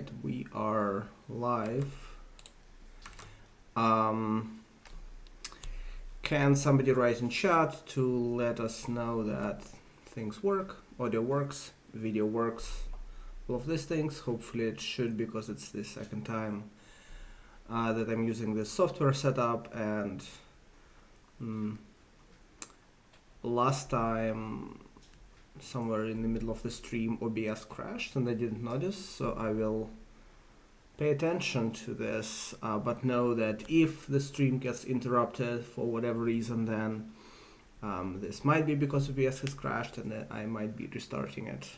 right, we are live. Can somebody write in chat to let us know that things work, audio works, video works, all of these things? Hopefully it should, because it's the second time that I'm using this software setup, and last time somewhere in the middle of the stream OBS crashed and I didn't notice, so I will pay attention to this, but know that if the stream gets interrupted for whatever reason, then this might be because OBS has crashed, and then I might be restarting it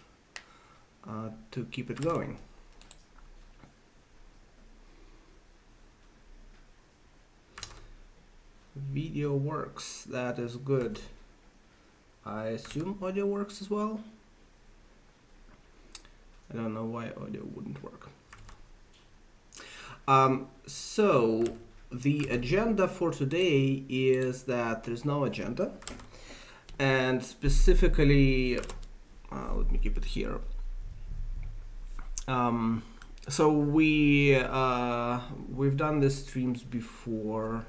to keep it going. Video works, that is good. I assume audio works as well. I don't know why audio wouldn't work. So the agenda for today is that there's no agenda, and specifically, let me keep it here. So we've done these streams before.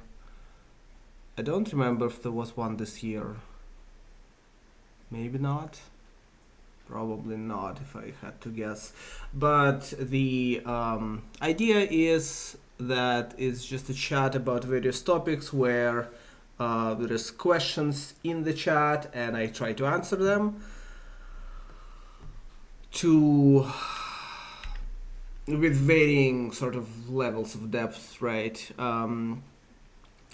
I don't remember if there was one this year. Maybe not. Probably not, if I had to guess. But the idea is that it's just a chat about various topics where there is questions in the chat and I try to answer them with varying sort of levels of depth, right?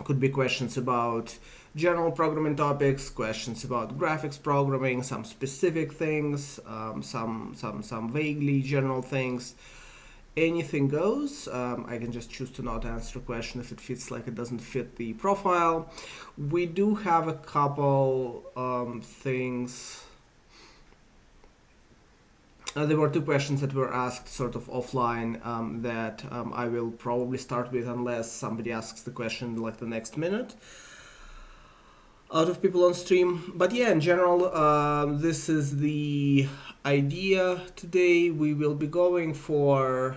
Could be questions about general programming topics, questions about graphics programming, some specific things, some vaguely general things. Anything goes. I can just choose to not answer a question if it feels like it doesn't fit the profile. We do have a couple things. There were two questions that were asked sort of offline that I will probably start with, unless somebody asks the question like the next minute out of people on stream. But yeah, in general, this is the idea today. We will be going for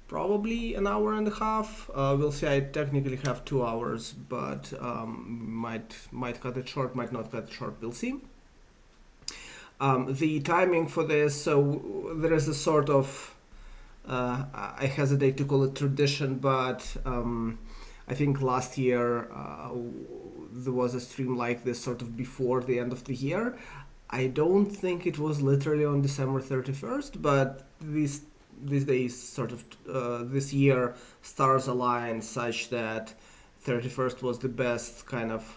probably an hour and a half. We'll see. I technically have 2 hours, but might cut it short, might not cut it short. We'll see. The timing for this, so there is a sort of, I hesitate to call it tradition, but I think last year there was a stream like this sort of before the end of the year. I don't think it was literally on December 31st, but these days sort of this year stars align such that 31st was the best kind of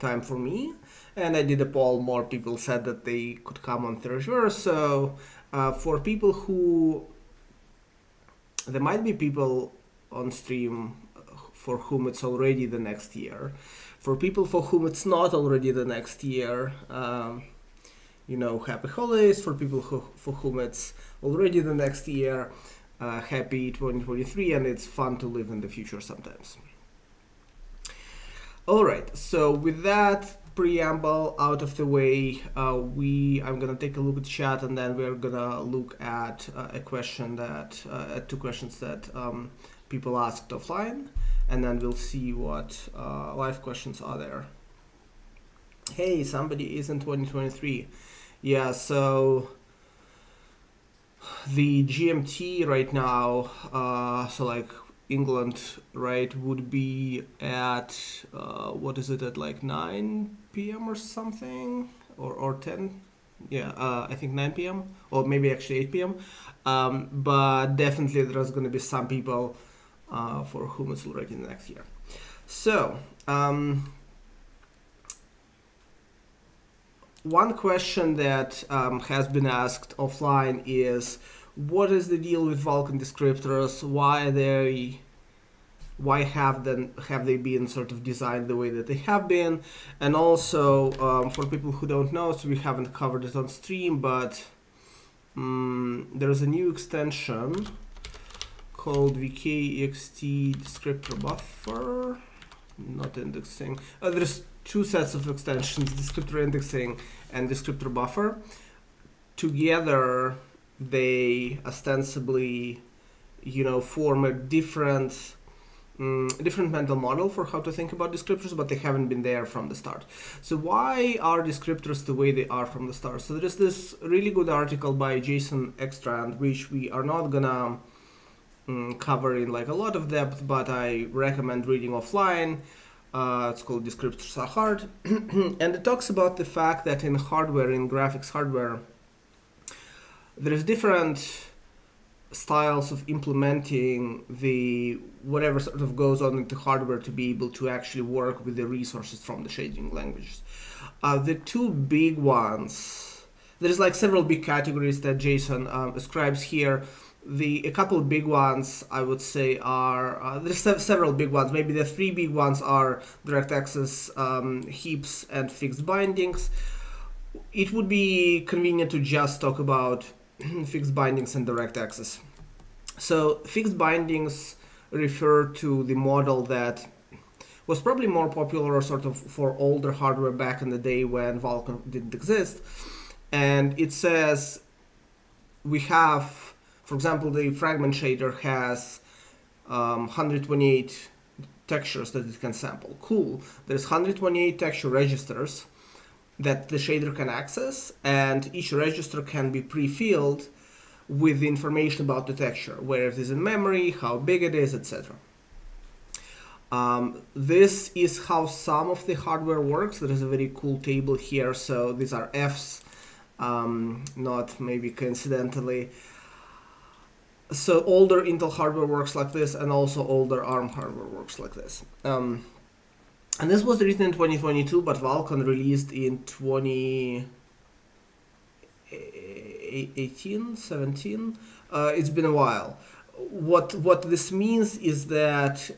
time for me. And I did a poll, more people said that they could come on 31st. So for people who, there might be people on stream for whom it's already the next year. For people for whom it's not already the next year, happy holidays. For people for whom it's already the next year, happy 2023, and it's fun to live in the future sometimes. All right, so with that preamble out of the way, I'm gonna take a look at the chat, and then we're gonna look at two questions that people asked offline, and then we'll see what live questions are there. Hey, somebody is in 2023. Yeah, so the GMT right now, so like England, right, would be at what is it, at like 9 p.m. or something, or 10? Yeah, I think 9 p.m. or maybe actually 8 p.m. But definitely there's going to be some people for whom it's already the next year. So one question that has been asked offline is, what is the deal with Vulkan descriptors? Why have they been sort of designed the way that they have been? And also, for people who don't know, so we haven't covered it on stream, but there's a new extension called VKEXT descriptor buffer, not indexing. There's two sets of extensions, descriptor indexing and descriptor buffer. Together, they ostensibly, form a different mental model for how to think about descriptors, but they haven't been there from the start. So why are descriptors the way they are from the start? So there is this really good article by Jason Ekstrand, which we are not gonna cover in like a lot of depth, but I recommend reading offline. It's called Descriptors Are Hard. And it talks about the fact that in hardware, in graphics hardware, there's different styles of implementing the whatever sort of goes on into hardware to be able to actually work with the resources from the shading languages. The two big ones, there's like several big categories that Jason ascribes here. A couple of big ones I would say are, there's several big ones. Maybe the three big ones are direct access, heaps, and fixed bindings. It would be convenient to just talk about fixed bindings and direct access. So fixed bindings refer to the model that was probably more popular sort of for older hardware back in the day when Vulkan didn't exist. And it says we have, for example, the fragment shader has 128 textures that it can sample. Cool. There's 128 texture registers that the shader can access, and each register can be pre-filled with information about the texture, where it is in memory, how big it is, etc. This is how some of the hardware works. There is a very cool table here. So these are Fs, not maybe coincidentally. So older Intel hardware works like this, and also older ARM hardware works like this. And this was written in 2022, but Vulkan released in 2018, 17. It's been a while. What this means is that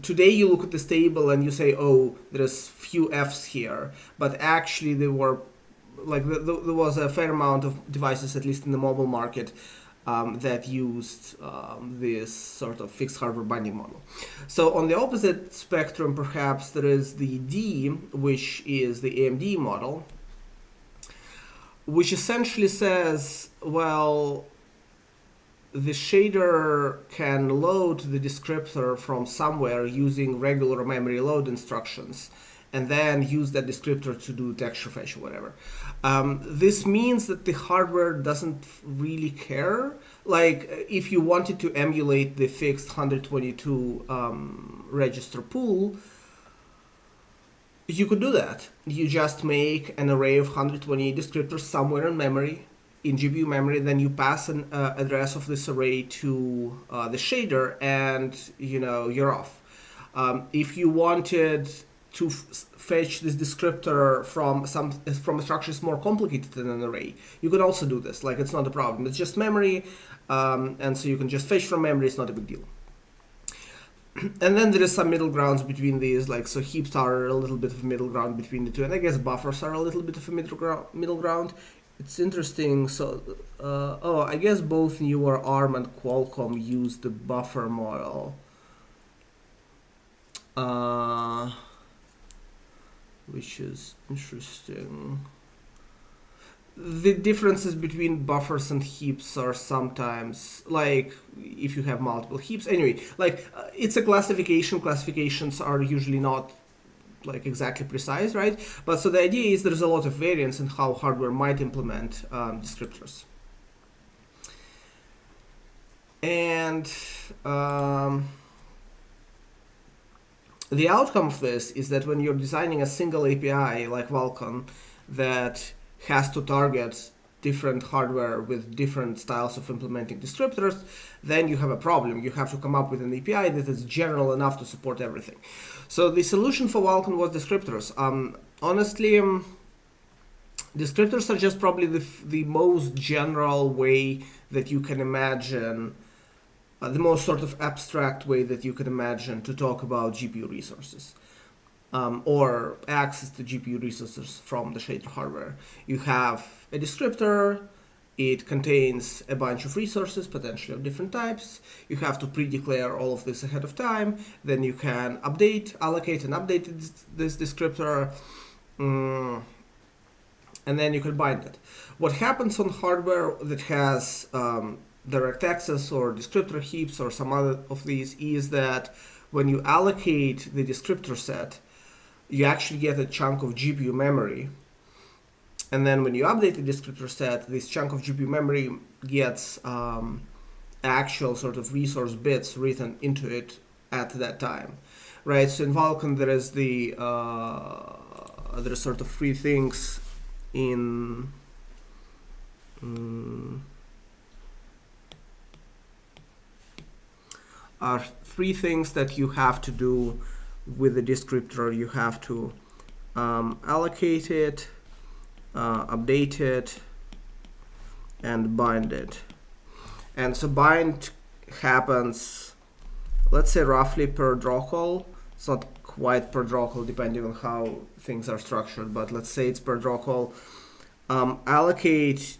today you look at this table and you say, oh, there's few Fs here, but actually there were there was a fair amount of devices, at least in the mobile market, that used this sort of fixed hardware binding model. So on the opposite spectrum, perhaps, there is the D, which is the AMD model, which essentially says, well, the shader can load the descriptor from somewhere using regular memory load instructions, and then use that descriptor to do texture fetch or whatever. This means that the hardware doesn't really care. Like, if you wanted to emulate the fixed 122 register pool, you could do that. You just make an array of 128 descriptors somewhere in memory, in GPU memory, then you pass an address of this array to the shader, and you're off. If you wanted to fetch this descriptor from a structure that's more complicated than an array, you can also do this. Like, it's not a problem. It's just memory, and so you can just fetch from memory. It's not a big deal. And then there is some middle grounds between these, like, so heaps are a little bit of a middle ground between the two, and I guess buffers are a little bit of a middle ground. It's interesting. So, I guess both newer ARM and Qualcomm use the buffer model. Which is interesting. The differences between buffers and heaps are sometimes, like, if you have multiple heaps. Anyway, like, it's a classification. Classifications are usually not, like, exactly precise, right? But so the idea is there's a lot of variance in how hardware might implement descriptors. And the outcome of this is that when you're designing a single API like Vulkan that has to target different hardware with different styles of implementing descriptors, then you have a problem. You have to come up with an API that is general enough to support everything. So the solution for Vulkan was descriptors. Honestly, descriptors are just probably the most general way that you can imagine, the most sort of abstract way that you can imagine to talk about GPU resources, or access to GPU resources from the shader hardware. You have a descriptor, it contains a bunch of resources, potentially of different types. You have to pre-declare all of this ahead of time. Then you can allocate and update this descriptor. and then you can bind it. What happens on hardware that has direct access or descriptor heaps or some other of these is that when you allocate the descriptor set, you actually get a chunk of GPU memory. And then when you update the descriptor set, this chunk of GPU memory gets actual sort of resource bits written into it at that time, right? So in Vulkan there is there's sort of three things in are three things that you have to do with the descriptor. You have to allocate it, update it, and bind it. And so bind happens, let's say roughly per draw call. It's not quite per draw call depending on how things are structured, but let's say it's per draw call. Allocate,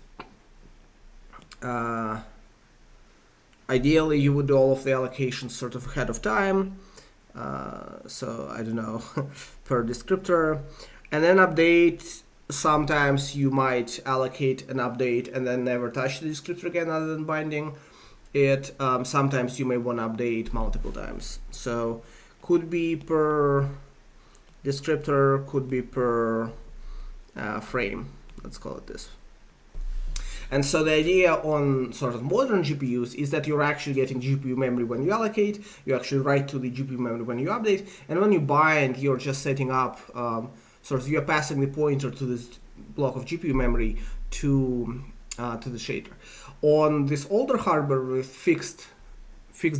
ideally you would do all of the allocations sort of ahead of time. So I don't know, per descriptor. And then update, sometimes you might allocate an update and then never touch the descriptor again other than binding it. Sometimes you may want to update multiple times. So could be per descriptor, could be per frame. Let's call it this. And so the idea on sort of modern GPUs is that you're actually getting GPU memory when you allocate, you actually write to the GPU memory when you update, and when you bind, you're just setting up, sort of you're passing the pointer to this block of GPU memory to the shader. On this older hardware with fixed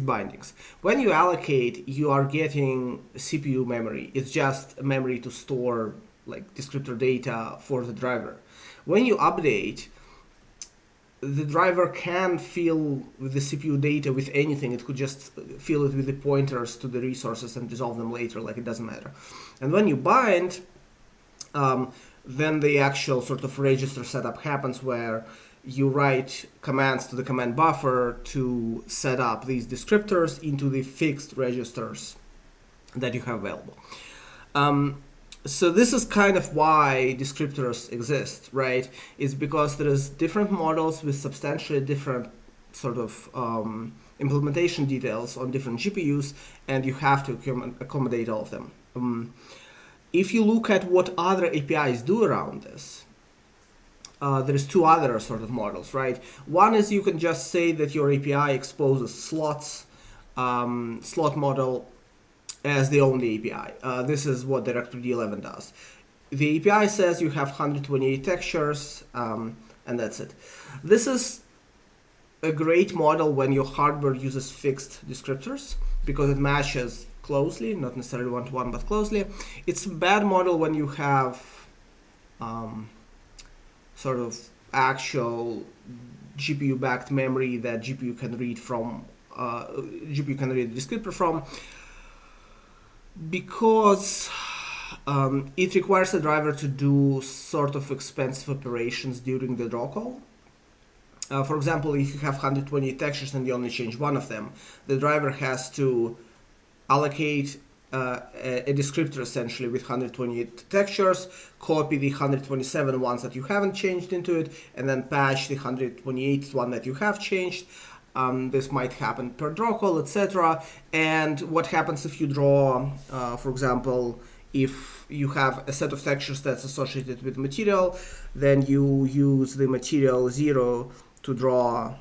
bindings, when you allocate, you are getting CPU memory. It's just memory to store like descriptor data for the driver. When you update, the driver can fill the CPU data with anything. It could just fill it with the pointers to the resources and resolve them later, like it doesn't matter. And when you bind, then the actual sort of register setup happens where you write commands to the command buffer to set up these descriptors into the fixed registers that you have available. So this is kind of why descriptors exist, right? It's because there is different models with substantially different sort of implementation details on different GPUs, and you have to accommodate all of them. If you look at what other APIs do around this, there's two other sort of models, right? One is you can just say that your API exposes slots, slot model as the only API. This is what Directory 11 does. The API says you have 128 textures, and that's it. This is a great model when your hardware uses fixed descriptors because it matches closely, not necessarily one-to-one, but closely. It's a bad model when you have sort of actual GPU-backed memory that GPU can read from, GPU can read the descriptor from, because it requires the driver to do sort of expensive operations during the draw call. For example, if you have 120 textures and you only change one of them, the driver has to allocate a descriptor essentially with 128 textures, copy the 127 ones that you haven't changed into it, and then patch the 128th one that you have changed. This might happen per draw call, etc. And what happens if you draw, for example, if you have a set of textures that's associated with material, then you use the material 0 to draw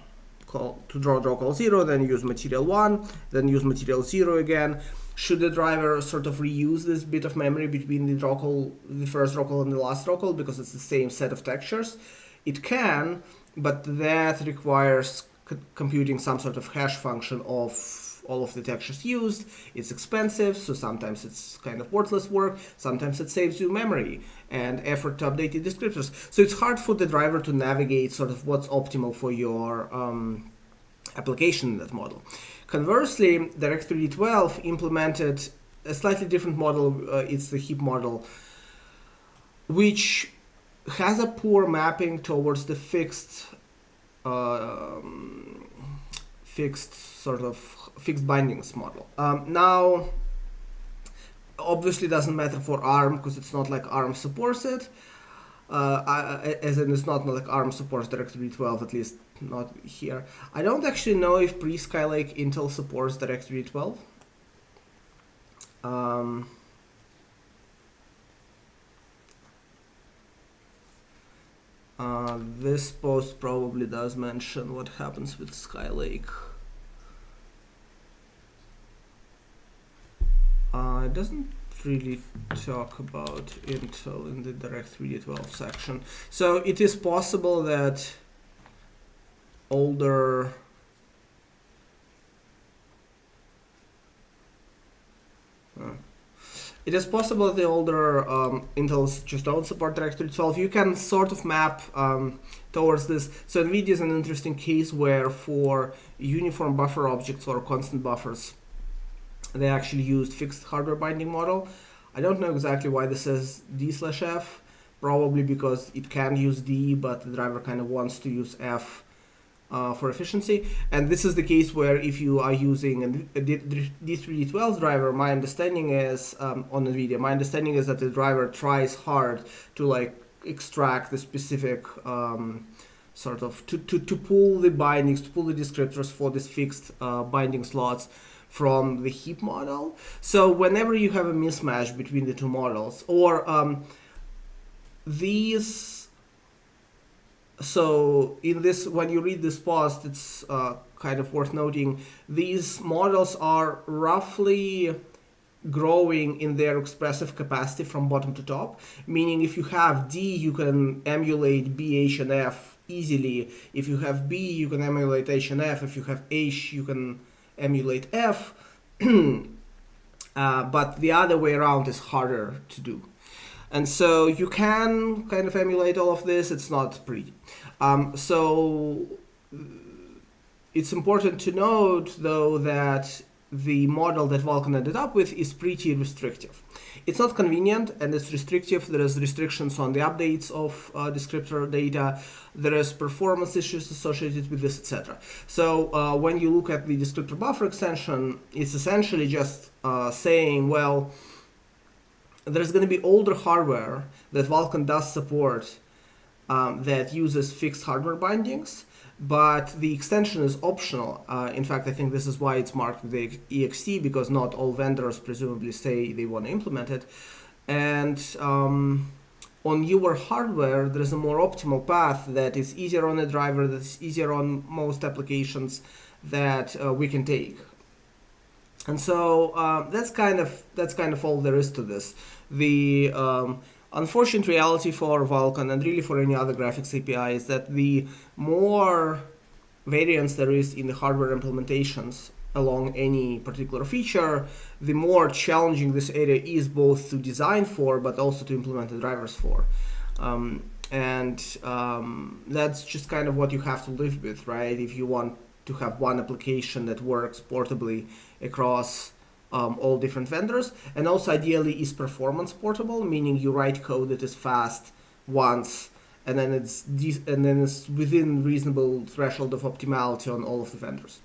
draw call 0, then use material 1, then use material 0 again. Should the driver sort of reuse this bit of memory between the draw call, the first draw call and the last draw call, because it's the same set of textures? It can, but that requires computing some sort of hash function of all of the textures used. It's expensive, so sometimes it's kind of worthless work. Sometimes it saves you memory and effort to update the descriptors. So it's hard for the driver to navigate sort of what's optimal for your application in that model. Conversely, Directory 12 implemented a slightly different model. It's the heap model, which has a poor mapping towards the fixed bindings model. Now, obviously doesn't matter for ARM because it's not like ARM supports it. as in it's not like ARM supports DirectX 12, at least not here. I don't actually know if pre-Skylake Intel supports DirectX 12. This post probably does mention what happens with Skylake. It doesn't really talk about Intel in the DirectX 12 section. So it is possible that older it is possible that the older Intels just don't support DirectX 12. You can sort of map towards this. So NVIDIA is an interesting case where for uniform buffer objects or constant buffers, they actually used fixed hardware binding model. I don't know exactly why this says D/F, probably because it can use D, but the driver kind of wants to use F for efficiency. And this is the case where if you are using a D3D12 driver, my understanding is, on NVIDIA, my understanding is that the driver tries hard to like extract the specific sort of, to pull the bindings, to pull the descriptors for this fixed binding slots from the heap model. So whenever you have a mismatch between the two models, or these, so in this, when you read this post, it's kind of worth noting, these models are roughly growing in their expressive capacity from bottom to top, meaning if you have D, you can emulate B, H, and F easily. If you have B, you can emulate H and F. If you have H, you can emulate F, but the other way around is harder to do. And so you can kind of emulate all of this, it's not pretty. So it's important to note, though, that the model that Vulkan ended up with is pretty restrictive. It's not convenient and it's restrictive. There is restrictions on the updates of descriptor data. There is performance issues associated with this, etc. So when you look at the descriptor buffer extension, it's essentially just saying, well, there's going to be older hardware that Vulkan does support that uses fixed hardware bindings, but the extension is optional. In fact, I think this is why it's marked with the EXT, because not all vendors presumably say they want to implement it. And on newer hardware, there is a more optimal path that is easier on a driver, that's easier on most applications that we can take. And so that's kind of all there is to this. The unfortunate reality for Vulkan and really for any other graphics API is that the more variance there is in the hardware implementations along any particular feature, the more challenging this area is both to design for but also to implement the drivers for. That's just kind of what you have to live with, right? If you want to have one application that works portably across all different vendors, and also ideally is performance portable, meaning you write code that is fast once, and then it's within reasonable threshold of optimality on all of the vendors.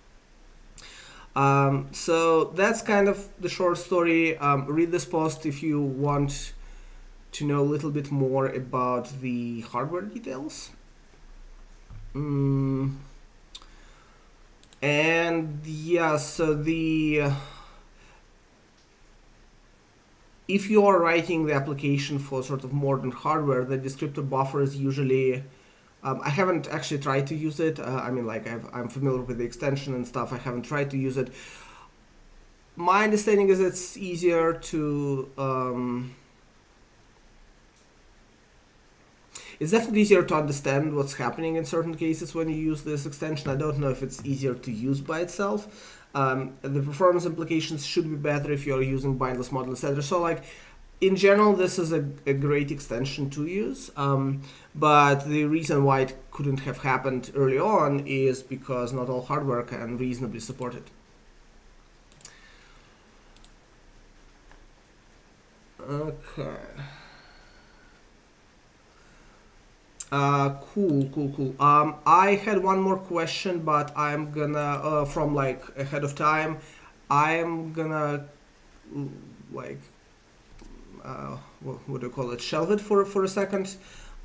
So that's kind of the short story. Read this post if you want to know a little bit more about the hardware details. And yeah, so if you are writing the application for sort of modern hardware, the descriptor buffer is usually, I haven't actually tried to use it. I mean, like I'm familiar with the extension and stuff. I haven't tried to use it. My understanding is it's easier to, it's definitely easier to understand what's happening in certain cases when you use this extension. I don't know if it's easier to use by itself. The performance implications should be better if you're using bindless model, etc. So like, in general, this is a great extension to use. But the reason why it couldn't have happened early on is because not all hardware can reasonably support it. Okay. Cool. I had one more question, but I'm gonna, from like ahead of time, I'm gonna like, what do you call it, shelve it for a second.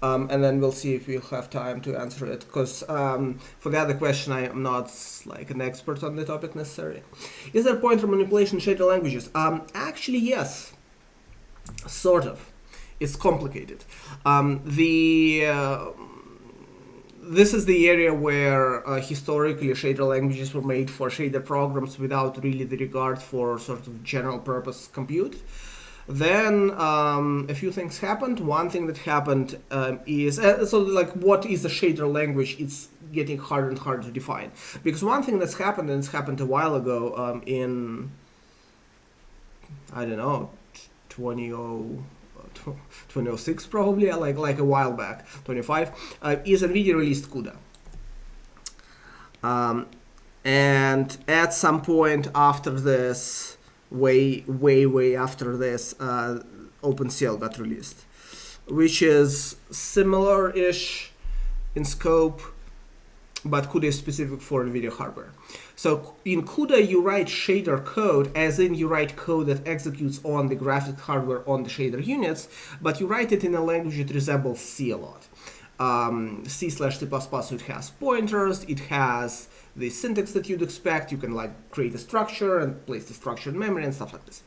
And then we'll see if we'll have time to answer it. Because for the other question, I am not like an expert on the topic necessarily. Is there pointer manipulation in shader languages? Actually, yes, sort of. It's complicated. This is the area where historically shader languages were made for shader programs without really the regard for sort of general purpose compute. Then a few things happened. One thing that happened is so like what is a shader language? It's getting harder and harder to define, because one thing that's happened, and it's happened a while ago, in I don't know 2006 probably, like a while back, 25, is NVIDIA released CUDA. And at some point after this, way after this, OpenCL got released, which is similar-ish in scope, but CUDA is specific for NVIDIA hardware. So in CUDA, you write shader code, as in you write code that executes on the graphics hardware on the shader units, but you write it in a language that resembles C a lot. C/C++, so it has pointers, it has the syntax that you'd expect. You can like create a structure and place the structure in memory and stuff like this.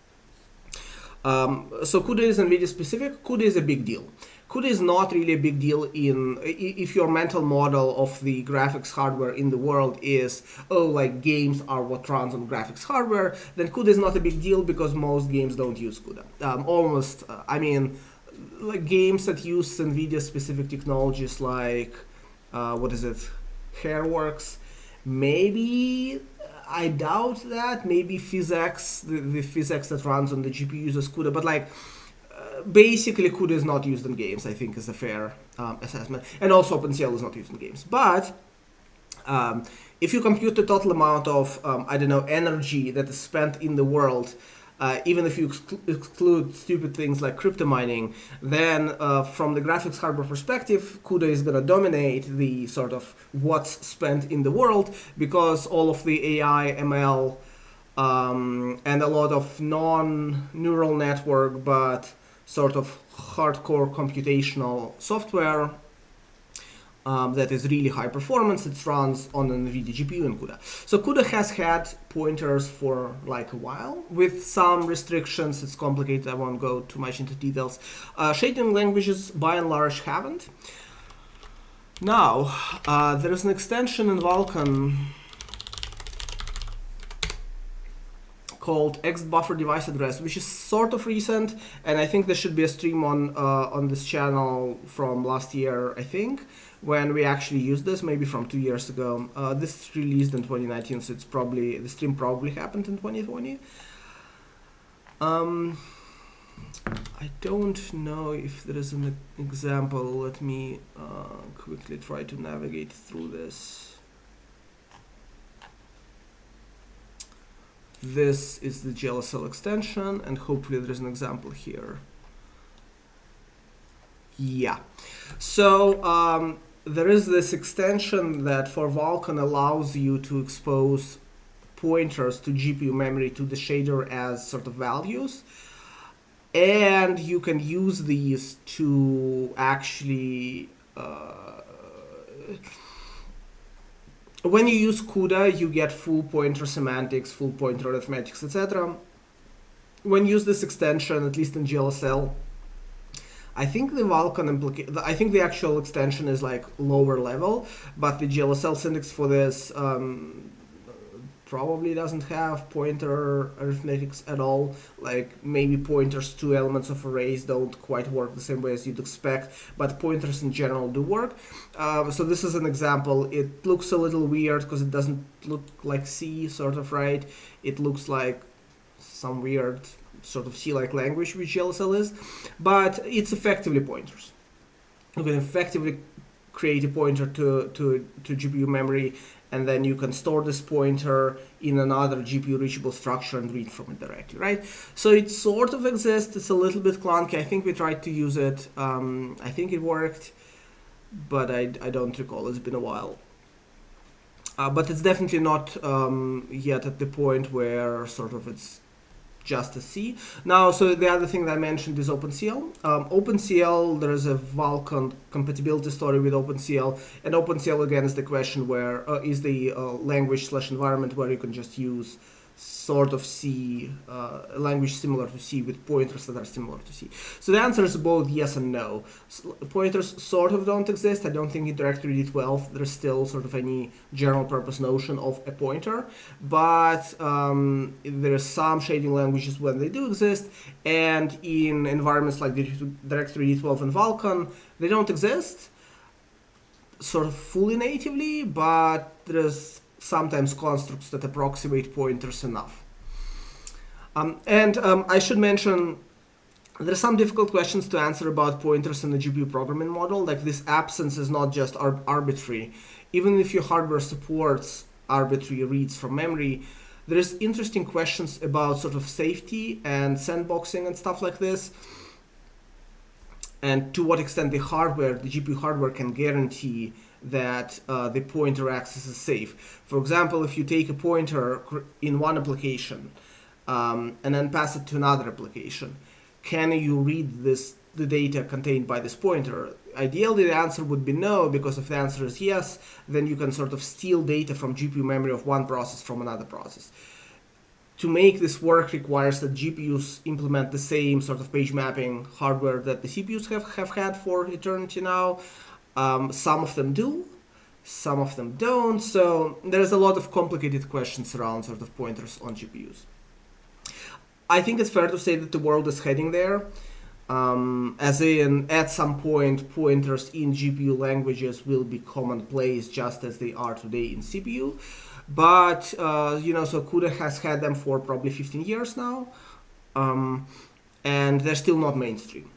So CUDA is NVIDIA specific. CUDA is a big deal. CUDA is not really a big deal if your mental model of the graphics hardware in the world is, oh, like games are what runs on graphics hardware, then CUDA is not a big deal because most games don't use CUDA. Like games that use NVIDIA specific technologies like, Hairworks, maybe, I doubt that, maybe PhysX, the PhysX that runs on the GPU uses CUDA, but like, basically CUDA is not used in games, I think is a fair assessment. And also OpenCL is not used in games. But if you compute the total amount of, energy that is spent in the world, even if you exclude stupid things like crypto mining, then from the graphics hardware perspective, CUDA is going to dominate the sort of what's spent in the world, because all of the AI, ML, and a lot of non-neural network, but sort of hardcore computational software that is really high performance, it runs on an NVIDIA GPU in CUDA. So CUDA has had pointers for like a while with some restrictions. It's complicated, I won't go too much into details. Shading languages by and large haven't. Now, there is an extension in Vulkan called XBuffer device address, which is sort of recent, and I think there should be a stream on this channel from last year, I think, when we actually used this, maybe from 2 years ago. This is released in 2019, so the stream probably happened in 2020. I don't know if there is an example. Let me quickly try to navigate through this. This is the GLSL extension, and hopefully there's an example here. Yeah. So there is this extension that for Vulkan allows you to expose pointers to GPU memory to the shader as sort of values. And you can use these to actually... when you use CUDA, you get full pointer semantics, full pointer arithmetics, etc. When you use this extension, at least in GLSL, I think the Vulkan I think the actual extension is like lower level, but the GLSL syntax for this probably doesn't have pointer arithmetics at all. Like maybe pointers to elements of arrays don't quite work the same way as you'd expect, but pointers in general do work. So this is an example. It looks a little weird because it doesn't look like C, sort of, right? It looks like some weird sort of C-like language, which GLSL is, but it's effectively pointers. You can effectively create a pointer to GPU memory, and then you can store this pointer in another GPU reachable structure and read from it directly, right? So it sort of exists. It's a little bit clunky. I think we tried to use it. I think it worked, but I don't recall. It's been a while. But it's definitely not yet at the point where sort of it's just as C. Now, so the other thing that I mentioned is OpenCL. OpenCL, there is a Vulkan compatibility story with OpenCL, and OpenCL again is the question where is the language/environment where you can just use sort of C, language similar to C with pointers that are similar to C. So the answer is both yes and no. Pointers sort of don't exist. I don't think in Directory D12 there's still sort of any general purpose notion of a pointer, but there are some shading languages when they do exist, and in environments like Directory D12 and Vulkan, they don't exist sort of fully natively, but there's sometimes constructs that approximate pointers enough. I should mention there are some difficult questions to answer about pointers in the GPU programming model. Like, this absence is not just arbitrary. Even if your hardware supports arbitrary reads from memory, there's interesting questions about sort of safety and sandboxing and stuff like this, and to what extent the GPU hardware can guarantee that the pointer access is safe. For example, if you take a pointer in one application and then pass it to another application, can you read the data contained by this pointer? Ideally, the answer would be no, because if the answer is yes, then you can sort of steal data from GPU memory of one process from another process. To make this work requires that GPUs implement the same sort of page mapping hardware that the CPUs have had for eternity now. Some of them do, some of them don't. So there's a lot of complicated questions around sort of pointers on GPUs. I think it's fair to say that the world is heading there. As in, at some point, pointers in GPU languages will be commonplace just as they are today in CPU. But, so CUDA has had them for probably 15 years now, and they're still not mainstream.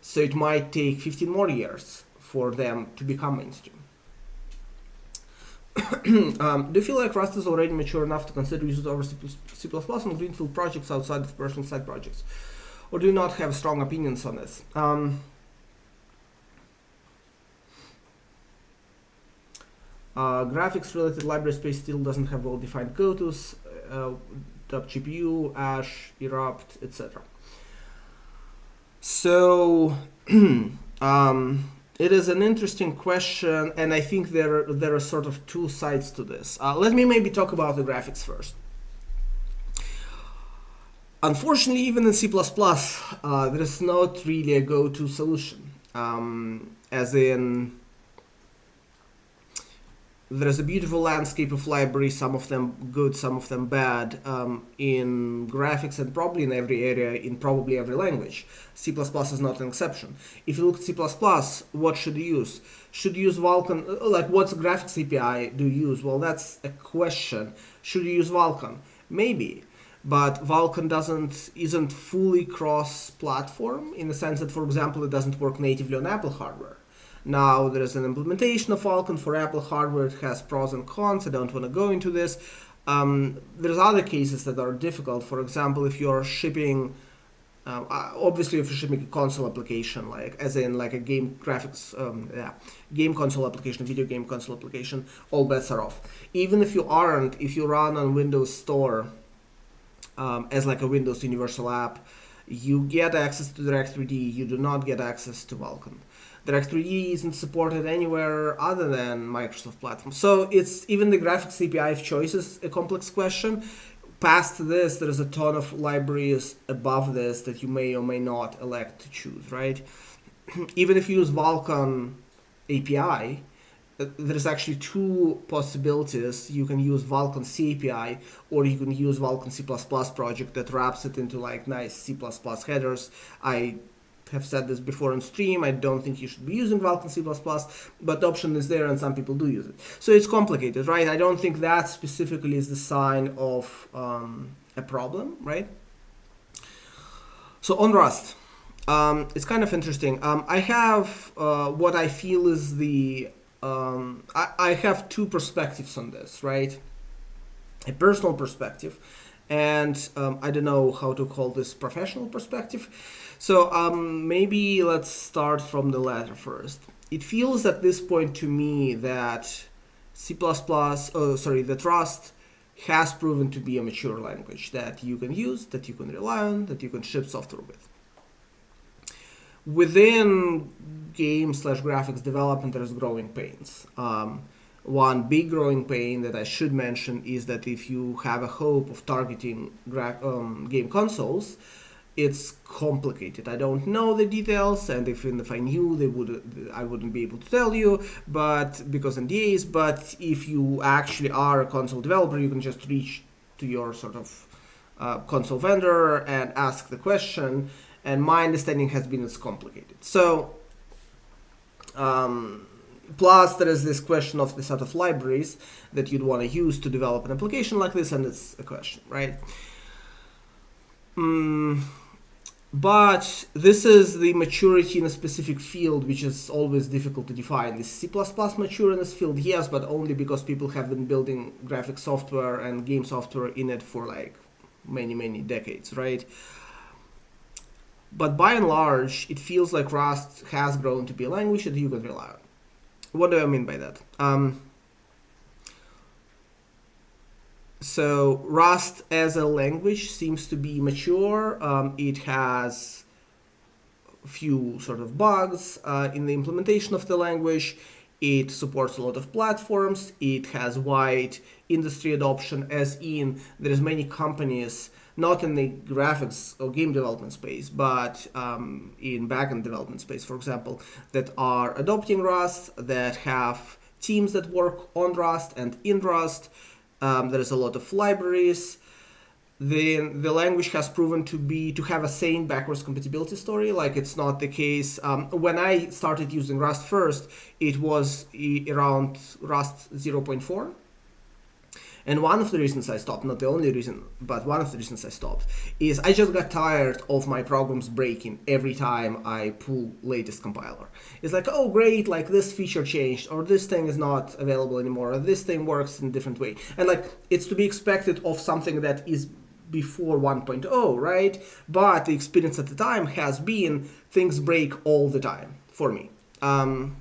So it might take 15 more years for them to become mainstream. Do you feel like Rust is already mature enough to consider using over C++ on greenfield projects outside of personal side projects? Or do you not have strong opinions on this? Graphics-related library space still doesn't have well-defined go-tos, GPU, Ash, Erupt, etc. So, it is an interesting question, and I think there are sort of two sides to this. Let me maybe talk about the graphics first. Unfortunately, even in C++, there is not really a go-to solution. As in, there's a beautiful landscape of libraries, some of them good, some of them bad, in graphics and probably in every area, in probably every language. C++ is not an exception. If you look at C++, what should you use? Should you use Vulkan? Like, what's graphics API do you use? Well, that's a question. Should you use Vulkan? Maybe. But Vulkan isn't fully cross-platform in the sense that, for example, it doesn't work natively on Apple hardware. Now, there is an implementation of Vulkan for Apple hardware. It has pros and cons. I don't want to go into this. There's other cases that are difficult. For example, if you're shipping, obviously if you're shipping a console application, like as in like a game graphics, game console application, video game console application, all bets are off. Even if you run on Windows Store as like a Windows Universal app, you get access to Direct3D. You do not get access to Vulkan. Direct3D isn't supported anywhere other than Microsoft platform. So it's even the graphics API of choice is a complex question. Past this, there's a ton of libraries above this that you may or may not elect to choose, right? Even if you use Vulkan API, there's actually two possibilities. You can use Vulkan C API, or you can use Vulkan C++ project that wraps it into like nice C++ headers. I have said this before on stream. I don't think you should be using Vulkan C++, but the option is there and some people do use it. So it's complicated, right? I don't think that specifically is the sign of a problem, right? So on Rust, it's kind of interesting. I have what I feel is I have two perspectives on this, right? A personal perspective and I don't know how to call this professional perspective. So maybe let's start from the latter first. It feels at this point to me that that Rust has proven to be a mature language that you can use, that you can rely on, that you can ship software with. Within game/graphics development, there's growing pains. One big growing pain that I should mention is that if you have a hope of targeting game consoles, it's complicated. I don't know the details, and if I knew, I wouldn't be able to tell you, but because NDAs. But if you actually are a console developer, you can just reach to your sort of console vendor and ask the question. And my understanding has been it's complicated. So, plus there is this question of the set of libraries that you'd want to use to develop an application like this, and it's a question, right? But this is the maturity in a specific field, which is always difficult to define. Is C++ mature in this field? Yes, but only because people have been building graphic software and game software in it for like many, many decades, right? But by and large, it feels like Rust has grown to be a language that you can rely on. What do I mean by that? So Rust as a language seems to be mature. It has a few sort of bugs in the implementation of the language. It supports a lot of platforms. It has wide industry adoption, as in there's many companies, not in the graphics or game development space, but in backend development space, for example, that are adopting Rust, that have teams that work on Rust and in Rust. There's a lot of libraries. The language has proven to have a sane backwards compatibility story. Like, it's not the case. When I started using Rust first, it was around Rust 0.4. And one of the reasons I stopped, not the only reason, but one of the reasons I stopped, is I just got tired of my programs breaking every time I pull latest compiler. It's like, oh great, like this feature changed, or this thing is not available anymore, or this thing works in a different way. And like, it's to be expected of something that is before 1.0, right? But the experience at the time has been things break all the time for me. And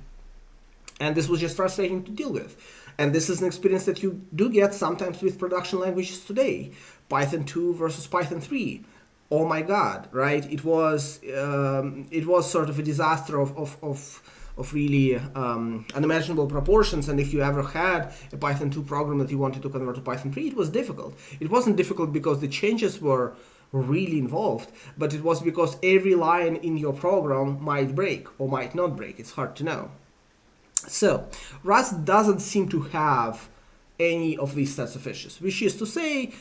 this was just frustrating to deal with. And this is an experience that you do get sometimes with production languages today. Python 2 versus Python 3. Oh my God, right? It was sort of a disaster of really unimaginable proportions. And if you ever had a Python 2 program that you wanted to convert to Python 3, it was difficult. It wasn't difficult because the changes were really involved, but it was because every line in your program might break or might not break. It's hard to know. So Rust doesn't seem to have any of these sets of issues, which is to say,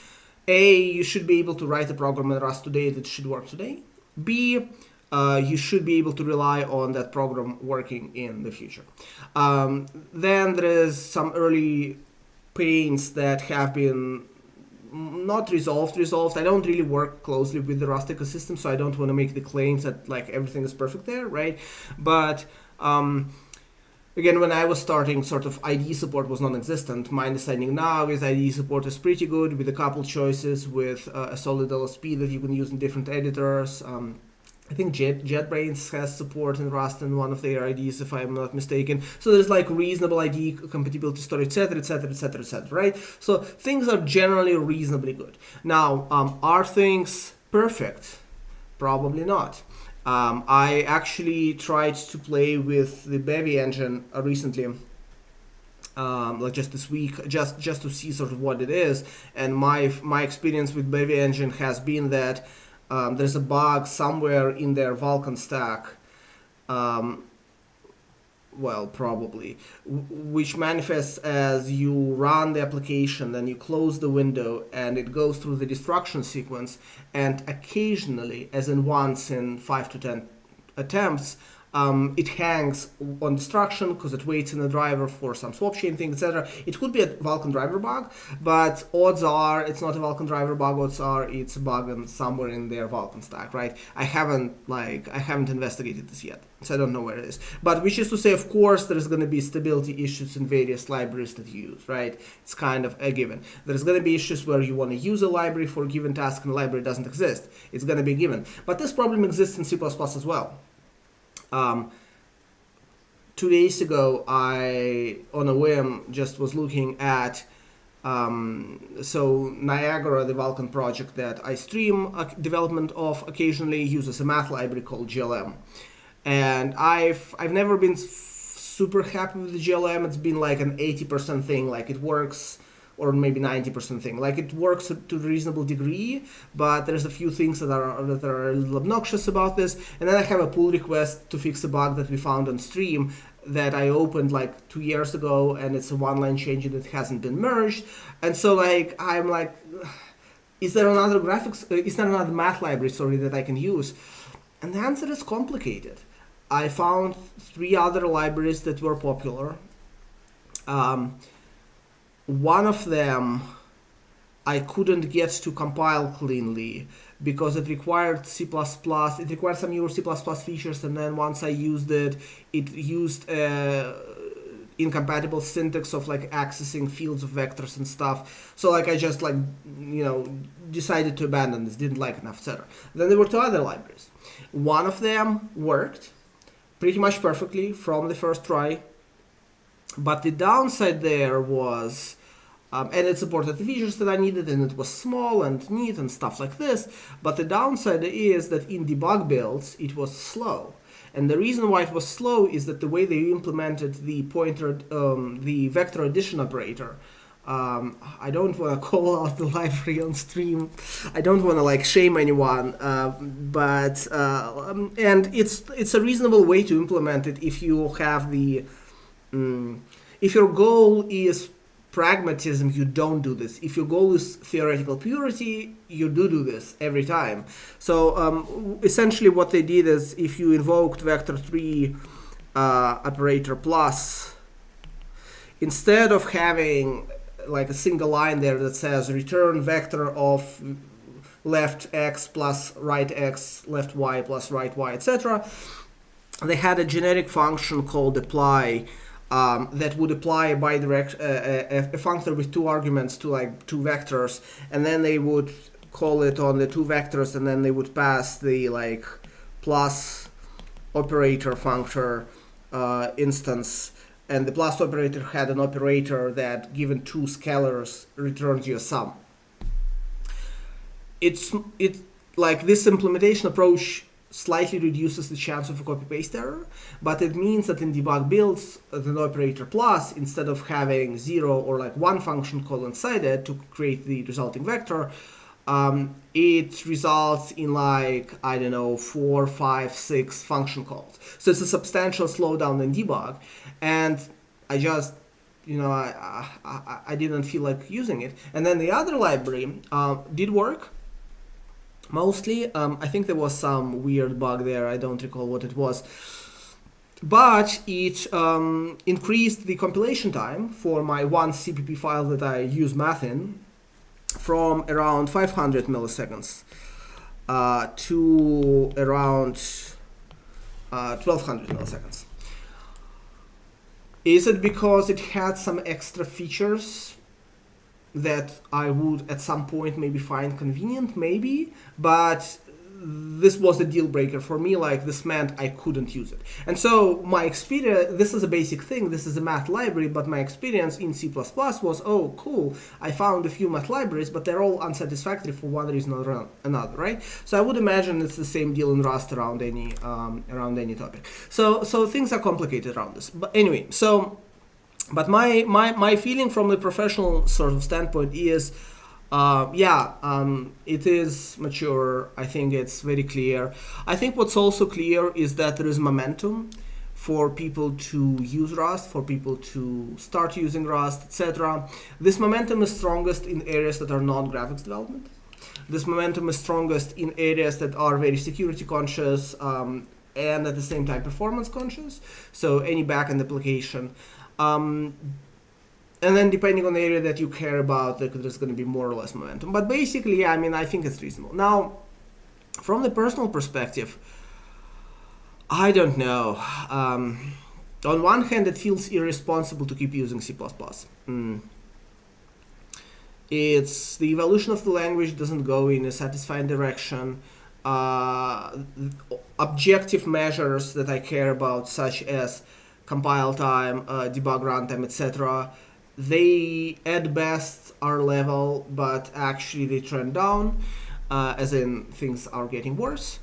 A, you should be able to write a program in Rust today that should work today. B, you should be able to rely on that program working in the future. Then there is some early pains that have been not resolved. I don't really work closely with the Rust ecosystem, so I don't want to make the claims that like everything is perfect there, right? But again, when I was starting, sort of IDE support was non-existent. My understanding now is IDE support is pretty good with a couple choices, with a solid LSP that you can use in different editors. I think JetBrains has support in Rust in one of their IDEs, if I'm not mistaken. So there's like reasonable IDE compatibility story, etc., etc., etc., etc., right? So things are generally reasonably good. Now, are things perfect? Probably not. I actually tried to play with the Bevy engine recently, like just this week, just to see sort of what it is. And my experience with Bevy engine has been that there's a bug somewhere in their Vulkan stack, well, probably, which manifests as you run the application, then you close the window, and it goes through the destruction sequence, and occasionally, as in once in 5 to 10 attempts, it hangs on destruction because it waits in the driver for some swap chain thing, etc. It could be a Vulkan driver bug, but odds are it's not a Vulkan driver bug. Odds are it's a bug somewhere in their Vulkan stack, right? I haven't investigated this yet, so I don't know where it is. But which is to say, of course, there's going to be stability issues in various libraries that you use, right? It's kind of a given. There's going to be issues where you want to use a library for a given task and the library doesn't exist. It's going to be given. But this problem exists in C++ as well. 2 days ago, I, on a whim, just was looking at So Niagara, the Vulkan project that I stream development of occasionally, uses a math library called GLM. And I've never been super happy with the GLM. It's been like an 80% thing, like it works, or maybe 90% thing. Like it works to a reasonable degree, but there's a few things that are a little obnoxious about this. And then I have a pull request to fix a bug that we found on stream that I opened like 2 years ago, and it's a one-line change that hasn't been merged. And so like I'm like, is there another math library, sorry, that I can use? And the answer is complicated. I found 3 other libraries that were popular. One of them I couldn't get to compile cleanly because it required C++, it required some newer C++ features, and then once I used it, it used incompatible syntax of like accessing fields of vectors and stuff. So like I just like, decided to abandon this, didn't like it enough, etc. Then there were 2 other libraries. One of them worked pretty much perfectly from the first try, but the downside there was, and it supported the features that I needed, and it was small and neat and stuff like this, but the downside is that in debug builds, it was slow. And the reason why it was slow is that the way they implemented the the vector addition operator, I don't want to call out the library on stream. I don't want to like shame anyone, but and it's a reasonable way to implement it if you have if your goal is pragmatism, you don't do this. If your goal is theoretical purity, you do this every time. So essentially what they did is if you invoked vector3 operator plus, instead of having like a single line there that says return vector of left x plus right x, left y plus right y, etc., they had a generic function called apply that would apply a functor with 2 arguments to like 2 vectors, and then they would call it on the 2 vectors, and then they would pass the like plus operator functor instance. And the plus operator had an operator that, given 2 scalars, returns you a sum. It's like this implementation approach slightly reduces the chance of a copy-paste error, but it means that in debug builds, the operator plus, instead of having 0 or like 1 function call inside it to create the resulting vector, it results in like, I don't know, 4, 5, 6 function calls. So it's a substantial slowdown in debug, and I just, I didn't feel like using it. And then the other library did work. Mostly, I think there was some weird bug there, I don't recall what it was. But it increased the compilation time for my one CPP file that I use math in from around 500 milliseconds to around 1200 milliseconds. Is it because it had some extra features that I would at some point maybe find convenient? Maybe, but this was a deal breaker for me. Like, this meant I couldn't use it. And so my experience, this is a basic thing, this is a math library, but my experience in C++ was, oh cool, I found a few math libraries, but they're all unsatisfactory for one reason or another, right? So I would imagine it's the same deal in Rust around any topic. So things are complicated around this. But anyway, but my feeling from the professional sort of standpoint is, it is mature. I think it's very clear. I think what's also clear is that there is momentum for people to use Rust, for people to start using Rust, etc. This momentum is strongest in areas that are non-graphics development. This momentum is strongest in areas that are very security conscious and at the same time performance conscious. So any backend application. And then depending on the area that you care about, there's going to be more or less momentum. But basically, I mean, I think it's reasonable. Now, from the personal perspective, I don't know. On one hand, it feels irresponsible to keep using C++. It's the evolution of the language doesn't go in a satisfying direction. Objective measures that I care about, such as compile time, debug runtime, etc., they at best are level, but actually they trend down, as in things are getting worse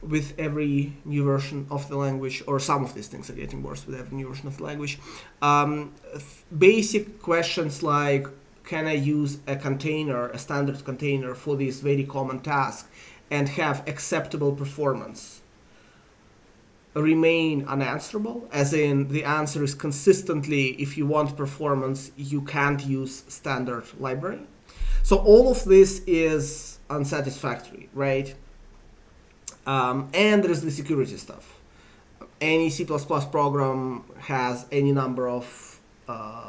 with every new version of the language, or some of these things are getting worse with every new version of the language. Basic questions like, can I use a container, a standard container for this very common task and have acceptable performance, remain unanswerable, as in the answer is consistently, if you want performance, you can't use standard library. So all of this is unsatisfactory, right? And there's the security stuff. Any C++ program has any number of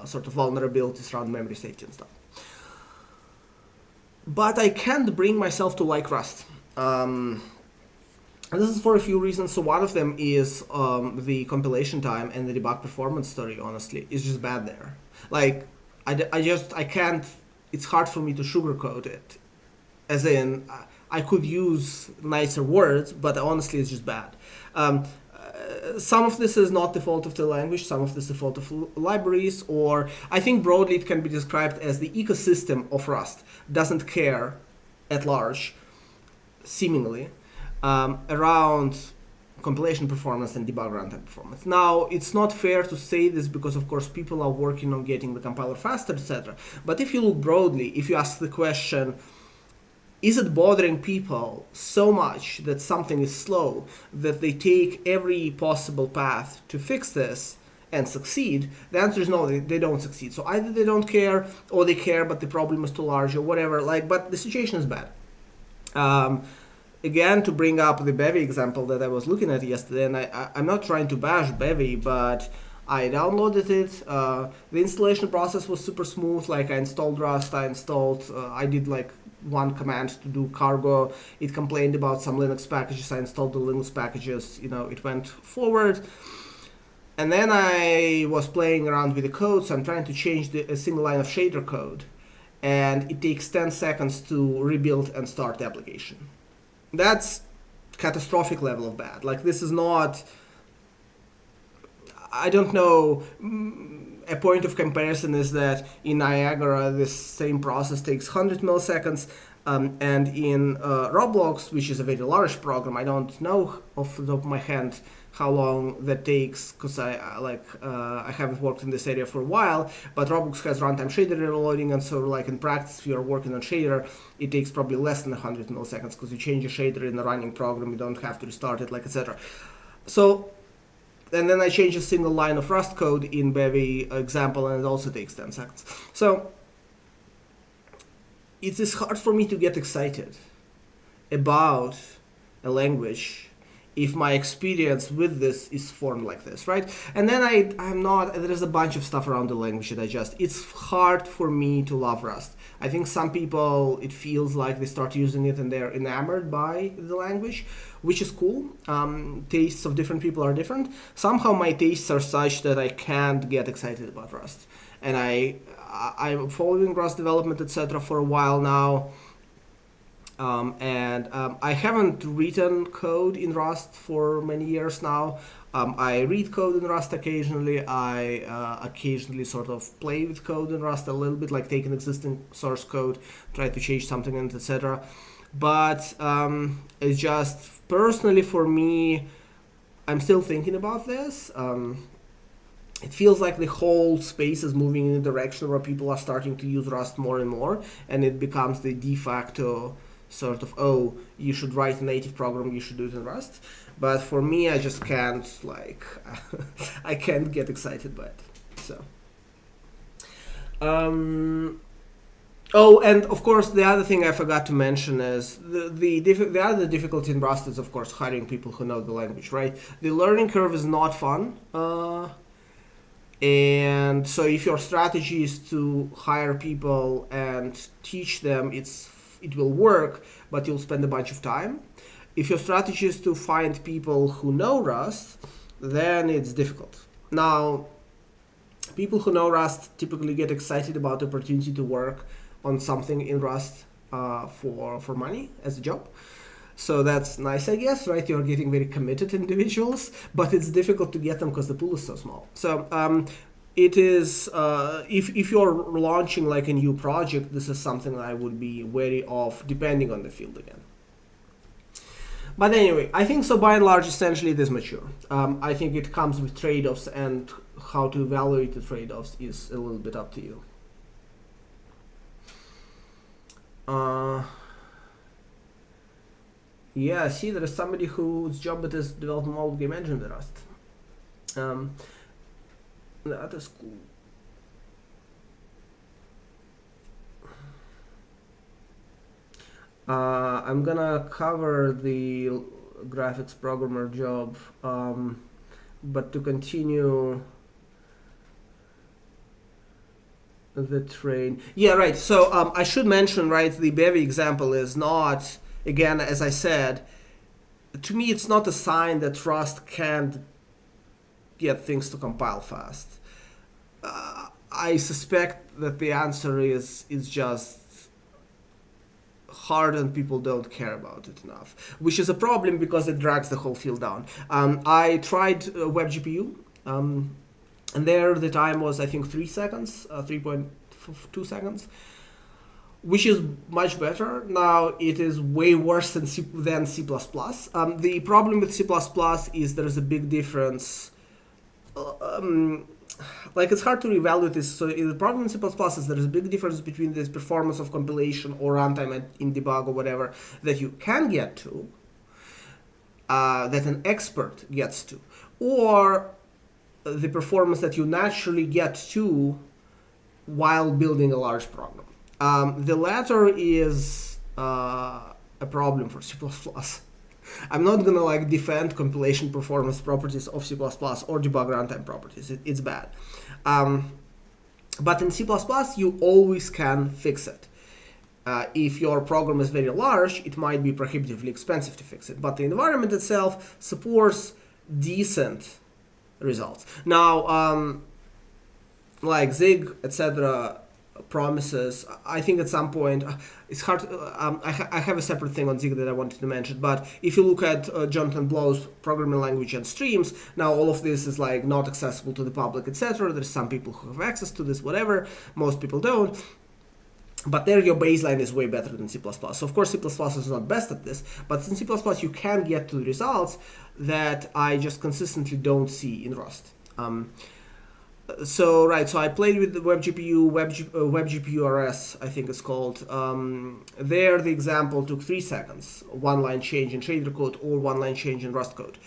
sort of vulnerabilities around memory safety and stuff. But I can't bring myself to like Rust. And this is for a few reasons. So one of them is the compilation time and the debug performance story, honestly, is just bad there. Like, I can't, it's hard for me to sugarcoat it. As in, I could use nicer words, but honestly, it's just bad. Some of this is not the fault of the language, some of this is the fault of libraries, or I think broadly it can be described as the ecosystem of Rust doesn't care at large, seemingly, around compilation performance and debug runtime performance. Now, it's not fair to say this because, of course, people are working on getting the compiler faster, etc. But if you look broadly, if you ask the question, is it bothering people so much that something is slow that they take every possible path to fix this and succeed? The answer is no, they don't succeed. So either they don't care, or they care but the problem is too large, or whatever. But the situation is bad. Again, to bring up the Bevy example that I was looking at yesterday, and I'm not trying to bash Bevy, but I downloaded it. The installation process was super smooth. Like, I installed Rust, I did like one command to do cargo. It complained about some Linux packages. I installed the Linux packages. It went forward. And then I was playing around with the code, so I'm trying to change a single line of shader code. And it takes 10 seconds to rebuild and start the application. That's catastrophic level of bad. Like, this is not, I don't know, a point of comparison is that in Niagara, this same process takes 100 milliseconds, and in Roblox, which is a very large program, I don't know off the top of my hand how long that takes, because I haven't worked in this area for a while, but Roblox has runtime shader reloading, and so like in practice, if you're working on shader, it takes probably less than 100 milliseconds, because you change a shader in a running program, you don't have to restart it, like etc. So, and then I change a single line of Rust code in Bevy example, and it also takes 10 seconds. So it is hard for me to get excited about a language if my experience with this is formed like this, right? And then I'm not, there's a bunch of stuff around the language that it's hard for me to love Rust. I think some people, it feels like they start using it and they're enamored by the language, which is cool. Tastes of different people are different. Somehow my tastes are such that I can't get excited about Rust. And I'm following Rust development, etc. for a while now. I haven't written code in Rust for many years now. I read code in Rust occasionally. I occasionally sort of play with code in Rust a little bit, like take an existing source code, try to change something in it, etc. But it's just, personally for me, I'm still thinking about this. It feels like the whole space is moving in a direction where people are starting to use Rust more and more, and it becomes the de facto sort of, oh, you should write a native program, you should do it in Rust. But for me, I just can't, I can't get excited by it. So, oh, and of course, the other thing I forgot to mention is the other difficulty in Rust is, of course, hiring people who know the language, right? The learning curve is not fun. And so if your strategy is to hire people and teach them, it will work, but you'll spend a bunch of time. If your strategy is to find people who know Rust, then it's difficult. Now, people who know Rust typically get excited about the opportunity to work on something in Rust for money as a job. So that's nice, I guess, right? You're getting very committed individuals, but it's difficult to get them because the pool is so small. So it is if you're launching like a new project, this is something I would be wary of, depending on the field again. But anyway, I think so by and large, essentially it is mature. I think it comes with trade-offs, and how to evaluate the trade-offs is a little bit up to you. Yeah, see, there is somebody whose job it is developing mobile game engine with Rust. That is cool. I'm gonna cover the graphics programmer job, but to continue the train. Yeah, right. So I should mention, right, the Bevy example is not, again, as I said, to me it's not a sign that Rust can't get things to compile fast. I suspect that the answer is just hard and people don't care about it enough, which is a problem because it drags the whole field down. I tried WebGPU, and there the time was, I think, 3 seconds, 3.2 seconds, which is much better. Now it is way worse than C++. The problem with C++ is there's a big difference. Like, it's hard to evaluate this. So the problem in C++ is there's a big difference between this performance of compilation or runtime in debug or whatever that you can get to, that an expert gets to, or the performance that you naturally get to while building a large program. The latter is a problem for C++. I'm not gonna like defend compilation performance properties of C++ or debug runtime properties. It's bad. But in C++, you always can fix it. If your program is very large, it might be prohibitively expensive to fix it. But the environment itself supports decent results. Now, like Zig, etc., promises, I think at some point, it's hard, I have a separate thing on Zig that I wanted to mention, but if you look at Jonathan Blow's programming language and streams, now all of this is like not accessible to the public, etc. There's some people who have access to this, whatever, most people don't. But there your baseline is way better than C++. So of course C++ is not best at this, but in C++ you can get to the results that I just consistently don't see in Rust. So I played with the WebGPU, WebGPU RS, I think it's called. There the example took 3 seconds, one line change in shader code or one line change in Rust code.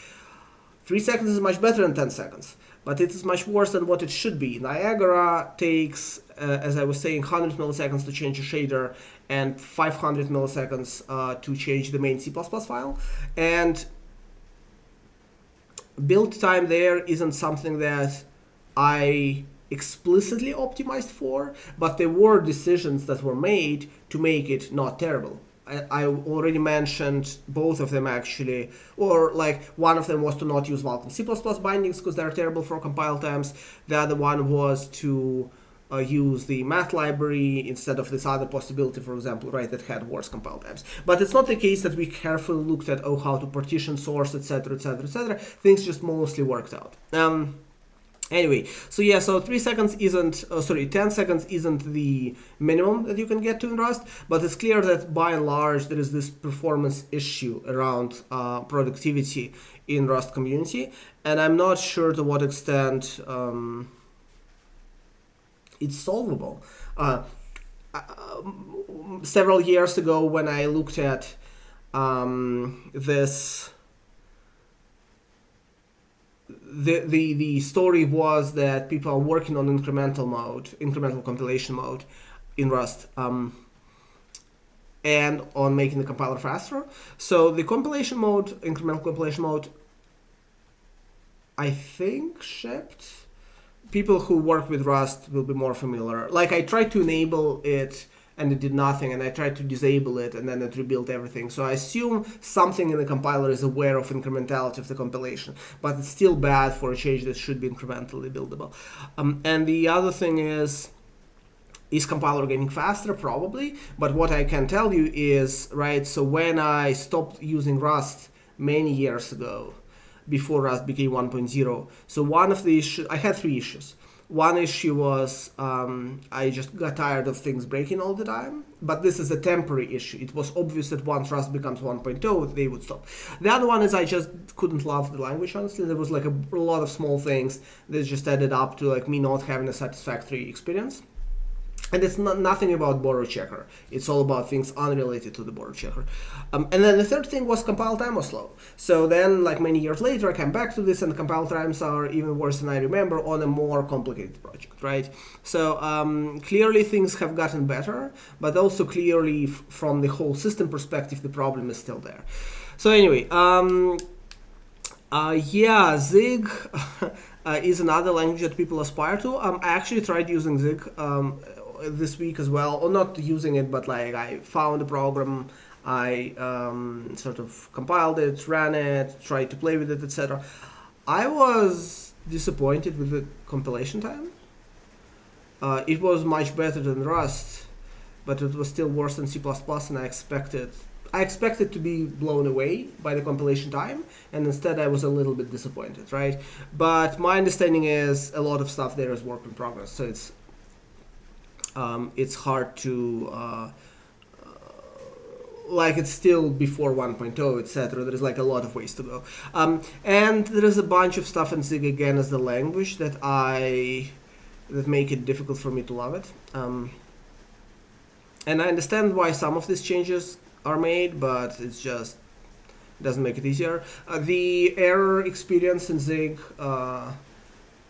3 seconds is much better than 10 seconds, but it is much worse than what it should be. Niagara takes, as I was saying, 100 milliseconds to change a shader and 500 milliseconds to change the main C++ file. And build time there isn't something that I explicitly optimized for, but there were decisions that were made to make it not terrible. I already mentioned both of them actually, or like one of them was to not use Vulkan C++ bindings because they're terrible for compile times. The other one was to use the math library instead of this other possibility, for example, right, that had worse compile times. But it's not the case that we carefully looked at, how to partition source, etc., etc., etc. Things just mostly worked out. Anyway, so yeah, so 10 seconds isn't the minimum that you can get to in Rust, but it's clear that by and large there is this performance issue around productivity in Rust community, and I'm not sure to what extent it's solvable. Several years ago when I looked at this, the story was that people are working on incremental compilation mode in Rust, and on making the compiler faster. So the compilation mode, incremental compilation mode, I think shipped. People who work with Rust will be more familiar. Like, I tried to enable it and it did nothing, and I tried to disable it and then it rebuilt everything. So I assume something in the compiler is aware of incrementality of the compilation, but it's still bad for a change that should be incrementally buildable. And the other thing is compiler getting faster? Probably, but what I can tell you is, right, so when I stopped using Rust many years ago, before Rust became 1.0, so one of the issues, I had 3 issues. One issue was I just got tired of things breaking all the time, but this is a temporary issue. It was obvious that once Rust becomes 1.0, they would stop. The other one is I just couldn't love the language, honestly. There was like a lot of small things that just added up to like me not having a satisfactory experience. And it's nothing about borrow checker. It's all about things unrelated to the borrow checker. And then the third thing was compile time was slow. So then, like many years later, I came back to this, and compile times are even worse than I remember on a more complicated project, right? So clearly things have gotten better, but also clearly from the whole system perspective, the problem is still there. So anyway, yeah, Zig is another language that people aspire to. I actually tried using Zig this week as well, or not using it, but like I found a program, I sort of compiled it, ran it, tried to play with it, etc. I was disappointed with the compilation time. It was much better than Rust, but it was still worse than C++, and I expected to be blown away by the compilation time, and instead I was a little bit disappointed, right? But my understanding is a lot of stuff there is work in progress, so it's hard to like it's still before 1.0, etc. There's like a lot of ways to go, and there is a bunch of stuff in Zig again as the language that make it difficult for me to love it, and I understand why some of these changes are made, but it's just doesn't make it easier. The error experience in Zig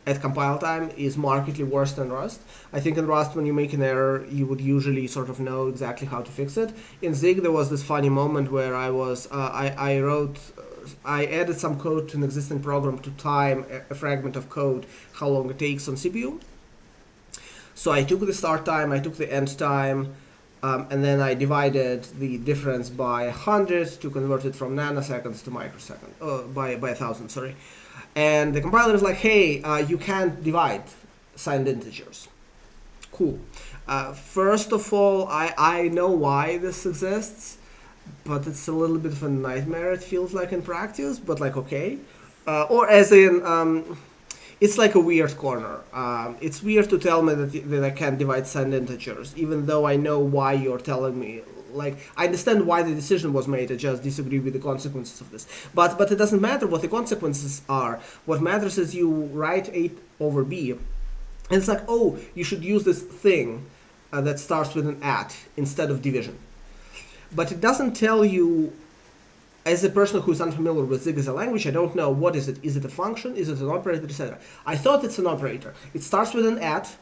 at compile time is markedly worse than Rust. I think in Rust, when you make an error, you would usually sort of know exactly how to fix it. In Zig, there was this funny moment where I added some code to an existing program to time a fragment of code, how long it takes on CPU. So I took the start time, I took the end time, and then I divided the difference by 100 to convert it from nanoseconds to microseconds, by 1,000, sorry. And the compiler is like, hey, you can't divide signed integers. Cool. First of all, I know why this exists, but it's a little bit of a nightmare, it feels like in practice, but like, okay. Or as in, it's like a weird corner. It's weird to tell me that I can't divide signed integers, even though I know why you're telling me. Like, I understand why the decision was made, I just disagree with the consequences of this. But it doesn't matter what the consequences are. What matters is you write A over B, and it's like, oh, you should use this thing that starts with an at instead of division. But it doesn't tell you, as a person who's unfamiliar with Zig as a language, I don't know what is it. Is it a function? Is it an operator, etc.? I thought it's an operator. It starts with an at,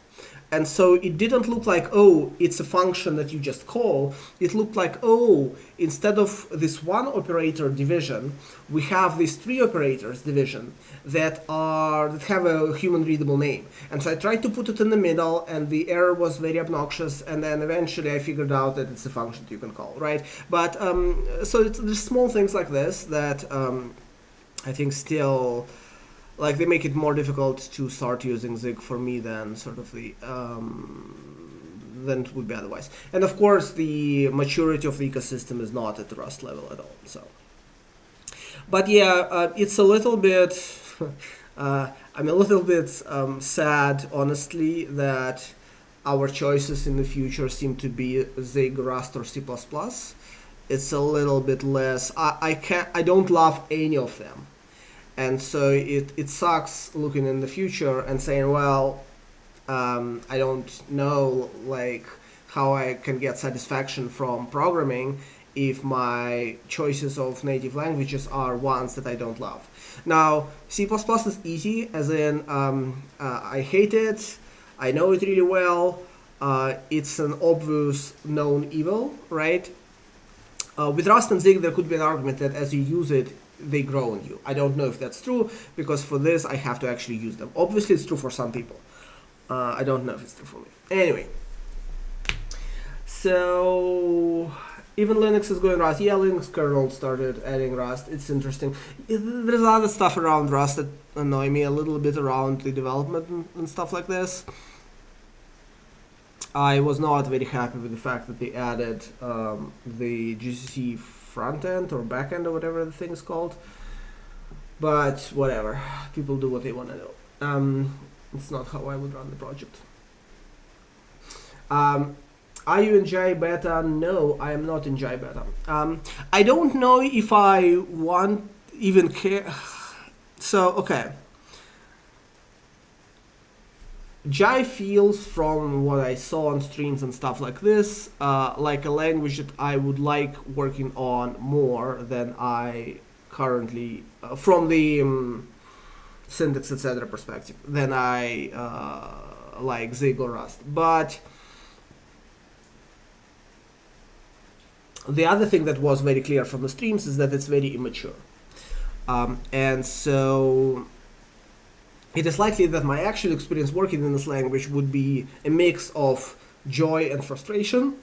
and so it didn't look like, oh, it's a function that you just call. It looked like, oh, instead of this one operator division, we have these three operators division that have a human readable name. And so I tried to put it in the middle, and the error was very obnoxious, and then eventually I figured out that it's a function that you can call, right? But so there's small things like this that I think still, like, they make it more difficult to start using Zig for me than sort of the than it would be otherwise. And of course, the maturity of the ecosystem is not at the Rust level at all. So, but yeah, it's a little bit. I'm a little bit sad, honestly, that our choices in the future seem to be Zig, Rust, or C++. It's a little bit less. I don't love any of them. And so it sucks looking in the future and saying, well, I don't know like how I can get satisfaction from programming if my choices of native languages are ones that I don't love. Now, C++ is easy, as in I hate it, I know it really well, it's an obvious known evil, right? With Rust and Zig, there could be an argument that as you use it, they grow on you. I don't know if that's true, because for this I have to actually use them. Obviously it's true for some people. I don't know if it's true for me. Anyway, so even Linux is going Rust. Yeah, Linux kernel started adding Rust. It's interesting. There's other stuff around Rust that annoy me a little bit around the development and stuff like this. I was not very happy with the fact that they added the GCC front end or back end or whatever the thing is called, but whatever, people do what they want to do. It's not how I would run the project. Are you in Jai Beta? No, I am not in Jai Beta. I don't know if I want even care. So, okay. Jai feels, from what I saw on streams and stuff like this, like a language that I would like working on more than I currently, from the syntax, etc. perspective, than I like Zig or Rust. But the other thing that was very clear from the streams is that it's very immature. And so it is likely that my actual experience working in this language would be a mix of joy and frustration.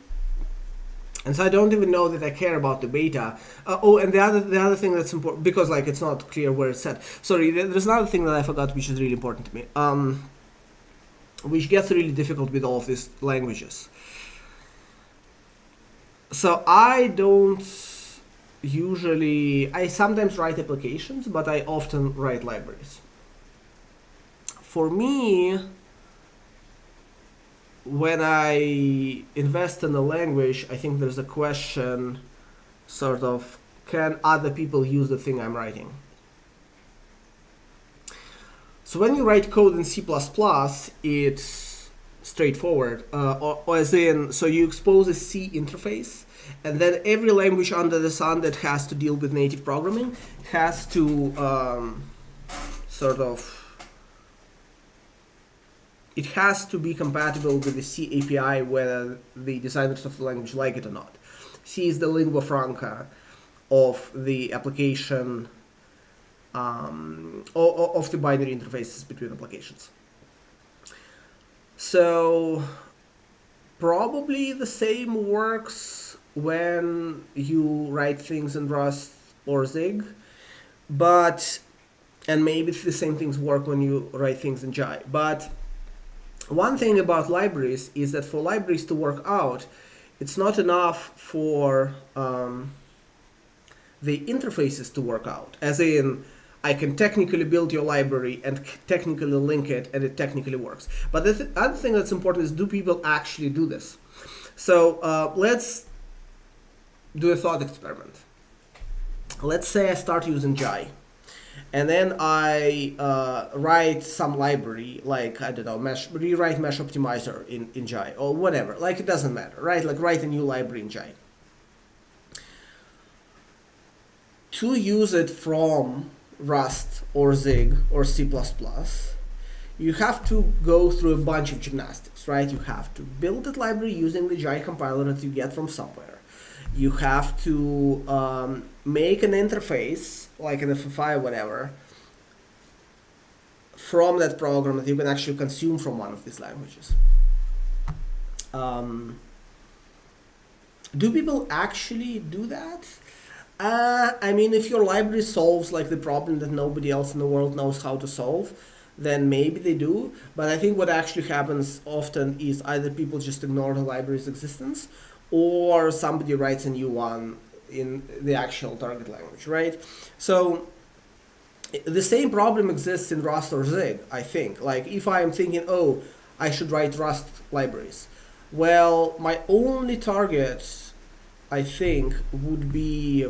And so I don't even know that I care about the beta. And the other thing that's important, because like it's not clear where it's set. Sorry, there's another thing that I forgot, which is really important to me, which gets really difficult with all of these languages. So I sometimes write applications, but I often write libraries. For me, when I invest in a language, I think there's a question, sort of, can other people use the thing I'm writing? So when you write code in C++, it's straightforward, or as in, so you expose a C interface, and then every language under the sun that has to deal with native programming has to it has to be compatible with the C API, whether the designers of the language like it or not. C is the lingua franca of the application, of the binary interfaces between applications. So probably the same works when you write things in Rust or Zig, and maybe the same things work when you write things in Jai. But one thing about libraries is that for libraries to work out, it's not enough for the interfaces to work out. As in, I can technically build your library and technically link it, and it technically works. But the other thing that's important is, do people actually do this? So let's do a thought experiment. Let's say I start using Jai, and then I write some library, like, I don't know, rewrite mesh optimizer in Jai, or whatever. Like, it doesn't matter, right? Like, write a new library in Jai. To use it from Rust or Zig or C++, you have to go through a bunch of gymnastics, right? You have to build that library using the Jai compiler that you get from somewhere. You have to make an interface, like an FFI or whatever, from that program that you can actually consume from one of these languages. Do people actually do that? I mean, if your library solves like the problem that nobody else in the world knows how to solve, then maybe they do. But I think what actually happens often is either people just ignore the library's existence, or somebody writes a new one in the actual target language, right? So the same problem exists in Rust or Zig, I think. Like, if I'm thinking, oh, I should write Rust libraries. Well, my only target, I think, would be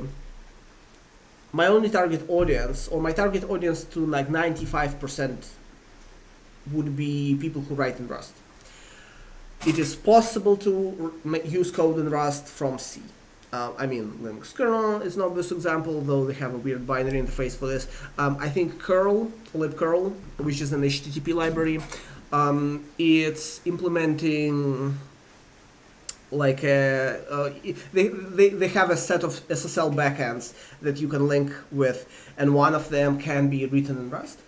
my only target audience, or my target audience to like 95% would be people who write in Rust. It is possible to use code in Rust from C. I mean, Linux kernel is an obvious example, though they have a weird binary interface for this. I think curl, libcurl, which is an HTTP library, it's implementing like they have a set of SSL backends that you can link with, and one of them can be written in Rust.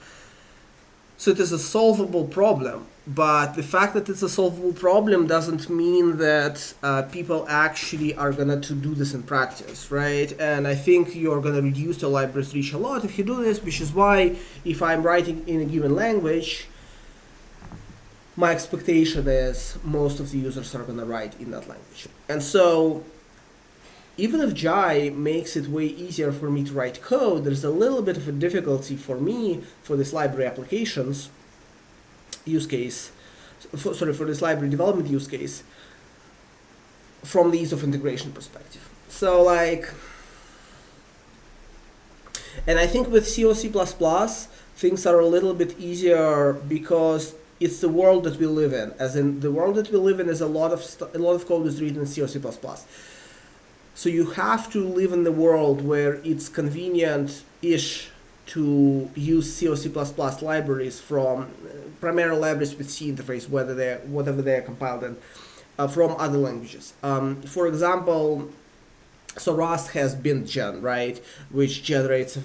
So it is a solvable problem, but the fact that it's a solvable problem doesn't mean that people actually are gonna to do this in practice, right? And I think you're gonna reduce your library's reach a lot if you do this, which is why if I'm writing in a given language, my expectation is most of the users are gonna write in that language. And so even if Jai makes it way easier for me to write code, there's a little bit of a difficulty for me for these library applications, use case, for this library development use case, from the ease of integration perspective. So like, and I think with C or C++, things are a little bit easier because it's the world that we live in. As in, the world that we live in is a lot of code is written in C or C++. So you have to live in the world where it's convenient-ish to use C or C++ libraries from primary libraries with C interface, whatever they are compiled in, from other languages. For example, so Rust has bindgen, right, which generates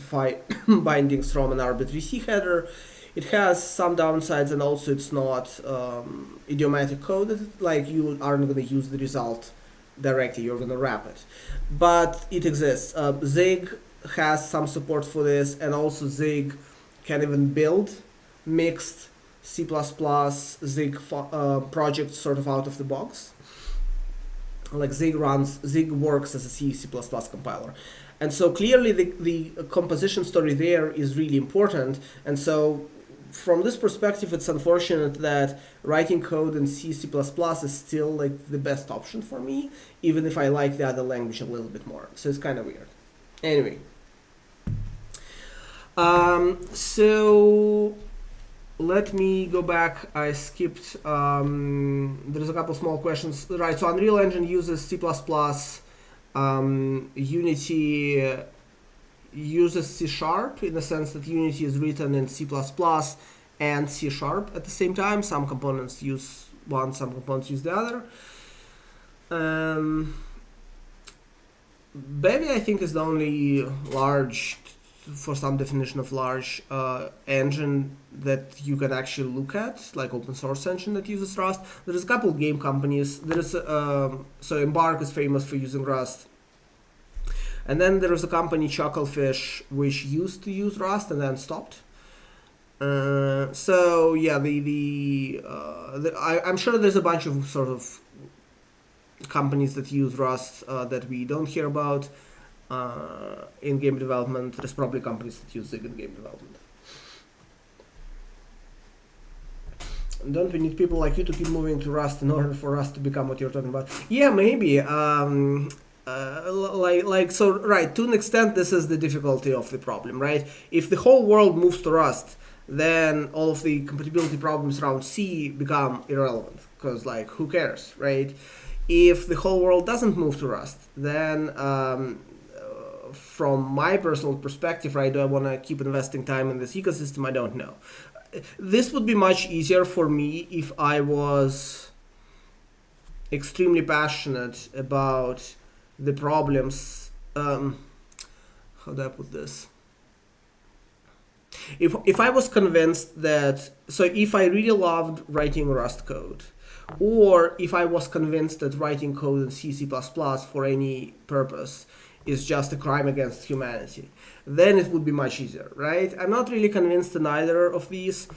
bindings from an arbitrary C header. It has some downsides, and also it's not idiomatic code. Like, you aren't going to use the result directly, you're going to wrap it. But it exists. Zig has some support for this, and also Zig can even build mixed C++ Zig projects sort of out of the box. Like Zig works as a C compiler. And so clearly the composition story there is really important. And so from this perspective, it's unfortunate that writing code in C, C++ is still like the best option for me, even if I like the other language a little bit more. So it's kind of weird. Anyway. So let me go back. I skipped. There's a couple small questions. Right, so Unreal Engine uses C++. Unity uses C# in the sense that Unity is written in C++ and C# at the same time. Some components use one, some components use the other. Bevy, I think, is the only large, for some definition of large, engine that you can actually look at, like open source engine that uses Rust. There's a couple of game companies. So Embark is famous for using Rust. And then there was a company, Chucklefish, which used to use Rust and then stopped. So yeah, I'm sure there's a bunch of sort of companies that use Rust that we don't hear about in game development. There's probably companies that use Zig in game development. Don't we need people like you to keep moving to Rust in order for Rust to become what you're talking about? Yeah, maybe. So right, to an extent, this is the difficulty of the problem, right? If the whole world moves to Rust, then all of the compatibility problems around C become irrelevant, because like, who cares, right? If the whole world doesn't move to Rust, then from my personal perspective, right, do I want to keep investing time in this ecosystem? I don't know. This would be much easier for me if I was extremely passionate about the problems. How do I put this? If I was convinced that, so if I really loved writing Rust code, or if I was convinced that writing code in C, C++ for any purpose is just a crime against humanity, then it would be much easier, right? I'm not really convinced in either of these.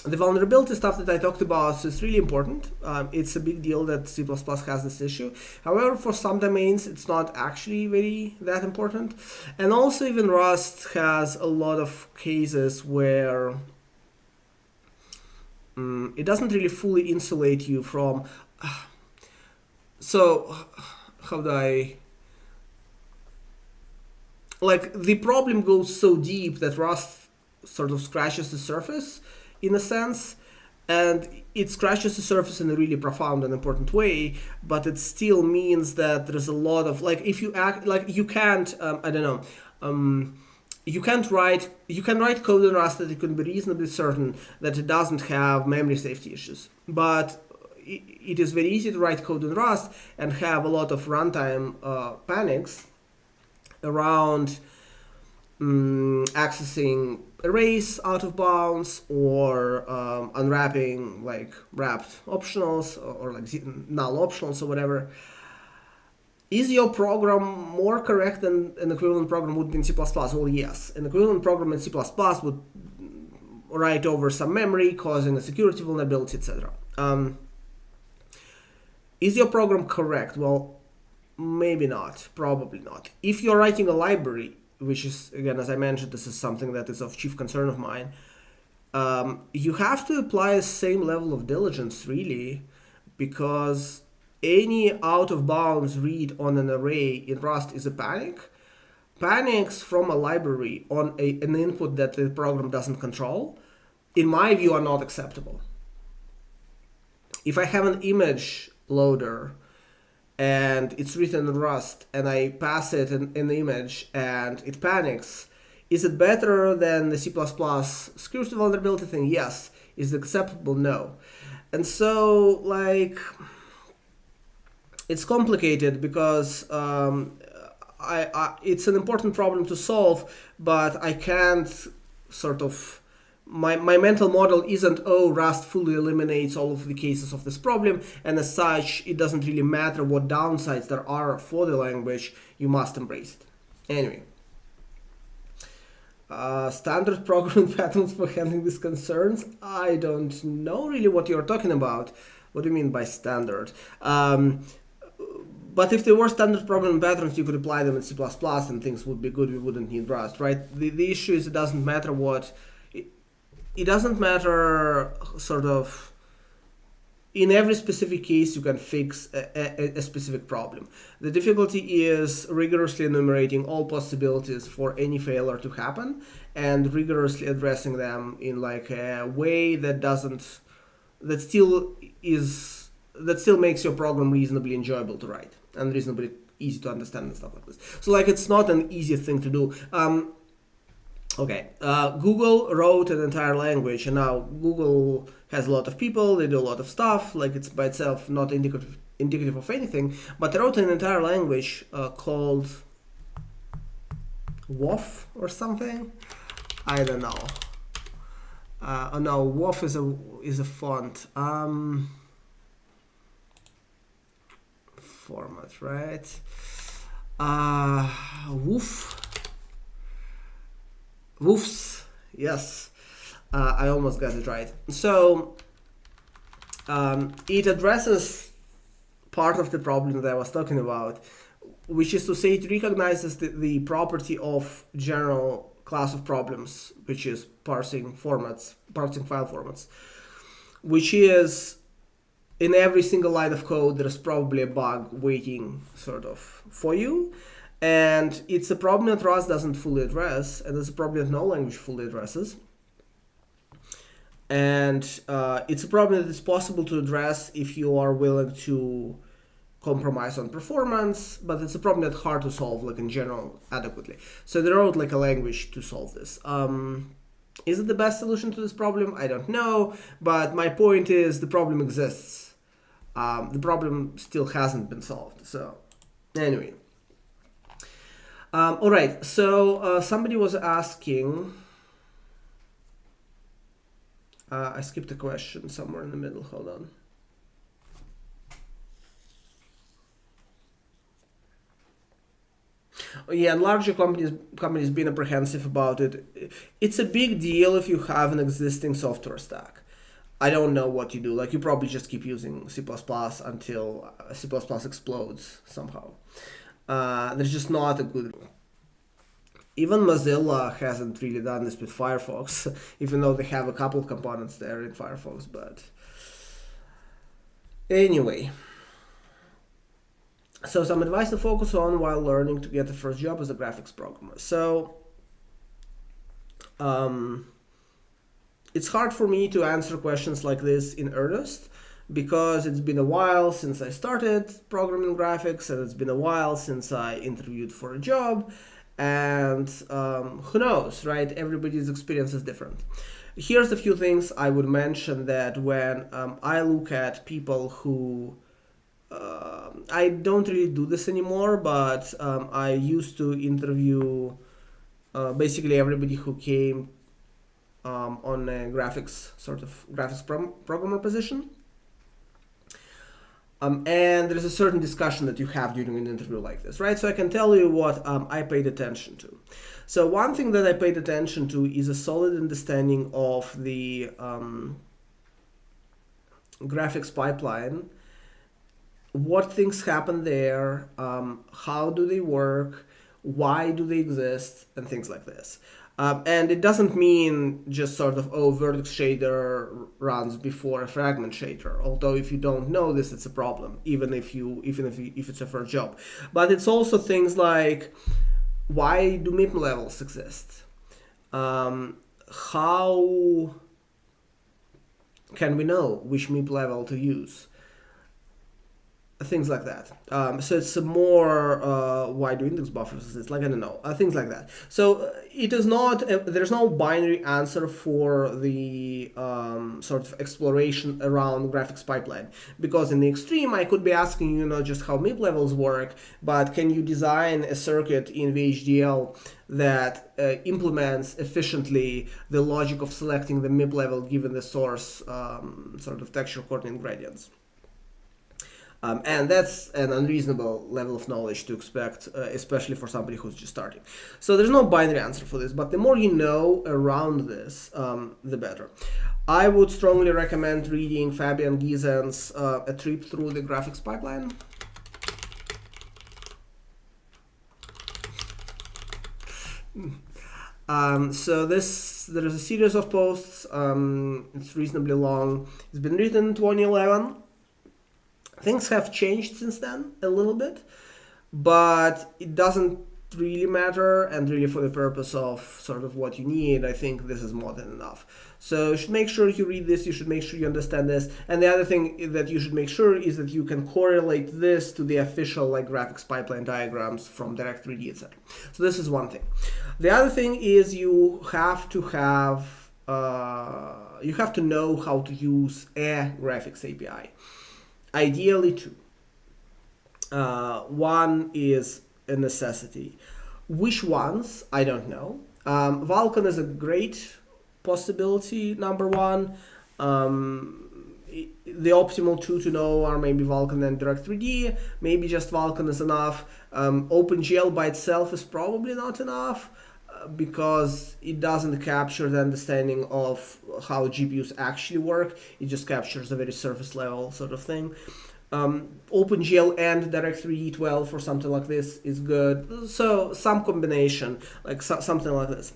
The vulnerability stuff that I talked about is really important. It's a big deal that C++ has this issue. However, for some domains, it's not actually that important. And also, even Rust has a lot of cases where it doesn't really fully insulate you from... So, how do I... Like, the problem goes so deep that Rust sort of scratches the surface, in a sense, and it scratches the surface in a really profound and important way, but it still means that there's a lot of, like, if you act, like, you can't, you can write code in Rust that you can be reasonably certain that it doesn't have memory safety issues, but it is very easy to write code in Rust and have a lot of runtime panics around accessing arrays out of bounds, or unwrapping like wrapped optionals, or like null optionals or whatever. Is your program more correct than an equivalent program would be in C++? Well, yes. An equivalent program in C++ would write over some memory, causing a security vulnerability, etc. Is your program correct? Well, maybe not, probably not. If you're writing a library, which is, again, as I mentioned, this is something that is of chief concern of mine, You have to apply the same level of diligence, really, because any out of bounds read on an array in Rust is a panic. Panics from a library on an input that the program doesn't control, in my view, are not acceptable. If I have an image loader and it's written in Rust and I pass it an image and it panics, is it better than the C++ security vulnerability thing? Yes. Is it acceptable? No. And so, like, it's complicated because it's an important problem to solve, but I can't sort of my mental model isn't, oh, Rust fully eliminates all of the cases of this problem, and as such, it doesn't really matter what downsides there are for the language, you must embrace it. Anyway. Standard programming patterns for handling these concerns? I don't know really what you're talking about. What do you mean by standard? But if there were standard programming patterns, you could apply them in C++ and things would be good. We wouldn't need Rust, right? The issue is it doesn't matter what... It doesn't matter sort of... In every specific case, you can fix a specific problem. The difficulty is rigorously enumerating all possibilities for any failure to happen and rigorously addressing them in like a way that still makes your program reasonably enjoyable to write and reasonably easy to understand and stuff like this. So like it's not an easy thing to do. Google wrote an entire language, and now Google has a lot of people, they do a lot of stuff, like it's by itself not indicative of anything, but they wrote an entire language called WOF or something. I don't know. No, WOF is a font. Format, right? Woof. Woofs, yes, I almost got it right. So it addresses part of the problem that I was talking about, which is to say it recognizes the property of general class of problems, which is parsing file formats, which is in every single line of code, there's probably a bug waiting sort of for you. And it's a problem that Rust doesn't fully address, and it's a problem that no language fully addresses. And it's a problem that is possible to address if you are willing to compromise on performance, but it's a problem that's hard to solve, like in general, adequately. So they wrote like a language to solve this. Is it the best solution to this problem? I don't know, but my point is the problem exists. The problem still hasn't been solved. So anyway. All right, so somebody was asking, I skipped a question somewhere in the middle, hold on. Oh, yeah, and larger companies being apprehensive about it. It's a big deal if you have an existing software stack. I don't know what you do, like you probably just keep using C++ until C++ explodes somehow. There's just not a good... Even Mozilla hasn't really done this with Firefox, even though they have a couple of components there in Firefox, but... Anyway. So some advice to focus on while learning to get the first job as a graphics programmer. So... it's hard for me to answer questions like this in earnest, because it's been a while since I started programming graphics, and it's been a while since I interviewed for a job, and who knows, right? Everybody's experience is different. Here's a few things I would mention that when I look at people who, I don't really do this anymore, but I used to interview basically everybody who came on a graphics programmer position. And there's a certain discussion that you have during an interview like this, right? So I can tell you what I paid attention to. So one thing that I paid attention to is a solid understanding of the graphics pipeline, what things happen there, how do they work, why do they exist, and things like this. And it doesn't mean just sort of, oh, vertex shader runs before a fragment shader. Although if you don't know this, it's a problem, even if it's a first job. But it's also things like, why do MIP levels exist? How can we know which MIP level to use? Things like that. So it's more why do index buffers exist? Like, I don't know, things like that. So it is not, there's no binary answer for the sort of exploration around graphics pipeline, because in the extreme I could be asking you, just how MIP levels work, but can you design a circuit in VHDL that implements efficiently the logic of selecting the MIP level given the source sort of texture coordinate gradients? And that's an unreasonable level of knowledge to expect, especially for somebody who's just starting. So there's no binary answer for this, but the more you know around this, the better. I would strongly recommend reading Fabian Giesen's A Trip Through the Graphics Pipeline. So there is a series of posts. It's reasonably long. It's been written in 2011. Things have changed since then a little bit, but it doesn't really matter, and really for the purpose of sort of what you need, I think this is more than enough. So you should make sure you read this, you should make sure you understand this, and the other thing that you should make sure is that you can correlate this to the official graphics pipeline diagrams from Direct3D, etc. So this is one thing. The other thing is you have to know how to use a graphics API. Ideally two. One is a necessity. Which ones? I don't know. Vulkan is a great possibility, number one. The optimal two to know are maybe Vulkan and Direct3D. Maybe just Vulkan is enough. OpenGL by itself is probably not enough, because it doesn't capture the understanding of how GPUs actually work. It just captures a very surface level sort of thing. OpenGL and Direct3D 12 or something like this is good. So some combination, something like this.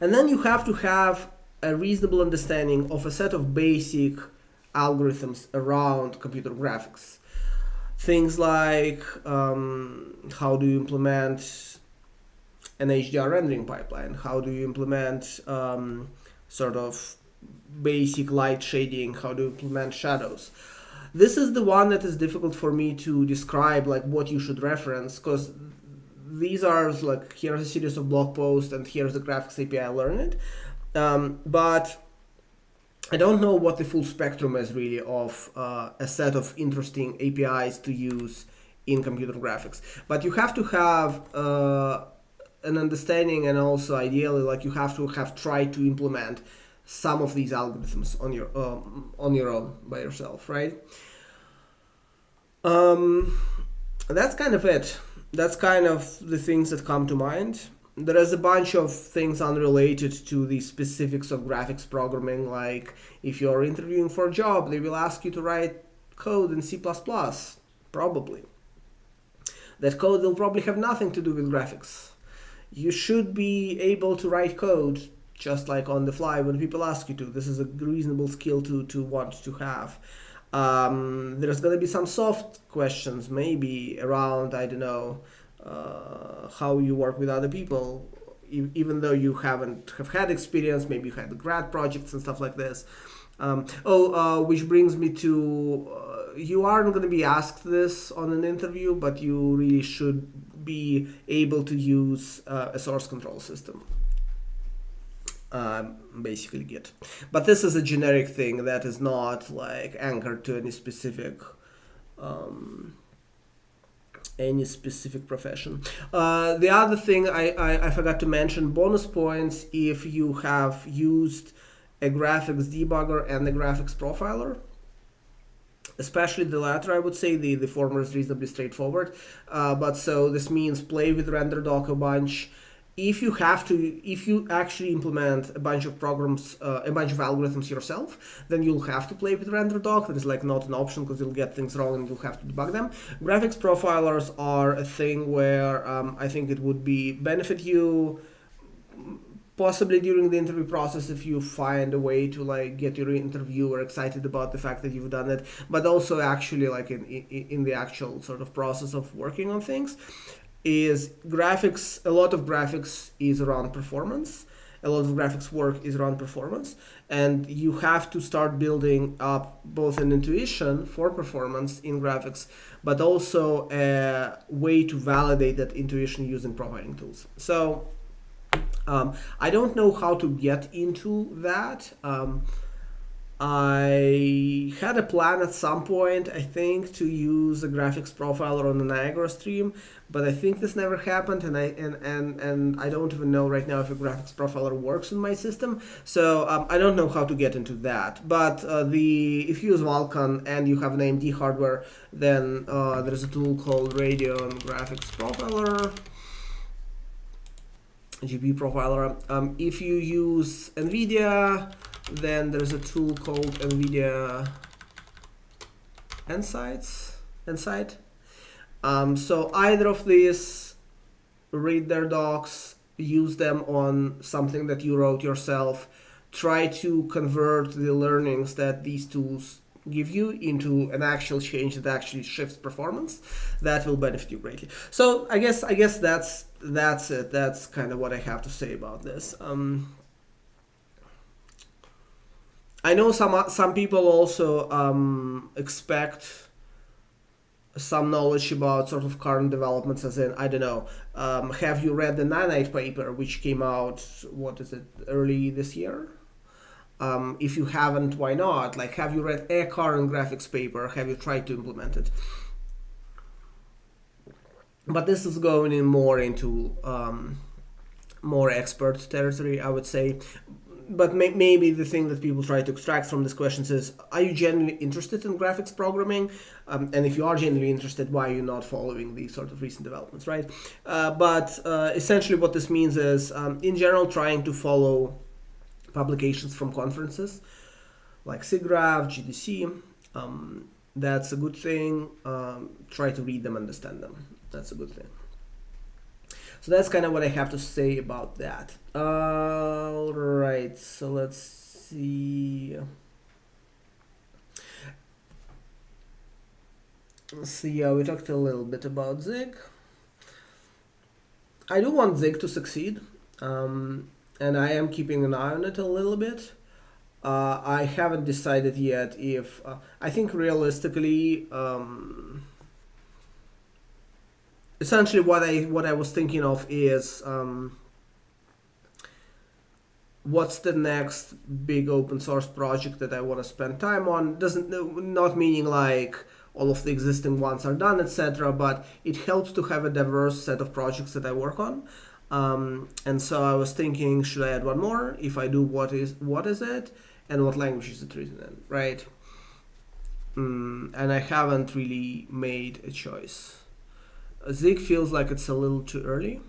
And then you have to have a reasonable understanding of a set of basic algorithms around computer graphics. Things like how do you implement an HDR rendering pipeline? How do you implement sort of basic light shading? How do you implement shadows? This is the one that is difficult for me to describe, what you should reference, because these are here's a series of blog posts and here's the graphics API, learn it. But I don't know what the full spectrum is really of a set of interesting APIs to use in computer graphics. But you have to have an understanding, and also ideally you have to have tried to implement some of these algorithms on your own by yourself, right? That's kind of it. That's kind of the things that come to mind. There is a bunch of things unrelated to the specifics of graphics programming, like if you're interviewing for a job, they will ask you to write code in C++, probably. That code will probably have nothing to do with graphics. You should be able to write code just on the fly when people ask you to. This is a reasonable skill to want to have. There's going to be some soft questions maybe around, I don't know, how you work with other people, even though you have had experience, maybe you had grad projects and stuff like this. Which brings me to, you aren't going to be asked this on an interview, but you really should be able to use a source control system. Basically Git. But this is a generic thing that is not anchored to any specific profession. The other thing I forgot to mention, bonus points if you have used a graphics debugger and a graphics profiler. Especially the latter, I would say. The former is reasonably straightforward. But so this means play with RenderDoc a bunch. If you actually implement a bunch of programs, a bunch of algorithms yourself, then you'll have to play with RenderDoc. That is not an option, because you'll get things wrong and you'll have to debug them. Graphics profilers are a thing where I think it would benefit you possibly during the interview process, if you find a way to like get your interviewer excited about the fact that you've done it, but also actually like in the actual sort of process of working on things, is graphics. A lot of graphics is around performance. A lot of graphics work is around performance, and you have to start building up both an intuition for performance in graphics, but also a way to validate that intuition using profiling tools. So I don't know how to get into that. I had a plan at some point, I think, to use a graphics profiler on the Niagara stream, but I think this never happened, and I don't even know right now if a graphics profiler works in my system. So I don't know how to get into that. But if you use Vulkan and you have an AMD hardware, then there's a tool called Radeon Graphics Profiler. GPU profiler. If you use NVIDIA, then there's a tool called NVIDIA Insight. So either of these, read their docs, use them on something that you wrote yourself, try to convert the learnings that these tools give you into an actual change that actually shifts performance. That will benefit you greatly. So I guess that's it. That's kind of what I have to say about this. I know some people also expect some knowledge about sort of current developments, as in, I don't know, have you read the Nanite paper, which came out, what is it, early this year? If you haven't, why not? Like, have you read a current graphics paper? Have you tried to implement it? But this is going in more into more expert territory, I would say. But maybe the thing that people try to extract from these questions is, are you genuinely interested in graphics programming? And if you are genuinely interested, why are you not following these sort of recent developments, right? But essentially what this means is, in general, trying to follow publications from conferences like SIGGRAPH, GDC. That's a good thing. Try to read them, understand them. That's a good thing. So that's kind of what I have to say about that. All right, so let's see. Yeah, we talked a little bit about Zig. I do want Zig to succeed, and I am keeping an eye on it a little bit. I haven't decided yet if I think realistically. Essentially, what I was thinking of is what's the next big open source project that I want to spend time on. Not meaning like all of the existing ones are done, etc. But it helps to have a diverse set of projects that I work on. And so I was thinking, should I add one more? If I do, what is it, and what language is it written in, right? And I haven't really made a choice. Zig feels like it's a little too early.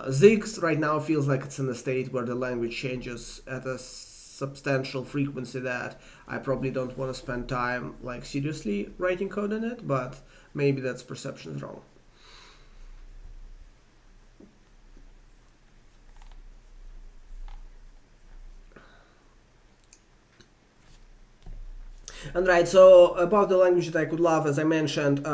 Zig right now feels like it's in a state where the language changes at a substantial frequency that I probably don't want to spend time like seriously writing code in it, but maybe that's perception wrong. And right, so about the language that I could love, as I mentioned,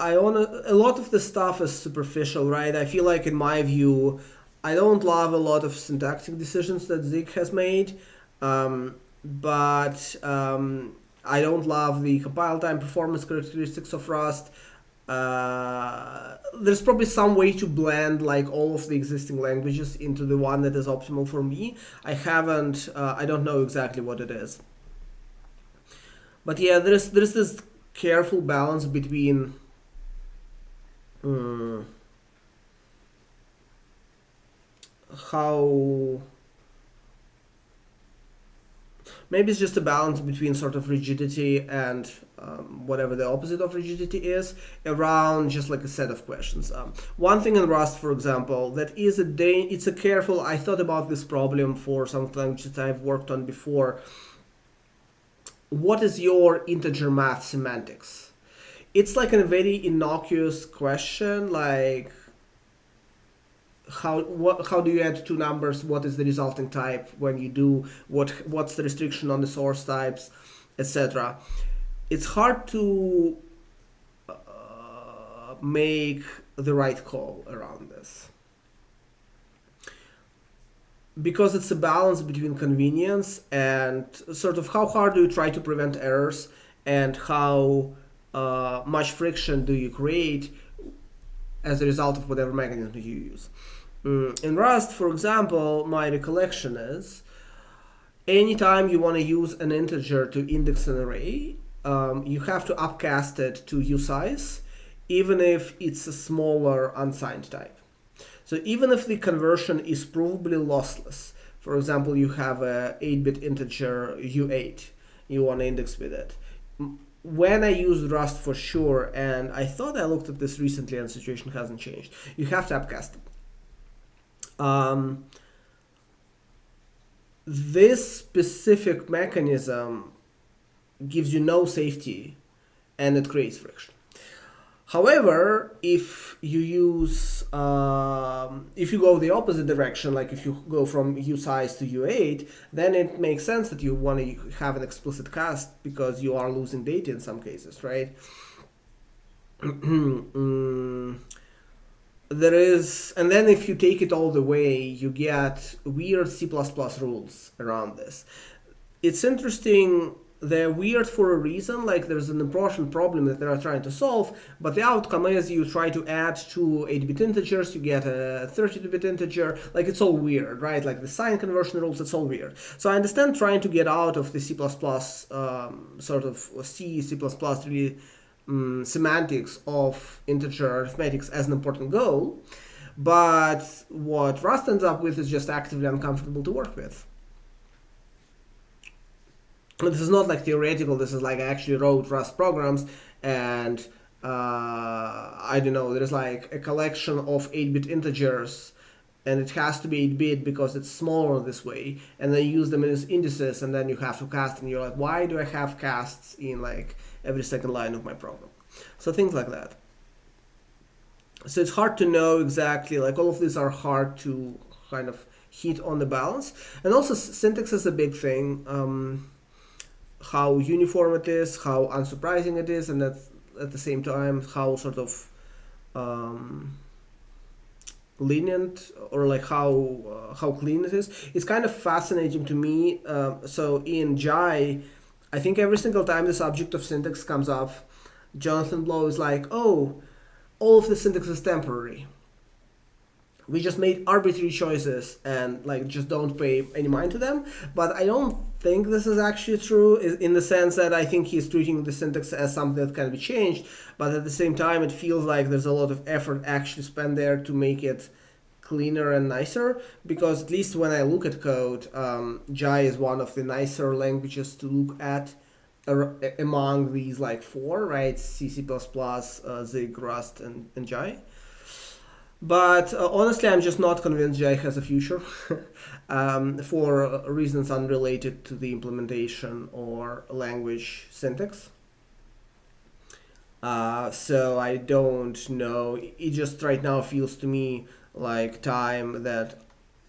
I own a lot of the stuff is superficial, right? I feel like, in my view, I don't love a lot of syntactic decisions that Zig has made, but I don't love the compile time performance characteristics of Rust. There's probably some way to blend like all of the existing languages into the one that is optimal for me. I don't know exactly what it is. But yeah, there's this careful balance between how maybe it's just a balance between sort of rigidity and whatever the opposite of rigidity is around just like a set of questions. One thing in Rust, for example, that is it's a careful. I thought about this problem for some languages that I've worked on before. What is your integer math semantics? It's like a very innocuous question, like how do you add two numbers? What is the resulting type when you do? What's the restriction on the source types, etc. It's hard to make the right call around this because it's a balance between convenience and sort of how hard do you try to prevent errors and how much friction do you create as a result of whatever mechanism you use. In Rust, for example, my recollection is anytime you want to use an integer to index an array, you have to upcast it to usize, even if it's a smaller unsigned type. So even if the conversion is provably lossless, for example, you have a 8-bit integer u8, you want to index with it. When I used Rust for sure, and I thought I looked at this recently and the situation hasn't changed, you have to upcast it. This specific mechanism gives you no safety and it creates friction. However, if you use, if you go the opposite direction, like if you go from usize to u8, then it makes sense that you want to have an explicit cast because you are losing data in some cases, right? There is, and then if you take it all the way, you get weird C++ rules around this. It's interesting. They're weird for a reason, like there's an important problem that they're trying to solve, but the outcome is you try to add two 8-bit integers, you get a 32-bit integer, like it's all weird, right? Like the sign conversion rules, it's all weird. So I understand trying to get out of the C++ sort of C++ really semantics of integer arithmetics as an important goal, but what Rust ends up with is just actively uncomfortable to work with. This is not like theoretical, this is like I actually wrote Rust programs and I don't know, there's like a collection of 8-bit integers and it has to be 8-bit because it's smaller this way, and then you use them as indices and then you have to cast and you're like, why do I have casts in like every second line of my program? So things like that. So it's hard to know exactly, like all of these are hard to kind of hit on the balance. And also syntax is a big thing. How uniform it is, how unsurprising it is, and at the same time how sort of lenient or like how clean it is. It's kind of fascinating to me. So in Jai, I think every single time the subject of syntax comes up, Jonathan Blow is like, oh, all of the syntax is temporary. We just made arbitrary choices and like just don't pay any mind to them. But I don't think this is actually true in the sense that I think he's treating the syntax as something that can be changed. But at the same time, it feels like there's a lot of effort actually spent there to make it cleaner and nicer. Because at least when I look at code, Jai is one of the nicer languages to look at among these like four, right? C, C++, Zig, Rust, and Jai. But honestly, I'm just not convinced Jai has a future for reasons unrelated to the implementation or language syntax. So I don't know. It just right now feels to me like time that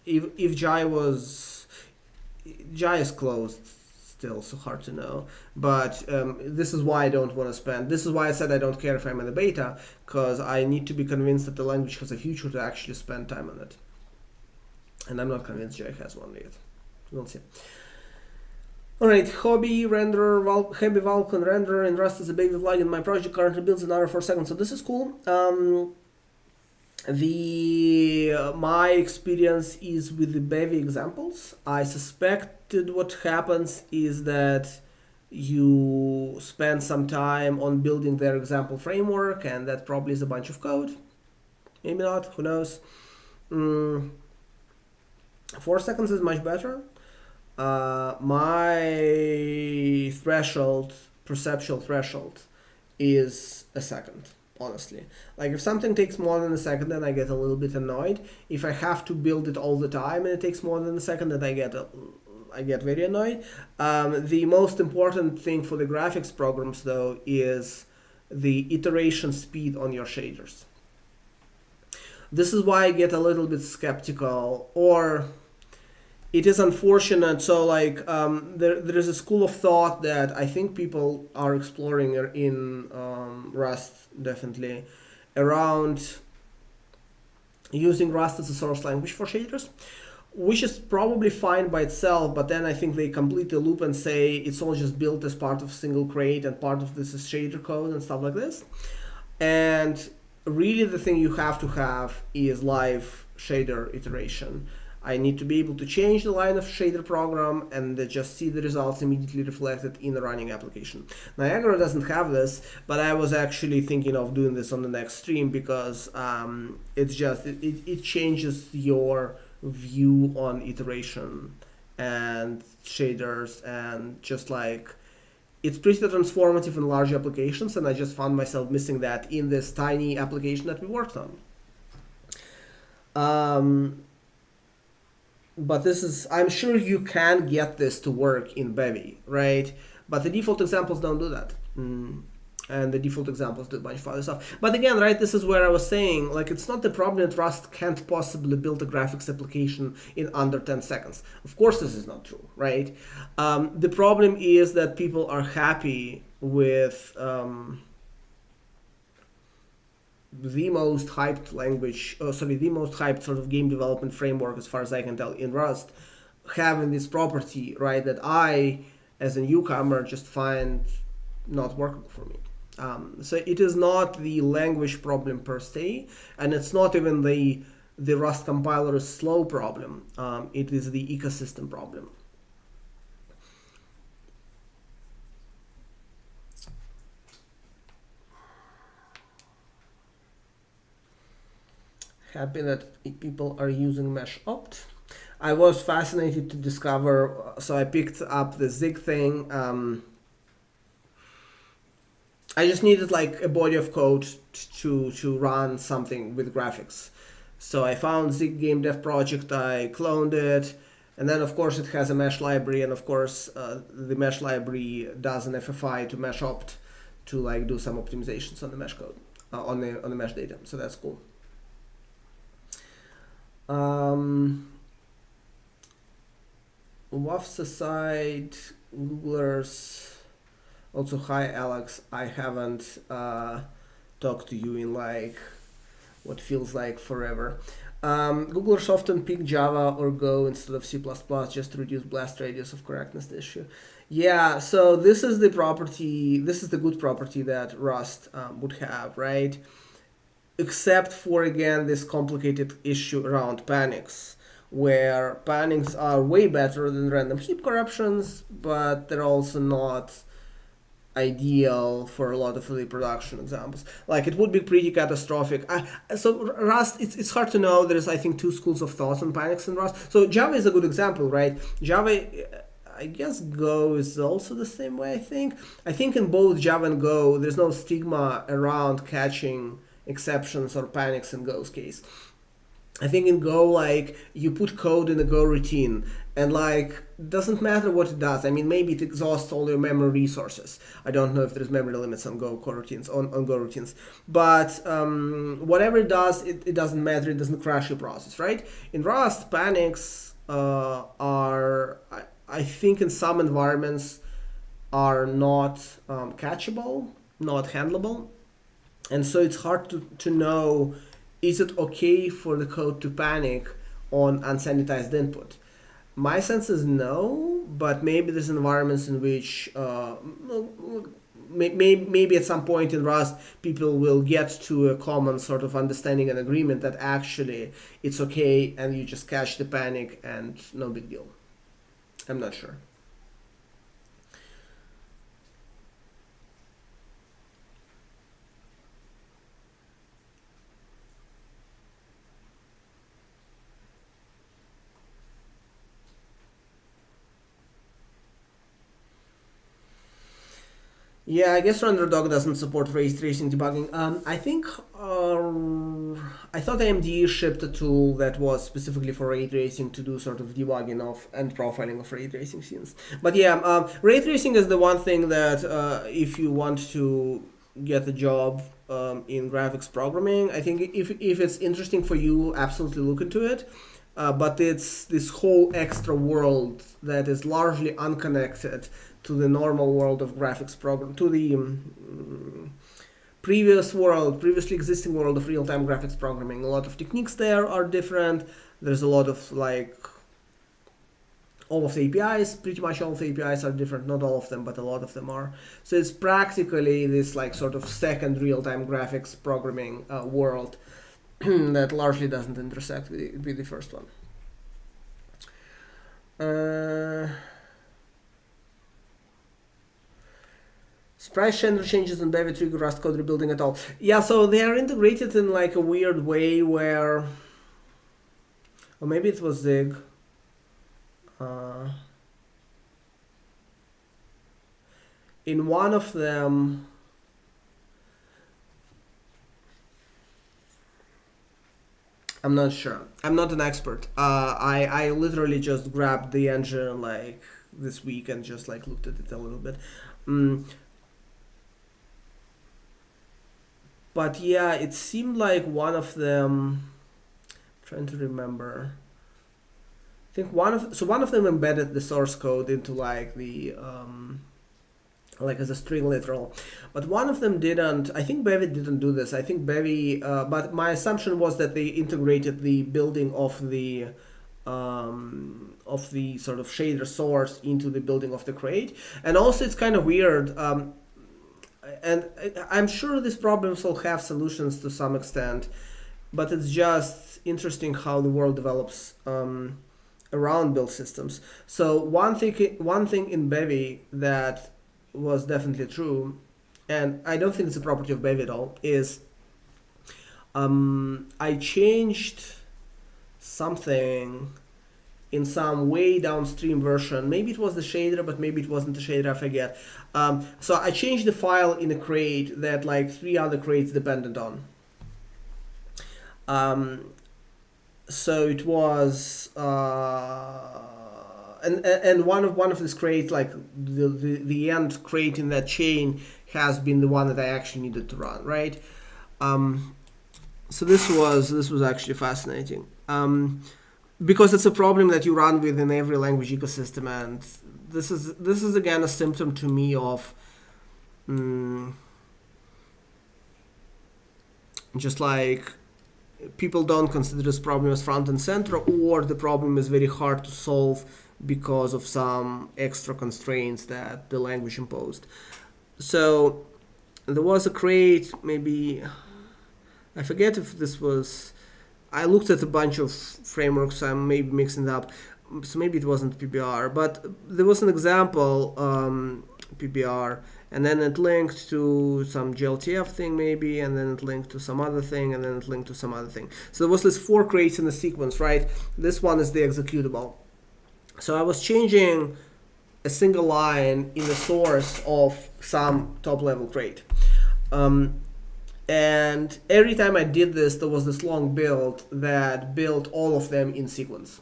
if Jai is closed still, so hard to know. But this is why I don't want to spend. This is why I said I don't care if I'm in the beta, because I need to be convinced that the language has a future to actually spend time on it. And I'm not convinced Jai has one yet. We'll see. Alright, hobby renderer, heavy Vulkan renderer in Rust is a baby plugin. My project currently builds in under 4 seconds, so this is cool. My experience is with the Bevy examples. I suspected what happens is that you spend some time on building their example framework, and that probably is a bunch of code. Maybe not, who knows. 4 seconds is much better. My perceptual threshold is a second. Honestly, like if something takes more than a second, then I get a little bit annoyed. If I have to build it all the time and it takes more than a second, then I get very annoyed. The most important thing for the graphics programs, though, is the iteration speed on your shaders. This is why I get a little bit skeptical, or it is unfortunate. So like there is a school of thought that I think people are exploring in Rust, definitely, around using Rust as a source language for shaders, which is probably fine by itself, but then I think they complete the loop and say it's all just built as part of single crate and part of this is shader code and stuff like this. And really the thing you have to have is live shader iteration. I need to be able to change the line of shader program and just see the results immediately reflected in the running application. Niagara doesn't have this, but I was actually thinking of doing this on the next stream because it changes your view on iteration and shaders, and just like it's pretty transformative in large applications, and I just found myself missing that in this tiny application that we worked on. But this is, I'm sure you can get this to work in Bevy, right? But the default examples don't do that. And the default examples do a bunch of other stuff. But again, right, this is where I was saying, like, it's not the problem that Rust can't possibly build a graphics application in under 10 seconds. Of course, this is not true, right? The problem is that people are happy with the most hyped language, the most hyped sort of game development framework, as far as I can tell, in Rust, having this property, right, that I, as a newcomer, just find not workable for me. So it is not the language problem per se, and it's not even the Rust compiler is slow problem. It is the ecosystem problem. Happy that people are using mesh opt. I was fascinated to discover, so I picked up the Zig thing. I just needed like a body of code to run something with graphics. So I found Zig game dev project, I cloned it, and then of course it has a mesh library, and of course the mesh library does an FFI to mesh opt to like do some optimizations on the mesh code, on the mesh data. So that's cool. Waffs aside, Googlers. Also, hi Alex, I haven't talked to you in like what feels like forever. Googlers often pick Java or Go instead of C++ just to reduce blast radius of correctness issue. Yeah, so this is the property, this is the good property that Rust would have, right? Except for, again, this complicated issue around panics, where panics are way better than random heap corruptions, but they're also not ideal for a lot of the production examples. Like, it would be pretty catastrophic. So Rust, it's hard to know. There's, I think, two schools of thought on panics in Rust. So Java is a good example, right? Java, I guess Go is also the same way, I think. I think in both Java and Go, there's no stigma around catching exceptions or panics in Go's case. I think in Go, like, you put code in a Go routine, and like, doesn't matter what it does. I mean, maybe it exhausts all your memory resources. I don't know if there's memory limits on Go routines, on Go routines. But whatever it does, it doesn't matter. It doesn't crash your process, right? In Rust, panics are, I think in some environments, are not catchable, not handleable. And so it's hard to know, is it okay for the code to panic on unsanitized input? My sense is no, but maybe there's environments in which maybe at some point in Rust, people will get to a common sort of understanding and agreement that actually it's okay and you just catch the panic and no big deal. I'm not sure. Yeah, I guess RenderDog doesn't support ray tracing debugging. I thought AMD shipped a tool that was specifically for ray tracing to do sort of debugging of and profiling of ray tracing scenes. But yeah, ray tracing is the one thing that if you want to get a job in graphics programming. I think if it's interesting for you, absolutely look into it. But it's this whole extra world that is largely unconnected to the normal world of graphics program, to the previously existing world of real-time graphics programming. A lot of techniques there are different. There's a lot of all of the APIs, pretty much all of the APIs are different, not all of them, but a lot of them are. So it's practically this sort of second real-time graphics programming world that largely doesn't intersect with the first one. Surprise Chandler changes in Bevy trigger Rust code rebuilding at all. Yeah, so they are integrated in a weird way where, or maybe it was Zig. In one of them, I'm not sure. I'm not an expert. I literally just grabbed the engine this week and just looked at it a little bit. But yeah, it seemed like one of them. I'm trying to remember. I think one of them embedded the source code into the as a string literal, but one of them didn't. I think Bevy didn't do this. I think Bevy, but my assumption was that they integrated the building of the sort of shader source into the building of the crate. And also it's kind of weird. And I'm sure these problems will have solutions to some extent, but it's just interesting how the world develops around build systems. So one thing in Bevy that was definitely true, and I don't think it's a property of Bevy at all, is I changed something in some way downstream version. Maybe it was the shader, but maybe it wasn't the shader, I forget. So I changed the file in a crate that 3 other crates depended on. So it was and one of these crates, the end crate in that chain, has been the one that I actually needed to run, right? So this was actually fascinating, because it's a problem that you run with in every language ecosystem, and this is again a symptom to me of just people don't consider this problem as front and center, or the problem is very hard to solve because of some extra constraints that the language imposed. So there was a crate, maybe, I forget if this was, I looked at a bunch of frameworks, so I'm maybe mixing it up, so maybe it wasn't PBR, but there was an example, PBR, and then it linked to some GLTF thing maybe, and then it linked to some other thing, and then it linked to some other thing. So there was this 4 crates in the sequence, right? This one is the executable. So I was changing a single line in the source of some top-level crate. And every time I did this, there was this long build that built all of them in sequence.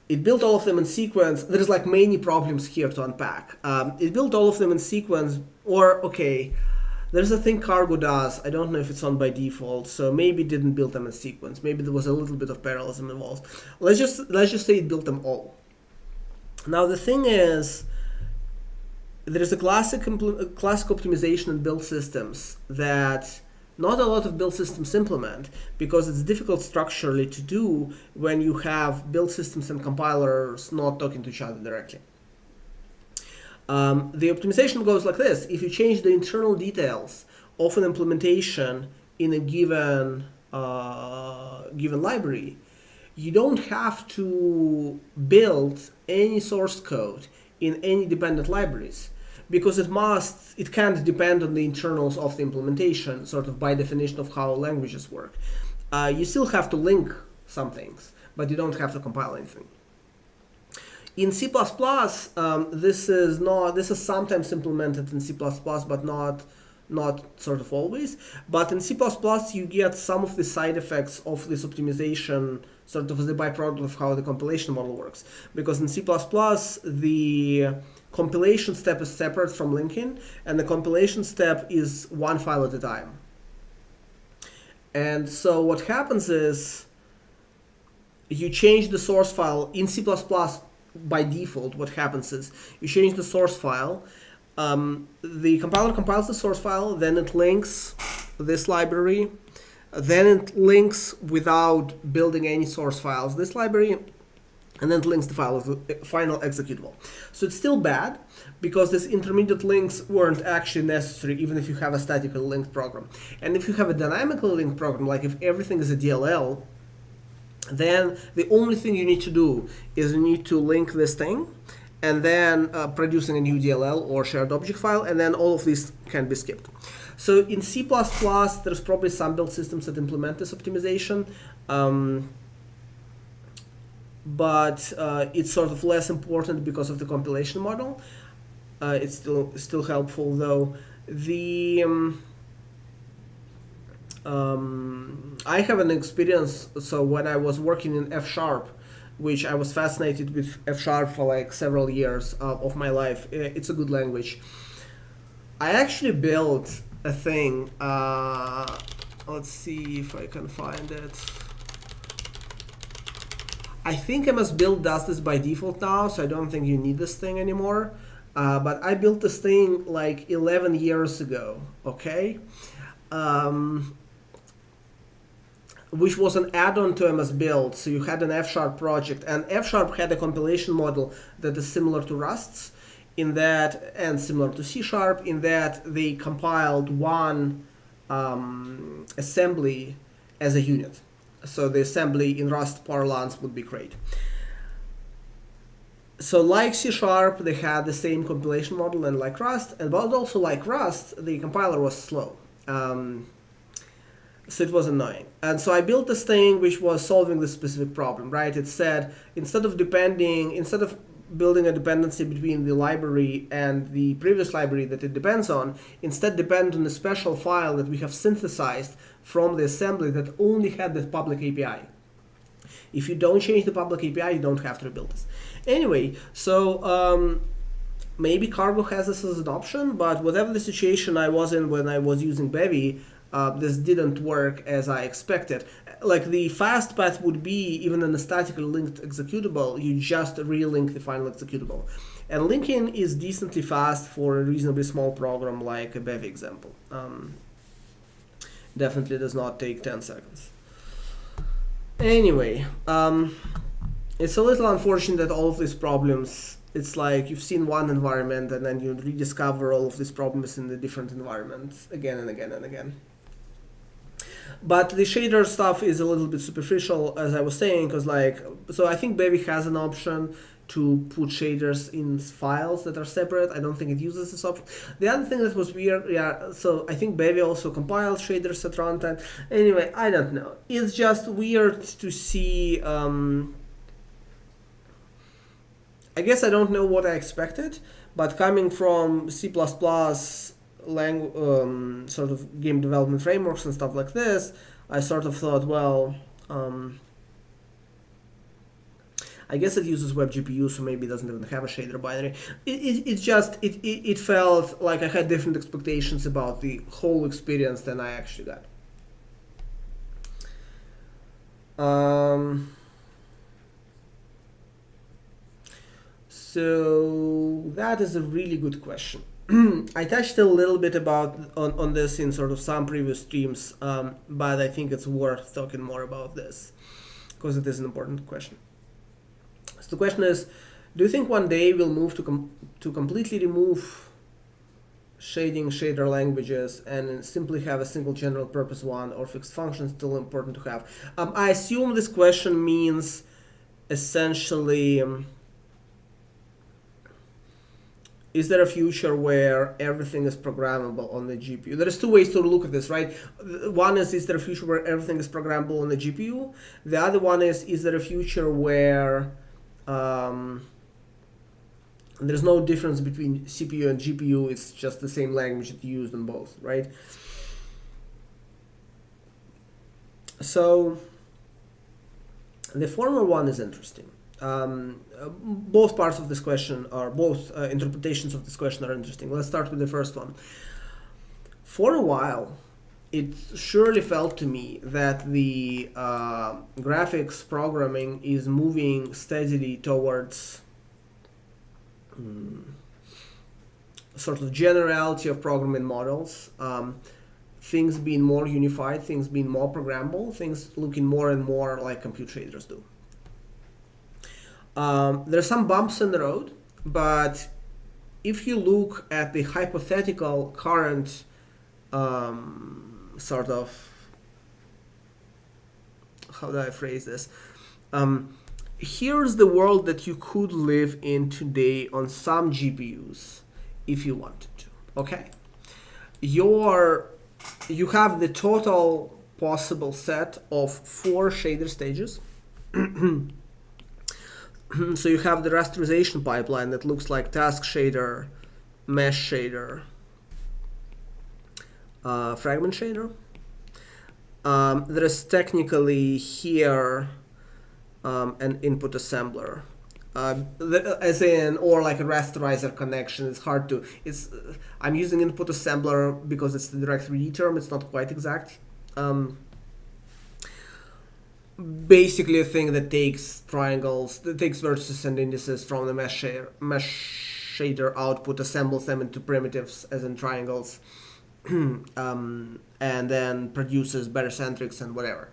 It built all of them in sequence. There's many problems here to unpack. It built all of them in sequence, or okay, there's a thing Cargo does. I don't know if it's on by default, so maybe it didn't build them in sequence. Maybe there was a little bit of parallelism involved. Let's just say it built them all. Now the thing is, there is a classic optimization in build systems that not a lot of build systems implement, because it's difficult structurally to do when you have build systems and compilers not talking to each other directly. The optimization goes like this. If you change the internal details of an implementation in a given library, you don't have to build any source code in any dependent libraries, because it can't depend on the internals of the implementation, sort of by definition of how languages work. You still have to link some things, but you don't have to compile anything. In C++, this is sometimes implemented in C++, but not sort of always. But in C++, you get some of the side effects of this optimization sort of as the byproduct of how the compilation model works. Because in C++, the compilation step is separate from linking, and the compilation step is one file at a time. And so what happens is you change the source file in C++. By default, what happens is you change the source file. The compiler compiles the source file, then it links this library, then it links without building any source files this library, and then it links the final executable. So it's still bad because these intermediate links weren't actually necessary even if you have a statically linked program. And if you have a dynamically linked program, like if everything is a DLL, then the only thing you need to do is you need to link this thing and then producing a new DLL or shared object file, and then all of these can be skipped. So in C++, there's probably some build systems that implement this optimization, but it's sort of less important because of the compilation model. It's still helpful though. I have an experience, so when I was working in F#, which I was fascinated with F# for like several years of my life. It's a good language. I actually built a thing, let's see if I can find it. I think MS-Build does this by default now, so I don't think you need this thing anymore. But I built this thing like 11 years ago, okay? Which was an add-on to MS-Build. So you had an F# project, and F# had a compilation model that is similar to Rust's in that, and similar to C# in that they compiled one assembly as a unit. So the assembly in Rust parlance would be great. So like C#, they had the same compilation model and like Rust, and but also like Rust, the compiler was slow. So it was annoying. And so I built this thing which was solving this specific problem, right? It said, instead of building a dependency between the library and the previous library that it depends on, instead depend on a special file that we have synthesized from the assembly that only had the public API. If you don't change the public API, you don't have to rebuild this. Anyway, so maybe Cargo has this as an option, but whatever the situation I was in when I was using Bevy, this didn't work as I expected. Like the fast path would be, even in a statically linked executable, you just relink the final executable. And linking is decently fast for a reasonably small program like a Bevy example. Definitely does not take 10 seconds. Anyway, it's a little unfortunate that all of these problems, it's like you've seen one environment and then you rediscover all of these problems in the different environments again and again and again. But the shader stuff is a little bit superficial, as I was saying, because so I think Bevy has an option to put shaders in files that are separate. I don't think it uses this option. The other thing that was weird, so I think Bevy also compiles shaders at runtime. Anyway, I don't know. It's just weird to see. I guess I don't know what I expected, but coming from C++ sort of game development frameworks and stuff like this, I sort of thought, well, I guess it uses WebGPU, so maybe it doesn't even have a shader binary. It felt like I had different expectations about the whole experience than I actually got. So that is a really good question. I touched a little bit on this in sort of some previous streams, but I think it's worth talking more about this because it is an important question. So the question is, do you think one day we'll move to completely remove shader languages and simply have a single general purpose one, or fixed functions still important to have? I assume this question means essentially, is there a future where everything is programmable on the GPU? There's two ways to look at this, right? One is there a future where everything is programmable on the GPU? The other one is there a future where there's no difference between CPU and GPU, it's just the same language that you use in both, right? So the former one is interesting. Both parts of this question, or both interpretations of this question, are interesting. Let's start with the first one. For a while, it surely felt to me that the graphics programming is moving steadily towards sort of generality of programming models, things being more unified, things being more programmable, things looking more and more like computer shaders do. There are some bumps in the road, but if you look at the hypothetical current sort of, how do I phrase this? Here's the world that you could live in today on some GPUs if you wanted to. Okay, you have the total possible set of 4 shader stages. So you have the rasterization pipeline that looks like task shader, mesh shader, fragment shader. There is technically here an input assembler, as in, or like a rasterizer connection. It's hard to. I'm using input assembler because it's the direct 3D term. It's not quite exact. Basically, a thing that takes triangles, that takes vertices and indices from the mesh shader output, assembles them into primitives, as in triangles, and then produces barycentrics and whatever.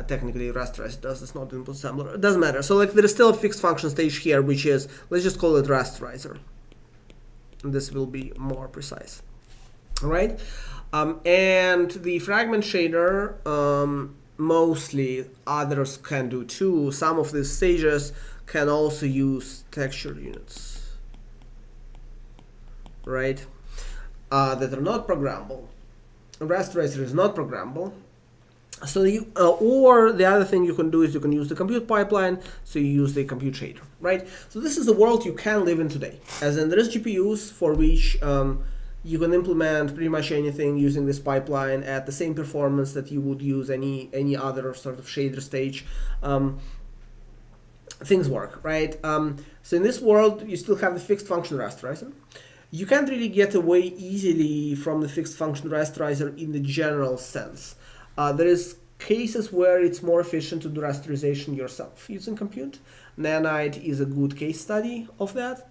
Technically, rasterize does. It's not input assembler. It doesn't matter. So, like, there is still a fixed function stage here, which is, let's just call it rasterizer. And this will be more precise. All right. And the fragment shader, mostly others can do too. Some of these stages can also use texture units, right? That are not programmable. Rasterizer is not programmable. So you, or the other thing you can do is you can use the compute pipeline, so you use the compute shader, right? So this is the world you can live in today. As in, there is GPUs for which you can implement pretty much anything using this pipeline at the same performance that you would use any other sort of shader stage. Things work, right? So in this world, you still have the fixed function rasterizer. You can't really get away easily from the fixed function rasterizer in the general sense. There is cases where it's more efficient to do rasterization yourself using compute. Nanite is a good case study of that.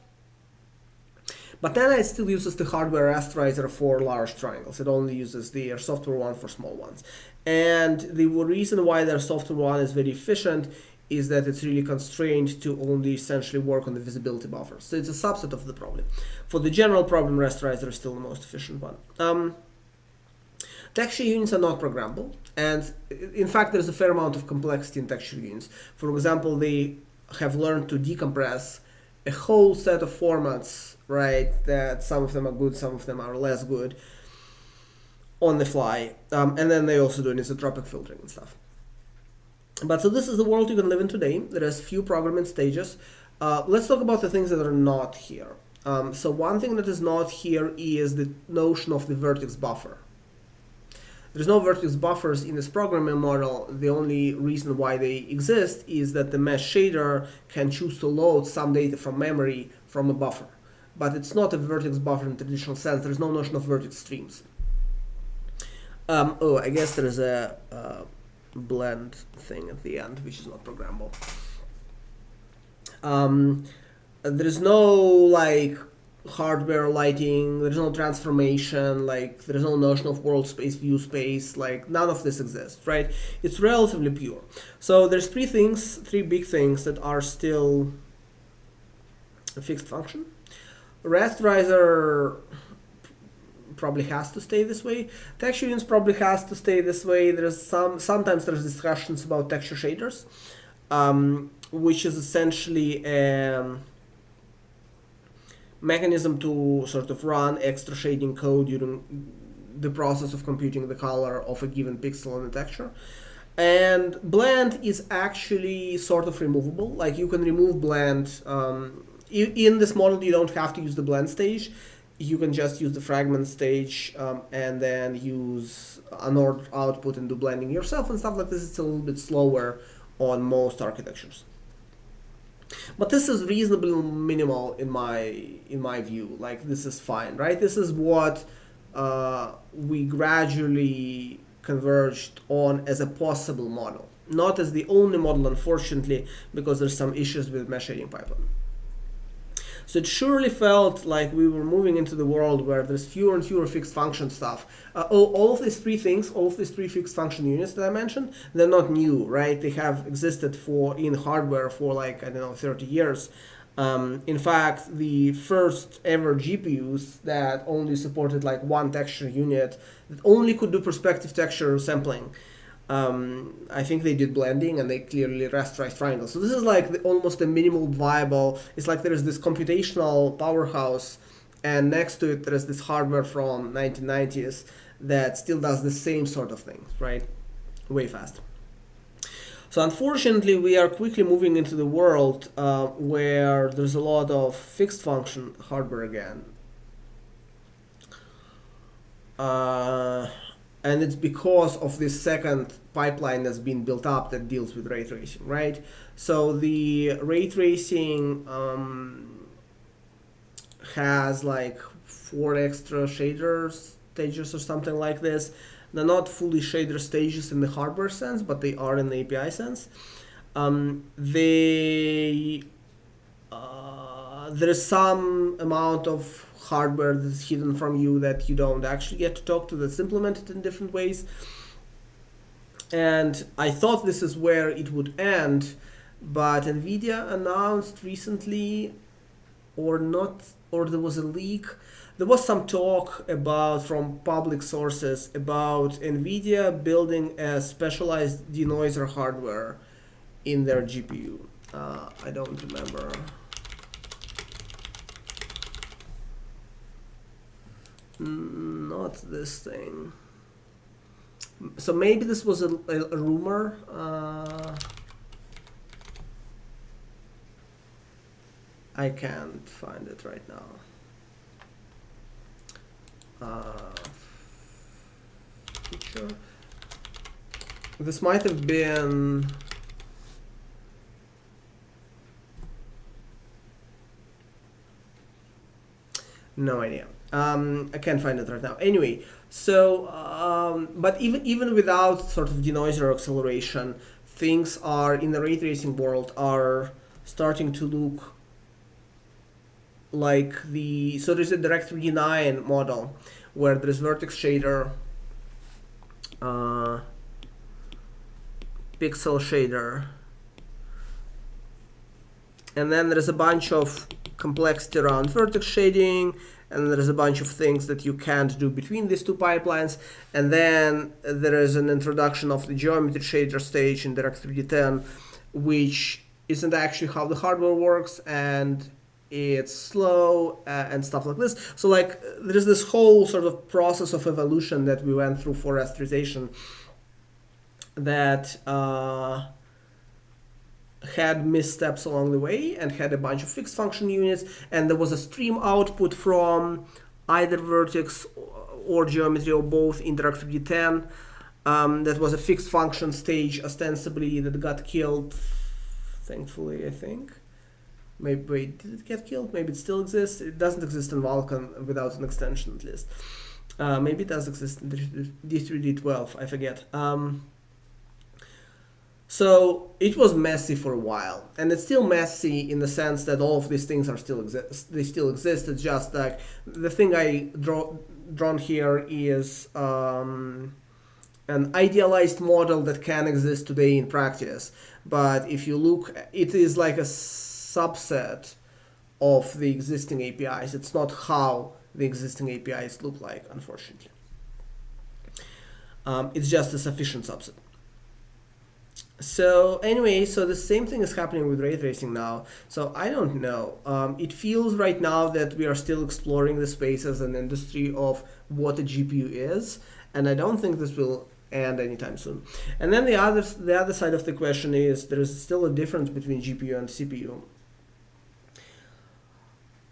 But Nanite still uses the hardware rasterizer for large triangles. It only uses their software one for small ones. And the reason why their software one is very efficient is that it's really constrained to only essentially work on the visibility buffers. So it's a subset of the problem. For the general problem, rasterizer is still the most efficient one. Texture units are not programmable, and in fact there's a fair amount of complexity in texture units. For example, they have learned to decompress a whole set of formats, right, that some of them are good, some of them are less good, on the fly, and then they also do anisotropic filtering and stuff. But so this is the world you can live in today. There is few programming stages. Let's talk about the things that are not here. So one thing that is not here is the notion of the vertex buffer. There's no vertex buffers in this programming model. The only reason why they exist is that the mesh shader can choose to load some data from memory from a buffer. But it's not a vertex buffer in the traditional sense. There's no notion of vertex streams. I guess there's a blend thing at the end, which is not programmable. There's no, like, hardware lighting, there's no transformation, like there's no notion of world space, view space, like none of this exists, right? It's relatively pure. So there's three big things that are still a fixed function. Rasterizer probably has to stay this way. Texture units probably has to stay this way. Sometimes there's discussions about texture shaders, which is essentially mechanism to sort of run extra shading code during the process of computing the color of a given pixel on the texture. And blend is actually sort of removable. Like, you can remove blend. In this model, you don't have to use the blend stage. You can just use the fragment stage and then use an output and do blending yourself and stuff like this. It's a little bit slower on most architectures. But this is reasonably minimal in my view. Like this is fine, right? This is what we gradually converged on as a possible model, not as the only model, unfortunately, because there's some issues with mesh shading pipeline. So it surely felt like we were moving into the world where there's fewer and fewer fixed function stuff. All of these three things, all of these three fixed function units that I mentioned, they're not new, right? They have existed in hardware for like, I don't know, 30 years. In fact, the first ever GPUs that only supported like one texture unit, that only could do perspective texture sampling, I think they did blending and they clearly rasterized triangles. So this is like almost a minimal viable. It's like there is this computational powerhouse, and next to it there is this hardware from 1990s that still does the same sort of things, right? Way fast. So unfortunately, we are quickly moving into the world where there's a lot of fixed function hardware again. And it's because of this second pipeline that's been built up that deals with ray tracing, right? So the ray tracing has like 4 extra shader stages or something like this. They're not fully shader stages in the hardware sense, but they are in the API sense. There's some amount of hardware that's hidden from you that you don't actually get to talk to, that's implemented in different ways. And I thought this is where it would end, but NVIDIA announced recently, or there was a leak. There was some talk from public sources about NVIDIA building a specialized denoiser hardware in their GPU. I don't remember. Not this thing. So maybe this was a rumor. I can't find it right now. Feature. This might have been. No idea. I can't find it right now. Anyway, so but even without sort of denoiser acceleration, things are in the ray tracing world are starting to look like so there's a Direct3D 9 model where there's vertex shader, pixel shader, and then there's a bunch of complexity around vertex shading, and there's a bunch of things that you can't do between these two pipelines. And then there is an introduction of the geometry shader stage in Direct3D 10, which isn't actually how the hardware works, and it's slow and stuff like this. So like there's this whole sort of process of evolution that we went through for rasterization that had missteps along the way and had a bunch of fixed function units, and there was a stream output from either vertex or geometry or both in Direct3D 10 that was a fixed function stage ostensibly that got killed, thankfully, I think. Maybe, wait, did it get killed? Maybe it still exists. It doesn't exist in Vulkan without an extension, at least. Maybe it does exist in D3D12, I forget. So it was messy for a while, and it's still messy in the sense that all of these things are still exist. They still exist. It's just like the thing I drawn here is an idealized model that can exist today in practice. But if you look, it is like a subset of the existing APIs. It's not how the existing APIs look like, unfortunately. It's just a sufficient subset. So anyway, so the same thing is happening with ray tracing now. So I don't know. It feels right now that we are still exploring the space as an industry of what a GPU is, and I don't think this will end anytime soon. And then the other side of the question is there is still a difference between GPU and CPU.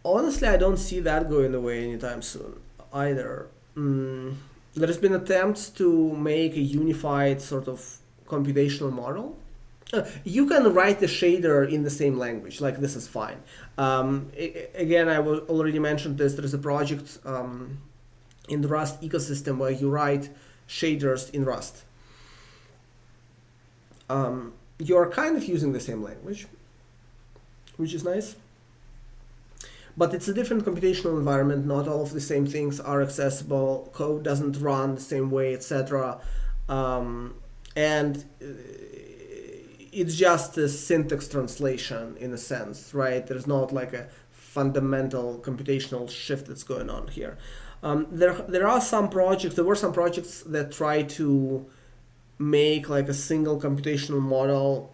Honestly, I don't see that going away anytime soon either. There has been attempts to make a unified sort of computational model You can write the shader in the same language, like this is fine. Again, already mentioned this. There is a project in the Rust ecosystem where you write shaders in Rust. You are kind of using the same language, which is nice. But it's a different computational environment. Not all of the same things are accessible. Code doesn't run the same way, etc. And it's just a syntax translation in a sense, right? There's not like a fundamental computational shift that's going on here. There were some projects that try to make like a single computational model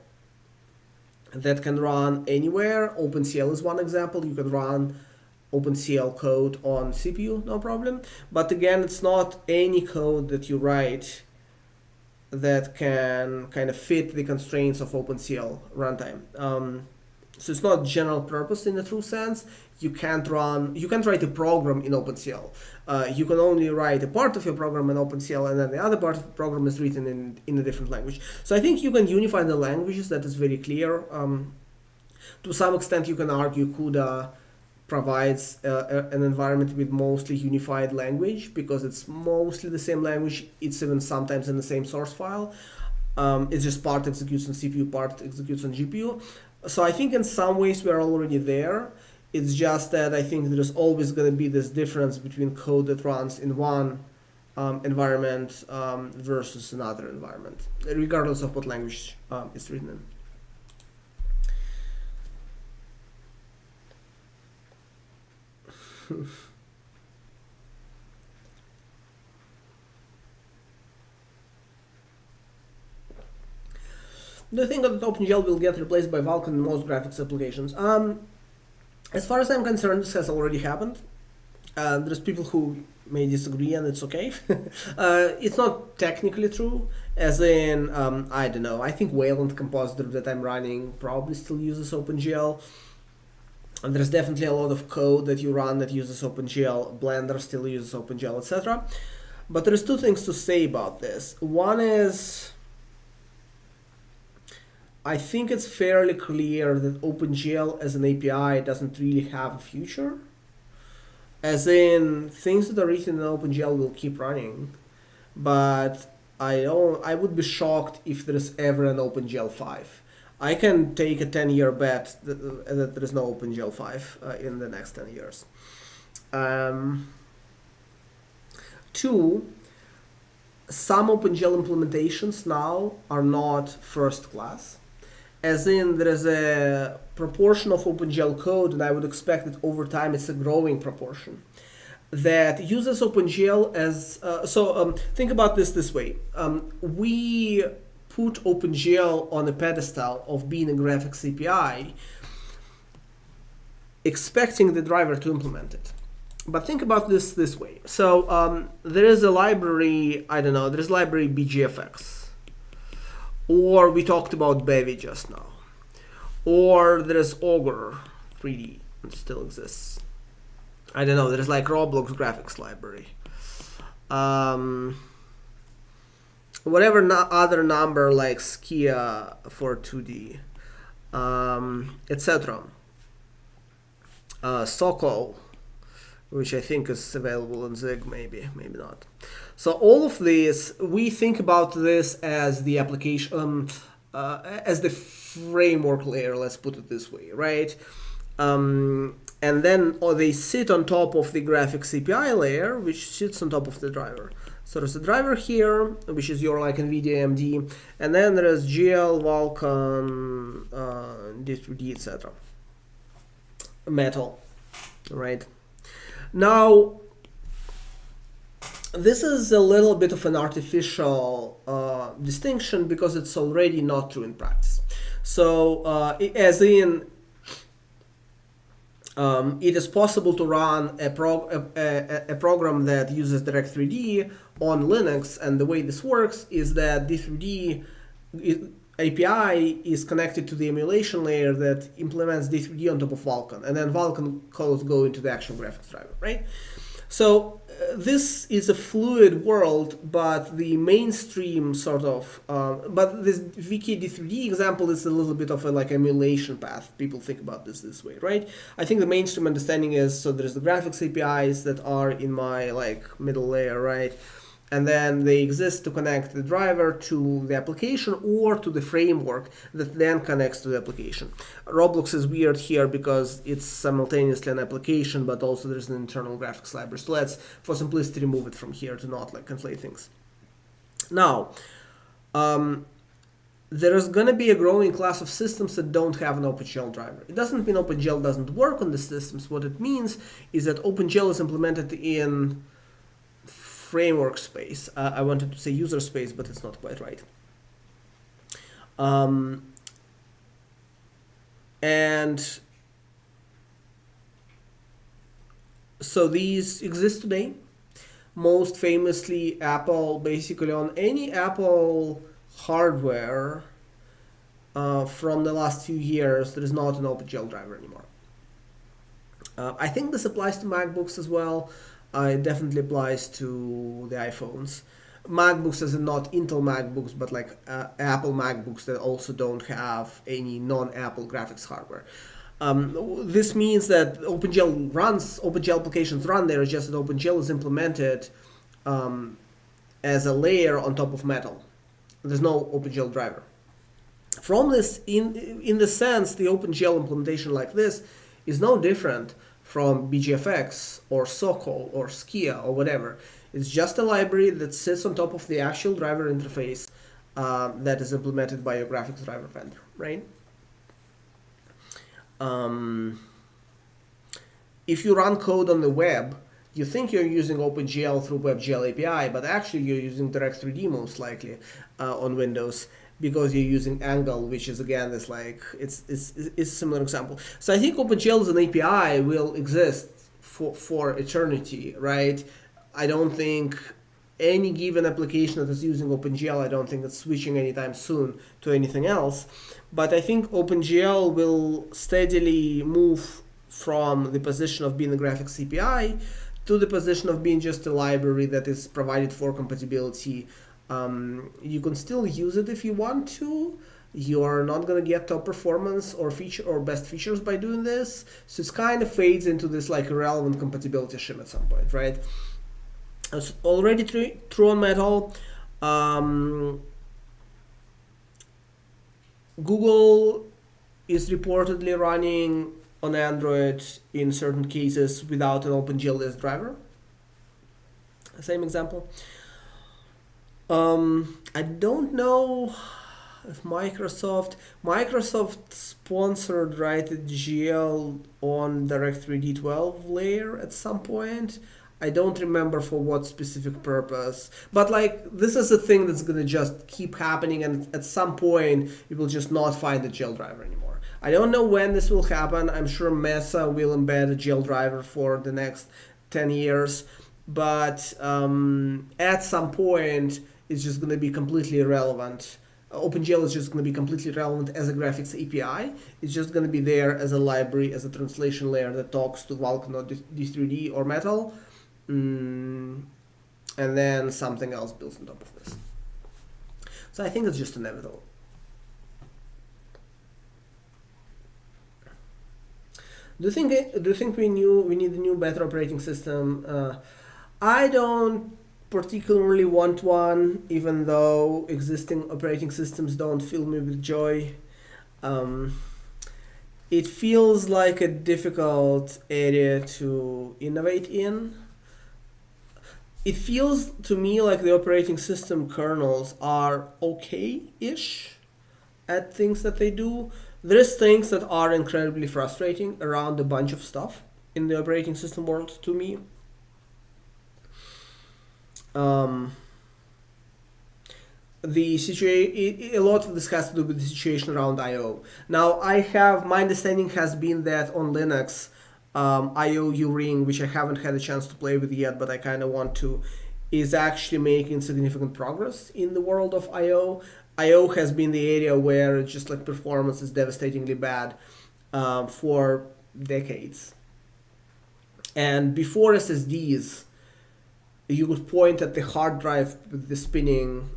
that can run anywhere. OpenCL is one example. You can run OpenCL code on CPU, no problem. But again, it's not any code that you write that can kind of fit the constraints of OpenCL runtime. So it's not general purpose in the true sense. You can't write a program in OpenCL. You can only write a part of your program in OpenCL, and then the other part of the program is written in a different language. So I think you can unify the languages. That is very clear. To some extent, you can argue CUDA provides an environment with mostly unified language because it's mostly the same language. It's even sometimes in the same source file. It's just part executes on CPU, part executes on GPU. So I think in some ways we're already there. It's just that I think there's always going to be this difference between code that runs in one environment versus another environment, regardless of what language it's written in. Do you think that OpenGL will get replaced by Vulkan in most graphics applications? As far as I'm concerned, this has already happened. There's people who may disagree, and it's okay. It's not technically true, as in, I don't know, I think Wayland compositor that I'm running probably still uses OpenGL. And there's definitely a lot of code that you run that uses OpenGL. Blender still uses OpenGL, etc. But there's two things to say about this. One is, I think it's fairly clear that OpenGL as an API doesn't really have a future. As in, things that are written in OpenGL will keep running, but I would be shocked if there is ever an OpenGL 5. I can take a 10-year bet that there is no OpenGL 5 in the next 10 years. Two, some OpenGL implementations now are not first class. As in, there is a proportion of OpenGL code, and I would expect that over time it's a growing proportion, that uses OpenGL as... think about this way. We put OpenGL on a pedestal of being a graphics API, expecting the driver to implement it. But think about this way. So there is a library, I don't know, there's library BGFX. Or we talked about Bevy just now. Or there's Augur 3D, it still exists. I don't know, there's like Roblox graphics library. Whatever other number like Skia for 2D, etc. Soko, which I think is available in Zig, maybe not. So all of this, we think about this as the application, as the framework layer, let's put it this way, right? And then they sit on top of the graphics API layer, which sits on top of the driver. So there's a driver here, which is your like NVIDIA AMD, and then there's GL, Vulkan, D3D, etc. Metal, right? Now, this is a little bit of an artificial distinction because it's already not true in practice. So, as in, it is possible to run a program that uses Direct3D on Linux, and the way this works is that D3D API is connected to the emulation layer that implements D3D on top of Vulkan, and then Vulkan calls go into the actual graphics driver, right? So this is a fluid world, but the mainstream sort of, but this VKD3D example is a little bit of a like emulation path. People think about this way, right? I think the mainstream understanding is, so there's the graphics APIs that are in my like middle layer, right? And then they exist to connect the driver to the application or to the framework that then connects to the application. Roblox is weird here because it's simultaneously an application, but also there's an internal graphics library. So let's, for simplicity, remove it from here to not like conflate things. Now, there is going to be a growing class of systems that don't have an OpenGL driver. It doesn't mean OpenGL doesn't work on the systems. What it means is that OpenGL is implemented in framework space. I wanted to say user space, but it's not quite right. And so these exist today. Most famously, Apple, basically on any Apple hardware from the last few years, there is not an OpenGL driver anymore. I think this applies to MacBooks as well. It definitely applies to the iPhones. MacBooks as in not Intel MacBooks, but like Apple MacBooks that also don't have any non-Apple graphics hardware. This means that OpenGL applications run there, just that OpenGL is implemented as a layer on top of Metal. There's no OpenGL driver. From this, in the sense, the OpenGL implementation like this is no different from BGFX or Sokol or Skia or whatever. It's just a library that sits on top of the actual driver interface that is implemented by your graphics driver vendor, right? If you run code on the web, you think you're using OpenGL through WebGL API, but actually you're using Direct3D most likely on Windows, because you're using Angle, which is again this like it's a similar example. So I think OpenGL as an API will exist for eternity, right? I don't think any given application that is using OpenGL, I don't think it's switching anytime soon to anything else. But I think OpenGL will steadily move from the position of being a graphics API to the position of being just a library that is provided for compatibility. You can still use it if you want to. You're not going to get top performance or feature or best features by doing this. So it kind of fades into this like irrelevant compatibility shim at some point, right? It's already true on Metal. Google is reportedly running on Android in certain cases without an OpenGL driver. Same example. I don't know if Microsoft sponsored write GL on Direct3D 12 layer at some point. I don't remember for what specific purpose, but like this is a thing that's gonna just keep happening, and at some point you will just not find the GL driver anymore. I don't know when this will happen. I'm sure Mesa will embed a GL driver for the next 10 years, but at some point it's just going to be completely irrelevant. OpenGL is just going to be completely relevant as a graphics API. It's just going to be there as a library, as a translation layer that talks to Vulkan or D3D or Metal, and then something else built on top of this. So I think it's just inevitable. Do you think we need a new better operating system? I don't particularly want one, even though existing operating systems don't fill me with joy. It feels like a difficult area to innovate in. It feels to me like the operating system kernels are okay-ish at things that they do. There's things that are incredibly frustrating around a bunch of stuff in the operating system world to me. The situation, a lot of this has to do with the situation around I/O. Now, my understanding has been that on Linux, I/O U-Ring, which I haven't had a chance to play with yet, but I kind of want to, is actually making significant progress in the world of I/O. I/O has been the area where just like performance is devastatingly bad for decades. And before SSDs, you could point at the hard drive with the spinning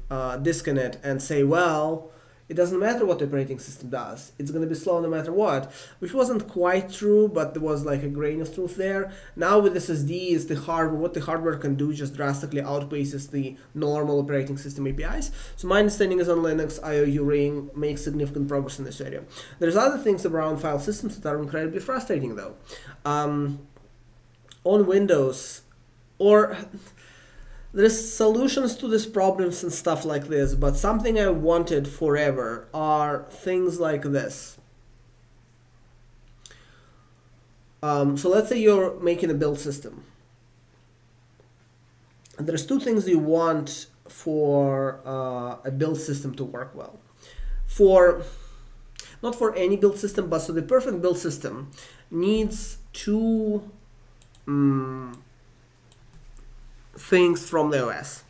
disk in it and say, well, it doesn't matter what the operating system does. It's going to be slow no matter what, which wasn't quite true, but there was like a grain of truth there. Now with SSDs, what the hardware can do just drastically outpaces the normal operating system APIs. So my understanding is on Linux, IOU Ring makes significant progress in this area. There's other things around file systems that are incredibly frustrating though. On Windows, or there's solutions to these problems and stuff like this, but something I wanted forever are things like this. So let's say you're making a build system. And there's two things you want for a build system to work well. Not for any build system, but so the perfect build system needs two things from the OS.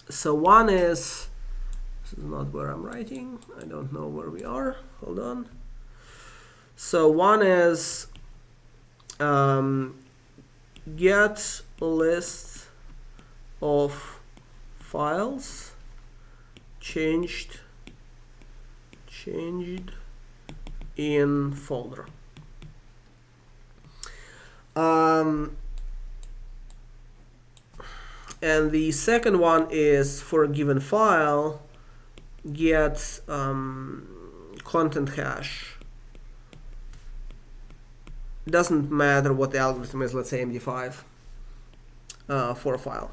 So one is, this is not where I'm writing, I don't know where we are, hold on. So one is get list of files changed in folder. And the second one is for a given file, get content hash. It doesn't matter what the algorithm is, let's say MD5 for a file.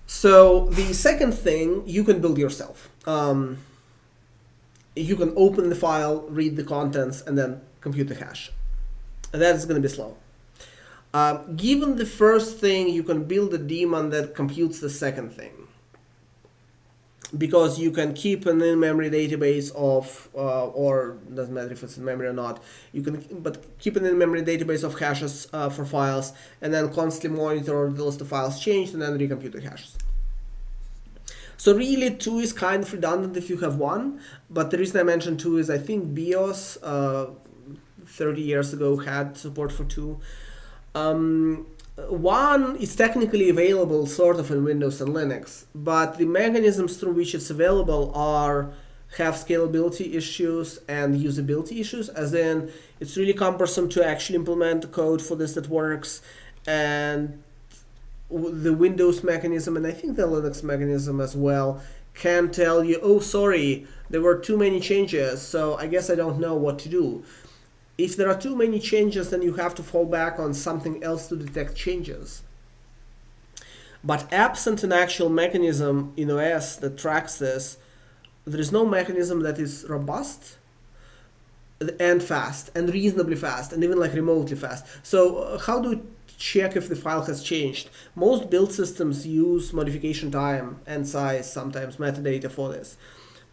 So the second thing you can build yourself. You can open the file, read the contents, and then compute the hash. And that is going to be slow. Given the first thing, you can build a daemon that computes the second thing. Because you can keep an in-memory database of, or doesn't matter if it's in memory or not, but keep an in-memory database of hashes for files, and then constantly monitor the list of files changed, and then recompute the hashes. So really, 2 is kind of redundant if you have 1, but the reason I mentioned 2 is I think BIOS 30 years ago had support for 2. 1 is technically available sort of in Windows and Linux, but the mechanisms through which it's available have scalability issues and usability issues, as in it's really cumbersome to actually implement the code for this that works, and the Windows mechanism, and I think the Linux mechanism as well, can tell you, oh sorry, there were too many changes, so I guess I don't know what to do. If there are too many changes, then you have to fall back on something else to detect changes. But absent an actual mechanism in OS that tracks this, there is no mechanism that is robust and fast, and reasonably fast, and even like remotely fast. So how do we check if the file has changed? Most build systems use modification time and size, sometimes metadata for this.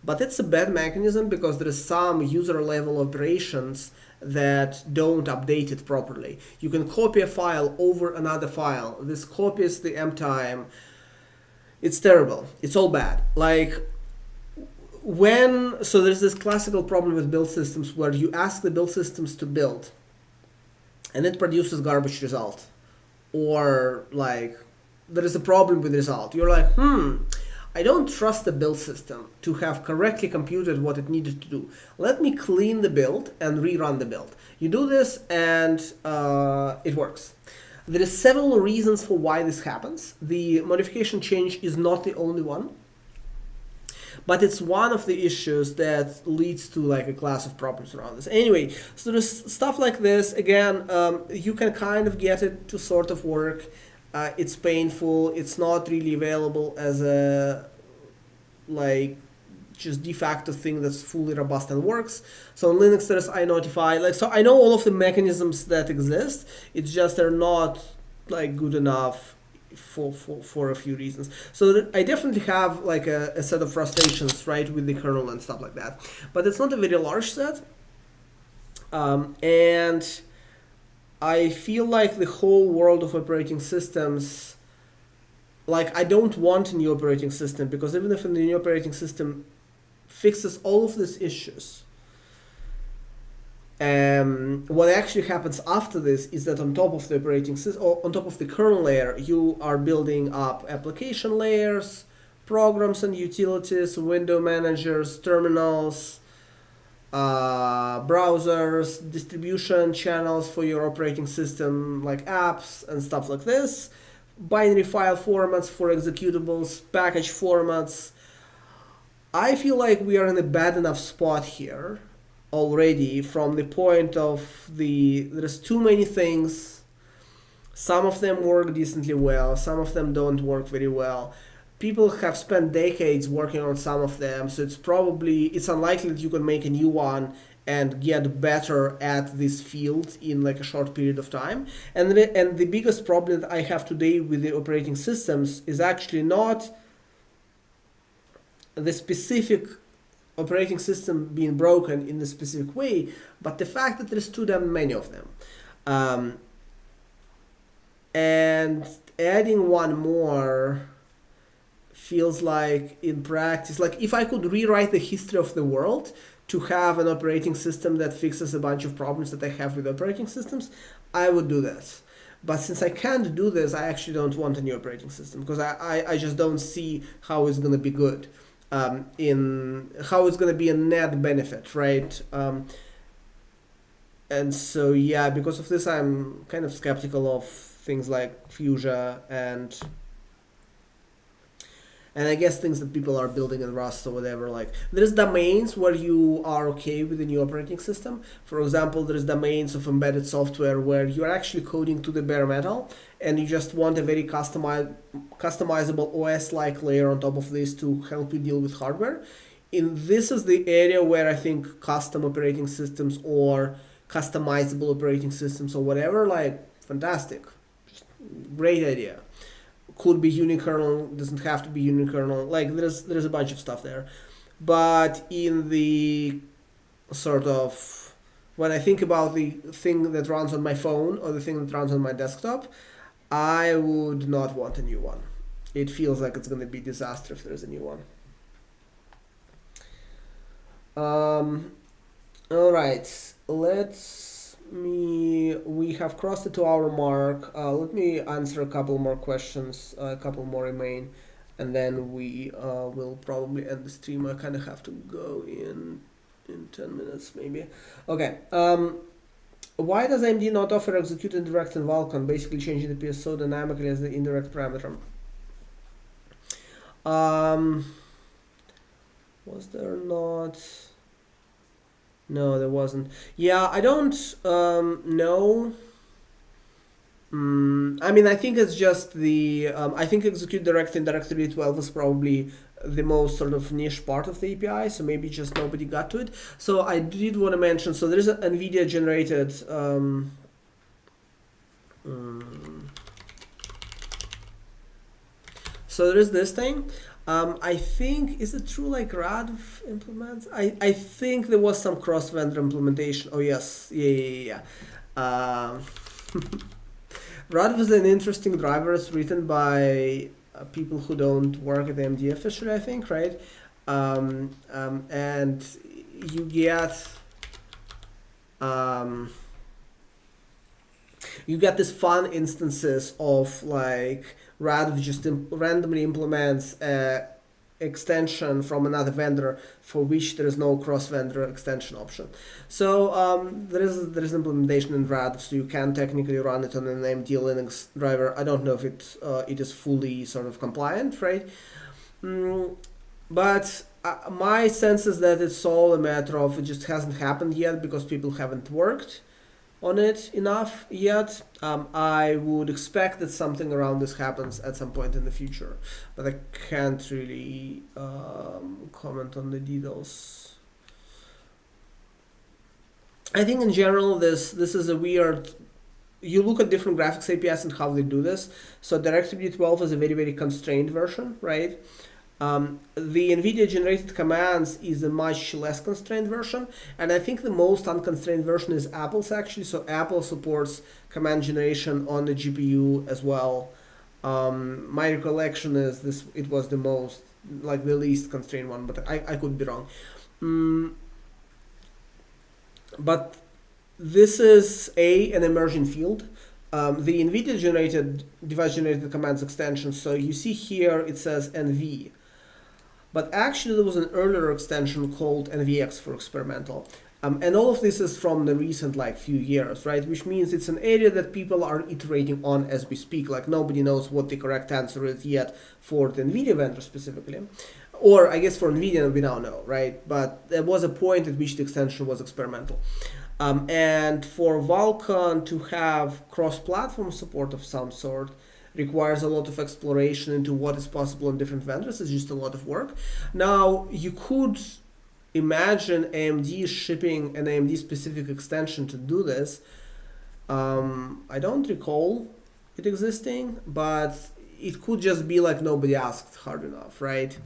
But it's a bad mechanism because there is some user level operations that don't update it properly. You can copy a file over another file. This copies the M time. It's terrible. It's all bad. Like so there's this classical problem with build systems where you ask the build systems to build and it produces garbage result. Or like there is a problem with the result. You're like, I don't trust the build system to have correctly computed what it needed to do. Let me clean the build and rerun the build. You do this and it works. There are several reasons for why this happens. The modification change is not the only one, but it's one of the issues that leads to like a class of problems around this. Anyway, so there's stuff like this. Again, you can kind of get it to sort of work. It's painful. It's not really available as a like just de facto thing that's fully robust and works. So in Linux there's iNotify. So I know all of the mechanisms that exist. It's just they're not like good enough for a few reasons. So I definitely have like a set of frustrations, right, with the kernel and stuff like that. But it's not a very large set. And I feel like the whole world of operating systems, like I don't want a new operating system, because even if the new operating system fixes all of these issues, What actually happens after this is that on top of the operating system, or on top of the kernel layer, you are building up application layers, programs and utilities, window managers, terminals, browsers, distribution channels for your operating system, like apps and stuff like this, binary file formats for executables, package formats. I feel like we are in a bad enough spot here already, from the point of there's too many things. Some of them work decently well, some of them don't work very well. People have spent decades working on some of them, so it's unlikely that you can make a new one and get better at this field in like a short period of time. And the biggest problem that I have today with the operating systems is actually not the specific operating system being broken in the specific way, but the fact that there's too damn many of them. And adding one more feels like, in practice, like if I could rewrite the history of the world to have an operating system that fixes a bunch of problems that I have with operating systems, I would do that. But since I can't do this, I actually don't want a new operating system, because I just don't see how it's going to be good, in how it's going to be a net benefit, right? And so, yeah, because of this, I'm kind of skeptical of things like Fuchsia and I guess things that people are building in Rust or whatever. Like, there's domains where you are okay with the new operating system. For example, there's domains of embedded software where you're actually coding to the bare metal, and you just want a very customizable OS-like layer on top of this to help you deal with hardware. This is the area where I think custom operating systems or customizable operating systems or whatever, like, fantastic. Great idea. Could be unikernel, doesn't have to be unikernel. Like, there's a bunch of stuff there. But in the sort of, when I think about the thing that runs on my phone or the thing that runs on my desktop, I would not want a new one. It feels like it's going to be a disaster if there's a new one. All right, we have crossed the 2-hour mark. Let me answer a couple more questions, a couple more remain, and then we will probably end the stream. I kind of have to go in 10 minutes maybe. Okay. Why does AMD not offer execute indirect in Vulkan, basically changing the PSO dynamically as the indirect parameter? Was there not? No, there wasn't. Yeah, I don't know. I mean, I think it's just the, I think execute direct in Directory 12 is probably the most sort of niche part of the API, so maybe just nobody got to it. So I did want to mention, so there's an NVIDIA generated, so there is this thing. I think, is it true like RADV implements? I think there was some cross-vendor implementation. Oh yes, yeah. RADV is an interesting driver. It's written by people who don't work at AMD officially, I think, right? And you get this fun instances of like RADV just randomly implements a extension from another vendor for which there is no cross-vendor extension option. So there is implementation in RADV, so you can technically run it on an AMD Linux driver. I don't know if it is fully sort of compliant, right? But my sense is that it's all a matter of it just hasn't happened yet because people haven't worked on it enough yet. I would expect that something around this happens at some point in the future, but I can't really comment on the details. I think in general this is a weird, you look at different graphics APIs and how they do this. So Directory 12 is a very, very constrained version, right? The NVIDIA generated commands is a much less constrained version, and I think the most unconstrained version is Apple's actually. So Apple supports command generation on the GPU as well. My recollection is it was the most, like the least constrained one, but I could be wrong. But This is an emerging field. The NVIDIA generated device generated commands extension. So you see here it says NV, but actually there was an earlier extension called NVX for experimental. And all of this is from the recent like few years, right? Which means it's an area that people are iterating on as we speak. Like nobody knows what the correct answer is yet for the NVIDIA vendor specifically. Or I guess for NVIDIA we now know, right? But there was a point at which the extension was experimental. And for Vulkan to have cross-platform support of some sort requires a lot of exploration into what is possible on different vendors. It's just a lot of work. Now, you could imagine AMD shipping an AMD-specific extension to do this. I don't recall it existing, but it could just be like nobody asked hard enough, right?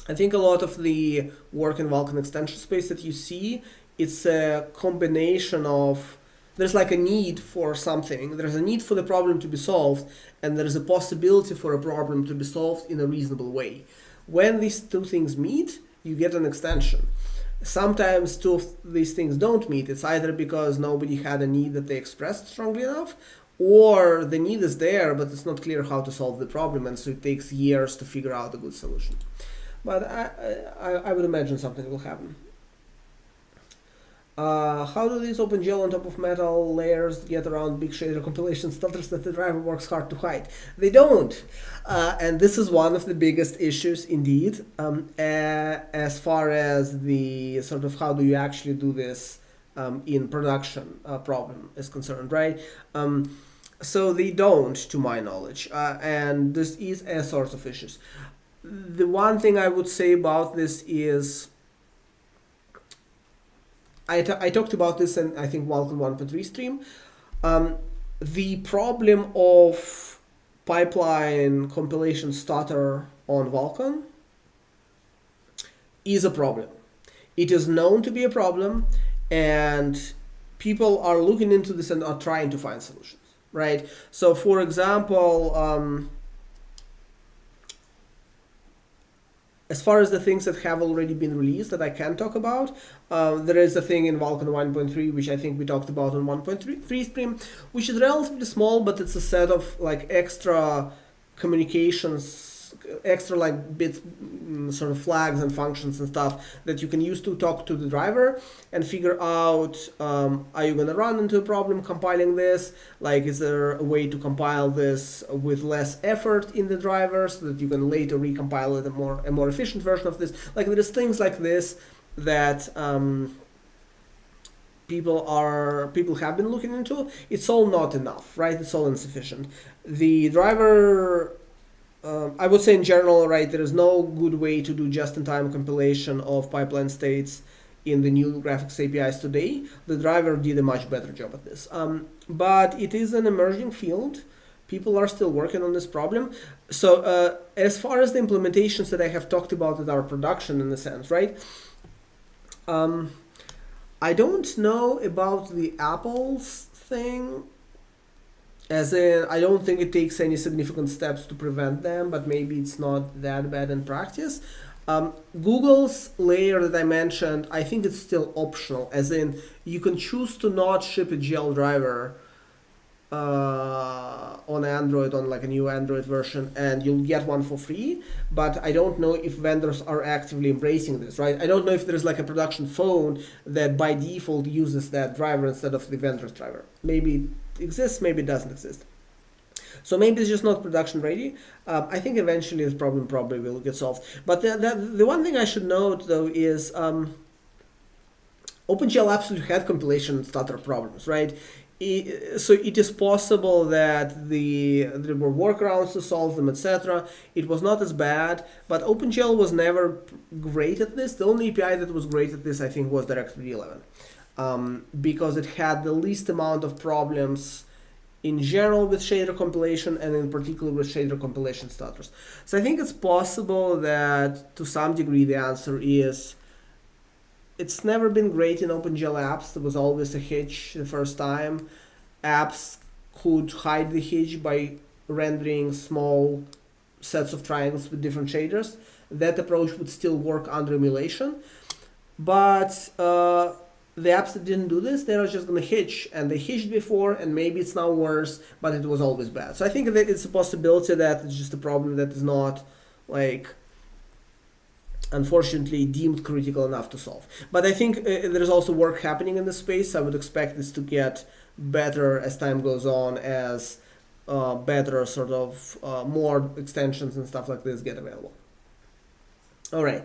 I think a lot of the work in Vulkan extension space that you see, it's a combination of, there's like a need for something, there's a need for the problem to be solved, and there's a possibility for a problem to be solved in a reasonable way. When these two things meet, you get an extension. Sometimes two of these things don't meet. It's either because nobody had a need that they expressed strongly enough, or the need is there, but it's not clear how to solve the problem, and so it takes years to figure out a good solution. But I would imagine something will happen. How do these OpenGL on top of metal layers get around big shader compilation stutters that the driver works hard to hide? They don't. And this is one of the biggest issues indeed, as far as the sort of how do you actually do this in production problem is concerned, right? So they don't, to my knowledge, and this is a source of issues. The one thing I would say about this is, I talked about this in, I think, Vulkan 1.3 stream. The problem of pipeline compilation stutter on Vulkan is a problem. It is known to be a problem, and people are looking into this and are trying to find solutions, right? So, for example, as far as the things that have already been released that I can talk about, there is a thing in Vulkan 1.3, which I think we talked about on 1.3 stream, which is relatively small, but it's a set of like extra communications, extra like bit sort of flags and functions and stuff that you can use to talk to the driver and figure out, are you going to run into a problem compiling this? Like, is there a way to compile this with less effort in the driver so that you can later recompile it a more efficient version of this? Like, there's things like this that people have been looking into. It's all not enough, right? It's all insufficient. The driver, I would say in general, right, there is no good way to do just-in-time compilation of pipeline states in the new graphics APIs today. The driver did a much better job at this. But it is an emerging field. People are still working on this problem. So as far as the implementations that I have talked about that are production in a sense, right? I don't know about the Apple's thing. As in, I don't think it takes any significant steps to prevent them, but maybe it's not that bad in practice. Google's layer that I mentioned, I think it's still optional, as in you can choose to not ship a GL driver on Android, on like a new Android version, and you'll get one for free. But I don't know if vendors are actively embracing this, right? I don't know if there's like a production phone that by default uses that driver instead of the vendor's driver. Maybe it exists, maybe it doesn't exist. So maybe it's just not production ready. I think eventually this problem probably will get solved. But the one thing I should note though is OpenGL absolutely had compilation stutter problems, right? So it is possible that there were workarounds to solve them, etc. It was not as bad, but OpenGL was never great at this. The only API that was great at this, I think, was DirectX 11, because it had the least amount of problems in general with shader compilation, and in particular with shader compilation stutters. So I think it's possible that to some degree the answer is it's never been great in OpenGL apps. There was always a hitch the first time. Apps could hide the hitch by rendering small sets of triangles with different shaders. That approach would still work under emulation. But the apps that didn't do this, they're just going to hitch, and they hitched before, and maybe it's now worse, but it was always bad. So I think that it's a possibility that it's just a problem that is not, like, unfortunately deemed critical enough to solve. But I think there's also work happening in this space. I would expect this to get better as time goes on, as better sort of more extensions and stuff like this get available. All right.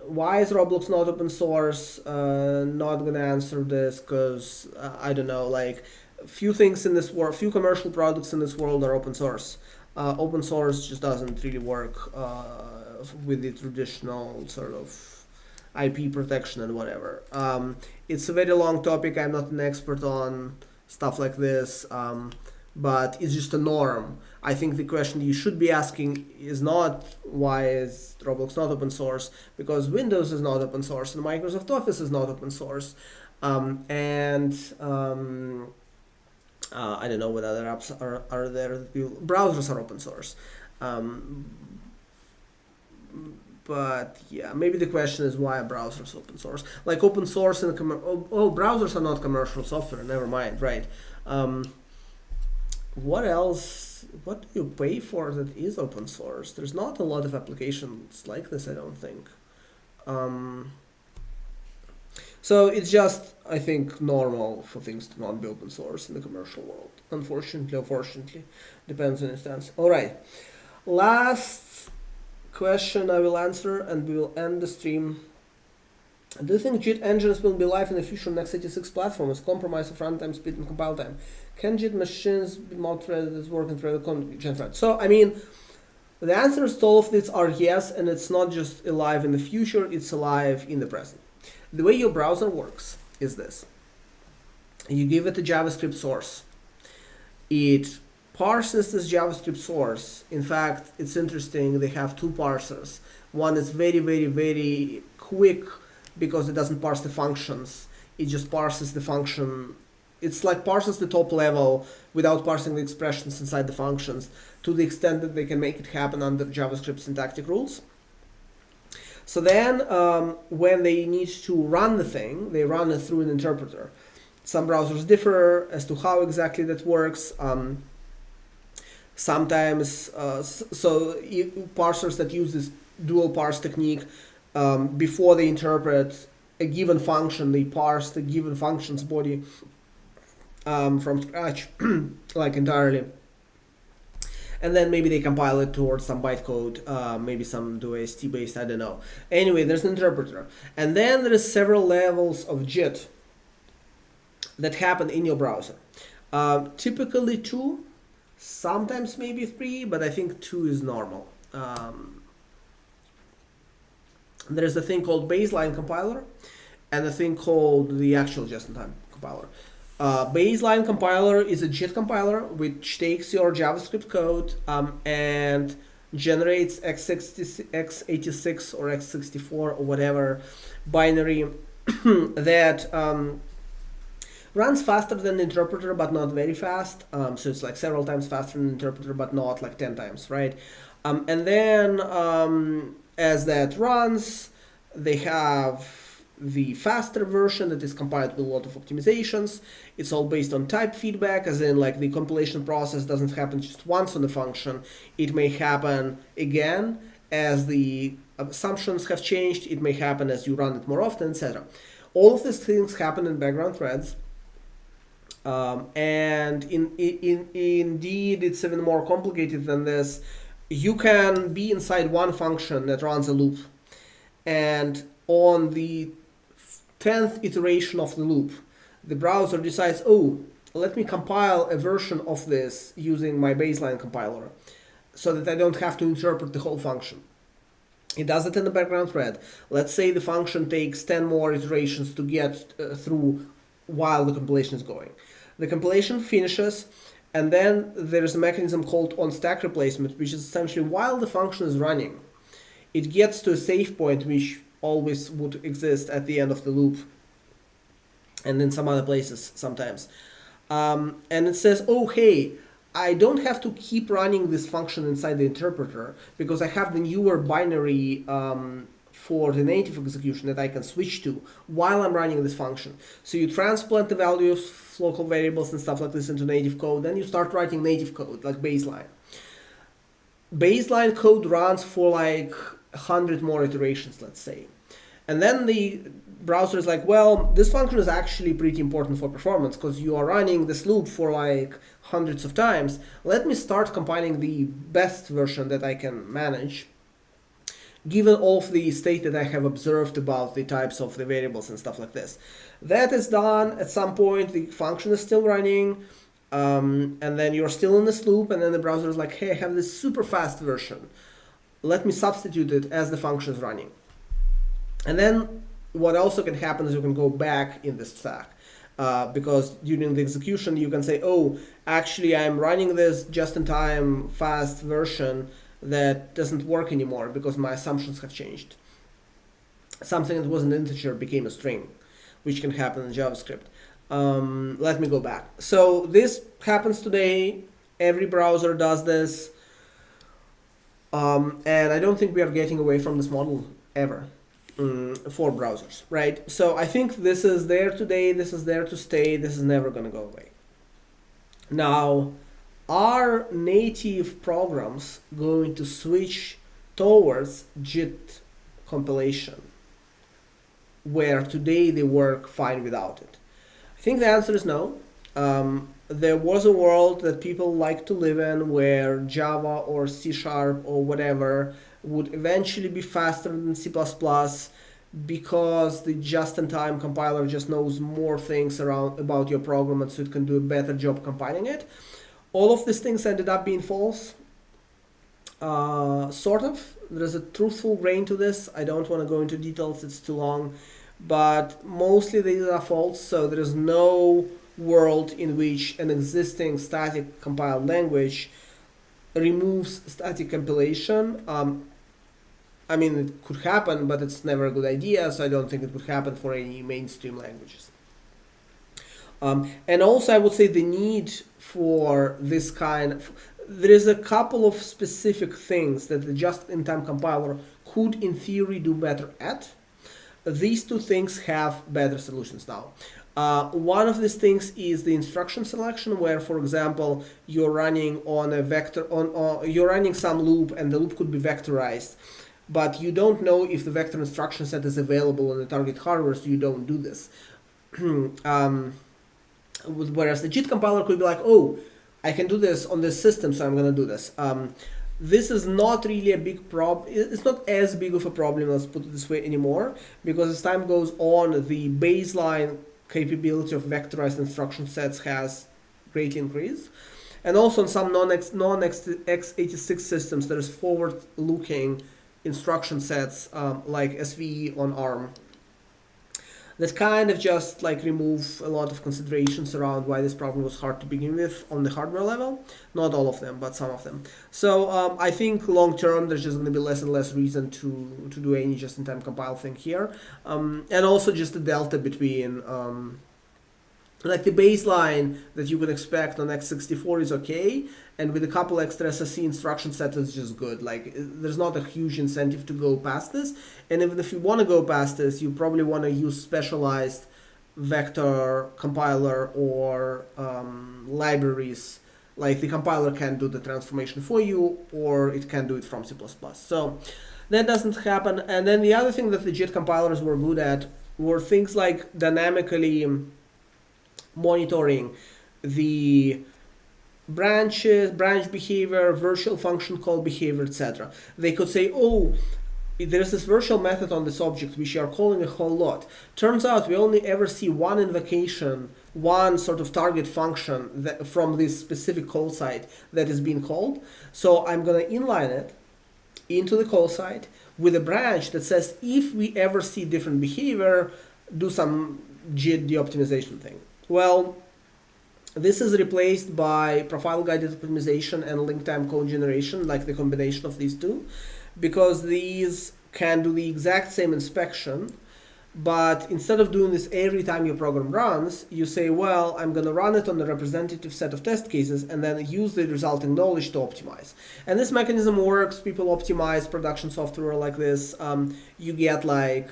Why is Roblox not open source? Not gonna answer this because I don't know. Like, few things in this world, few commercial products in this world are open source. Open source just doesn't really work with the traditional sort of IP protection and whatever. It's a very long topic. I'm not an expert on stuff like this, but it's just a norm. I think the question you should be asking is not why is Roblox not open source, because Windows is not open source and Microsoft Office is not open source, I don't know what other apps are there. Browsers are open source. But yeah, maybe the question is why a browser is open source. Like open source and browsers are not commercial software. Never mind, right? What else? What do you pay for that is open source? There's not a lot of applications like this, I don't think. So it's just, I think, normal for things to not be open source in the commercial world. Unfortunately or fortunately, depends on instance. All right, last question I will answer, and we will end the stream. Do you think JIT engines will be live in the future on x86 platforms? Compromise of runtime speed and compile time. Can JIT machines be multi-threaded as working threaded gen thread? So, I mean, the answers to all of these are yes, and it's not just alive in the future, it's alive in the present. The way your browser works is this. You give it a JavaScript source. It parses this JavaScript source. In fact, it's interesting, they have two parsers. One is very, very, very quick because it doesn't parse the functions. It just parses the function. It's like parses the top level without parsing the expressions inside the functions, to the extent that they can make it happen under JavaScript syntactic rules. So then when they need to run the thing, they run it through an interpreter. Some browsers differ as to how exactly that works. Sometimes, parsers that use this dual parse technique, before they interpret a given function, they parse the given function's body from scratch, like entirely. And then maybe they compile it towards some bytecode, maybe some do AST based, I don't know. Anyway, there's an interpreter. And then there is several levels of JIT that happen in your browser. Typically 2, sometimes maybe 3, but I think 2 is normal. There's a thing called baseline compiler and a thing called the actual just-in-time compiler. Baseline compiler is a JIT compiler which takes your JavaScript code and generates x86 or x64 or whatever binary that runs faster than the interpreter but not very fast. So it's like several times faster than the interpreter but not like 10 times, right? And then as that runs, they have the faster version that is compiled with a lot of optimizations. It's all based on type feedback, as in like the compilation process doesn't happen just once on the function. It may happen again as the assumptions have changed. It may happen as you run it more often, etc. All of these things happen in background threads. And indeed, it's even more complicated than this. You can be inside one function that runs a loop, and on the 10th iteration of the loop, the browser decides, oh, let me compile a version of this using my baseline compiler so that I don't have to interpret the whole function. It does it in the background thread. Let's say the function takes 10 more iterations to get through while the compilation is going. The compilation finishes, and then there's a mechanism called on-stack replacement, which is essentially while the function is running, it gets to a save point which always would exist at the end of the loop, and in some other places sometimes. And it says, oh, hey, I don't have to keep running this function inside the interpreter because I have the newer binary for the native execution that I can switch to while I'm running this function. So you transplant the values of local variables and stuff like this into native code, then you start writing native code, like baseline. Baseline code runs for like 100 more iterations, let's say. And then the browser is like, well, this function is actually pretty important for performance because you are running this loop for like hundreds of times. Let me start compiling the best version that I can manage, given all of the state that I have observed about the types of the variables and stuff like this. That is done. At some point, the function is still running, and then you're still in this loop, and then the browser is like, hey, I have this super fast version. Let me substitute it as the function is running. And then what also can happen is you can go back in the stack, because during the execution, you can say, oh, actually, I'm running this just-in-time fast version that doesn't work anymore because my assumptions have changed. Something that was an integer became a string, which can happen in JavaScript. Let me go back. So this happens today. Every browser does this. And I don't think we are getting away from this model ever for browsers, right? So I think this is there today. This is there to stay. This is never going to go away. Now, are native programs going to switch towards JIT compilation, where today they work fine without it? I think the answer is no. There was a world that people like to live in where Java or C# or whatever would eventually be faster than C++ because the just-in-time compiler just knows more things about your program, and so it can do a better job compiling it. All of these things ended up being false, sort of. There's a truthful grain to this. I don't want to go into details, it's too long. But mostly these are false, so there is no world in which an existing static compiled language removes static compilation. I mean, it could happen, but it's never a good idea, so I don't think it would happen for any mainstream languages. And also, I would say the need for this there is a couple of specific things that the just-in-time compiler could, in theory, do better at. These two things have better solutions now. One of these things is the instruction selection, where, for example, you're running on a vector, you're running some loop, and the loop could be vectorized, but you don't know if the vector instruction set is available on the target hardware, so you don't do this. Whereas the JIT compiler could be like, oh, I can do this on this system, so I'm going to do this. This is not really a big problem. It's not as big of a problem, let's put it this way, anymore, because as time goes on, the baseline capability of vectorized instruction sets has greatly increased. And also in some non-x86 systems, there is forward-looking instruction sets like SVE on ARM that kind of just like remove a lot of considerations around why this problem was hard to begin with on the hardware level. Not all of them, but some of them. So I think long term there's just going to be less and less reason to do any just-in-time compile thing here. And also just the delta between like the baseline that you can expect on x64 is okay, and with a couple extra SSC instruction sets is just good. Like there's not a huge incentive to go past this, and even if you want to go past this, you probably want to use specialized vector compiler or libraries. Like the compiler can do the transformation for you, or it can do it from C++. So that doesn't happen. And then the other thing that the JIT compilers were good at were things like dynamically monitoring the branch behavior, virtual function call behavior, etc. They could say, oh, there's this virtual method on this object which you are calling a whole lot. Turns out we only ever see one invocation, one sort of target function from this specific call site that is being called. So I'm going to inline it into the call site with a branch that says if we ever see different behavior, do some JIT de-optimization thing. Well, this is replaced by profile-guided optimization and link-time code generation, like the combination of these two, because these can do the exact same inspection But instead of doing this every time your program runs, you say, well, I'm going to run it on a representative set of test cases and then use the resulting knowledge to optimize. And this mechanism works. People optimize production software like this. You get like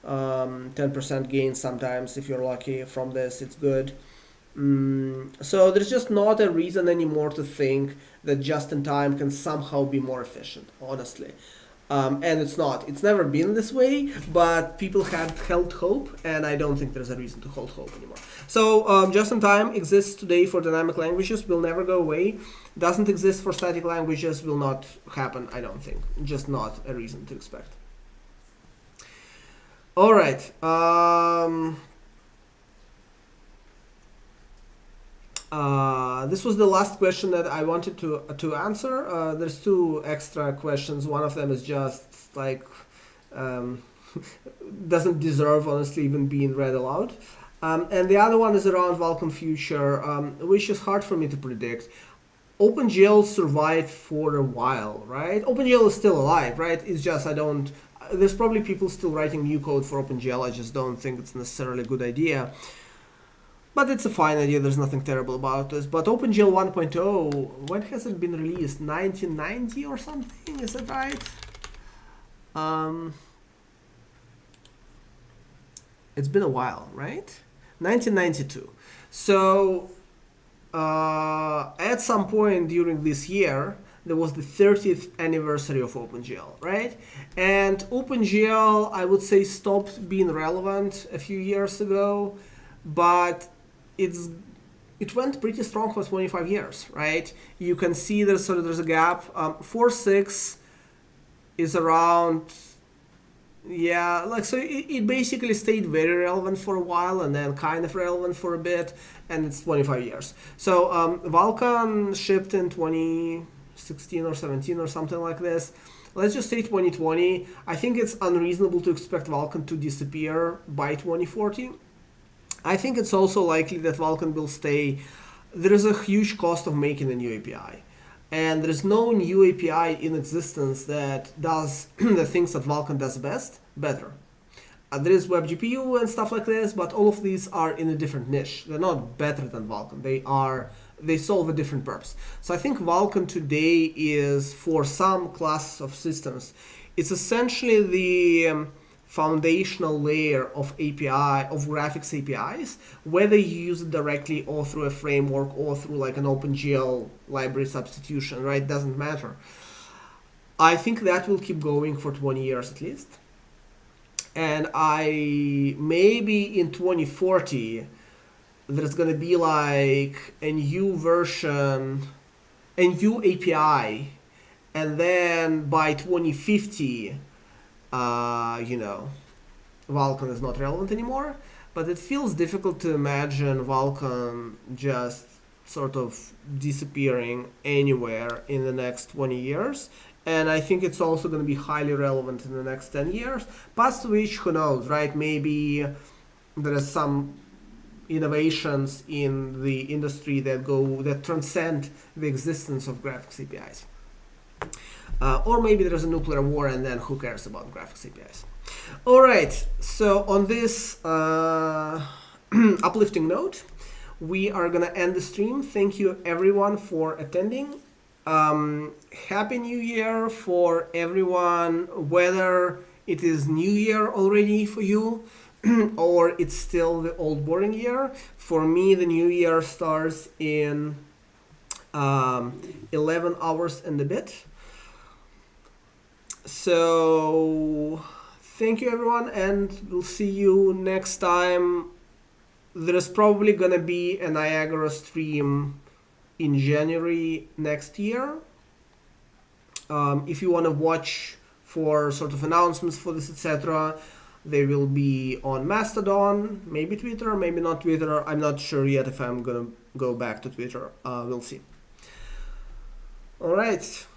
10% gain sometimes if you're lucky from this. It's good. So there's just not a reason anymore to think that just-in-time can somehow be more efficient, honestly. And it's not. It's never been this way, but people had held hope, and I don't think there's a reason to hold hope anymore. So just-in-time exists today for dynamic languages, will never go away. Doesn't exist for static languages, will not happen, I don't think. Just not a reason to expect. All right. This was the last question that I wanted to answer. There's two extra questions. One of them is just like doesn't deserve, honestly, even being read aloud. And the other one is around Vulkan future, which is hard for me to predict. OpenGL survived for a while, right? OpenGL is still alive, right? It's just there's probably people still writing new code for OpenGL. I just don't think it's necessarily a good idea. But it's a fine idea, there's nothing terrible about this. But OpenGL 1.0, when has it been released? 1990 or something, is that right? It's been a while, right? 1992. So at some point during this year, there was the 30th anniversary of OpenGL, right? And OpenGL, I would say, stopped being relevant a few years ago, but it went pretty strong for 25 years, right? You can see there's a gap. 4.6 is around, yeah, like, so it basically stayed very relevant for a while and then kind of relevant for a bit, and it's 25 years. So Vulkan shipped in 2016 or 17 or something like this. Let's just say 2020. I think it's unreasonable to expect Vulkan to disappear by 2040. I think it's also likely that Vulkan will stay. There is a huge cost of making a new API. And there is no new API in existence that does the things that Vulkan does best better. There is WebGPU and stuff like this, but all of these are in a different niche. They're not better than Vulkan. They solve a different purpose. So I think Vulkan today is, for some classes of systems, it's essentially the foundational layer of API, of graphics APIs, whether you use it directly or through a framework or through like an OpenGL library substitution, right? Doesn't matter. I think that will keep going for 20 years at least. And maybe in 2040, there's going to be like a new version, a new API, and then by 2050, Vulkan is not relevant anymore, but it feels difficult to imagine Vulkan just sort of disappearing anywhere in the next 20 years. And I think it's also going to be highly relevant in the next 10 years, past which, who knows, right? Maybe there are some innovations in the industry that transcend the existence of graphics APIs. Or maybe there's a nuclear war and then who cares about graphics APIs. All right, so on this uplifting note, we are going to end the stream. Thank you everyone for attending. Happy New Year for everyone, whether it is New Year already for you or it's still the old boring year. For me, the New Year starts in 11 hours and a bit. So thank you everyone, and we'll see you next time. There's probably gonna be a Niagara stream in January next year. If you want to watch for sort of announcements for this, etc., they will be on Mastodon, maybe Twitter, maybe not Twitter. I'm not sure yet if I'm gonna go back to Twitter. We'll see. All right.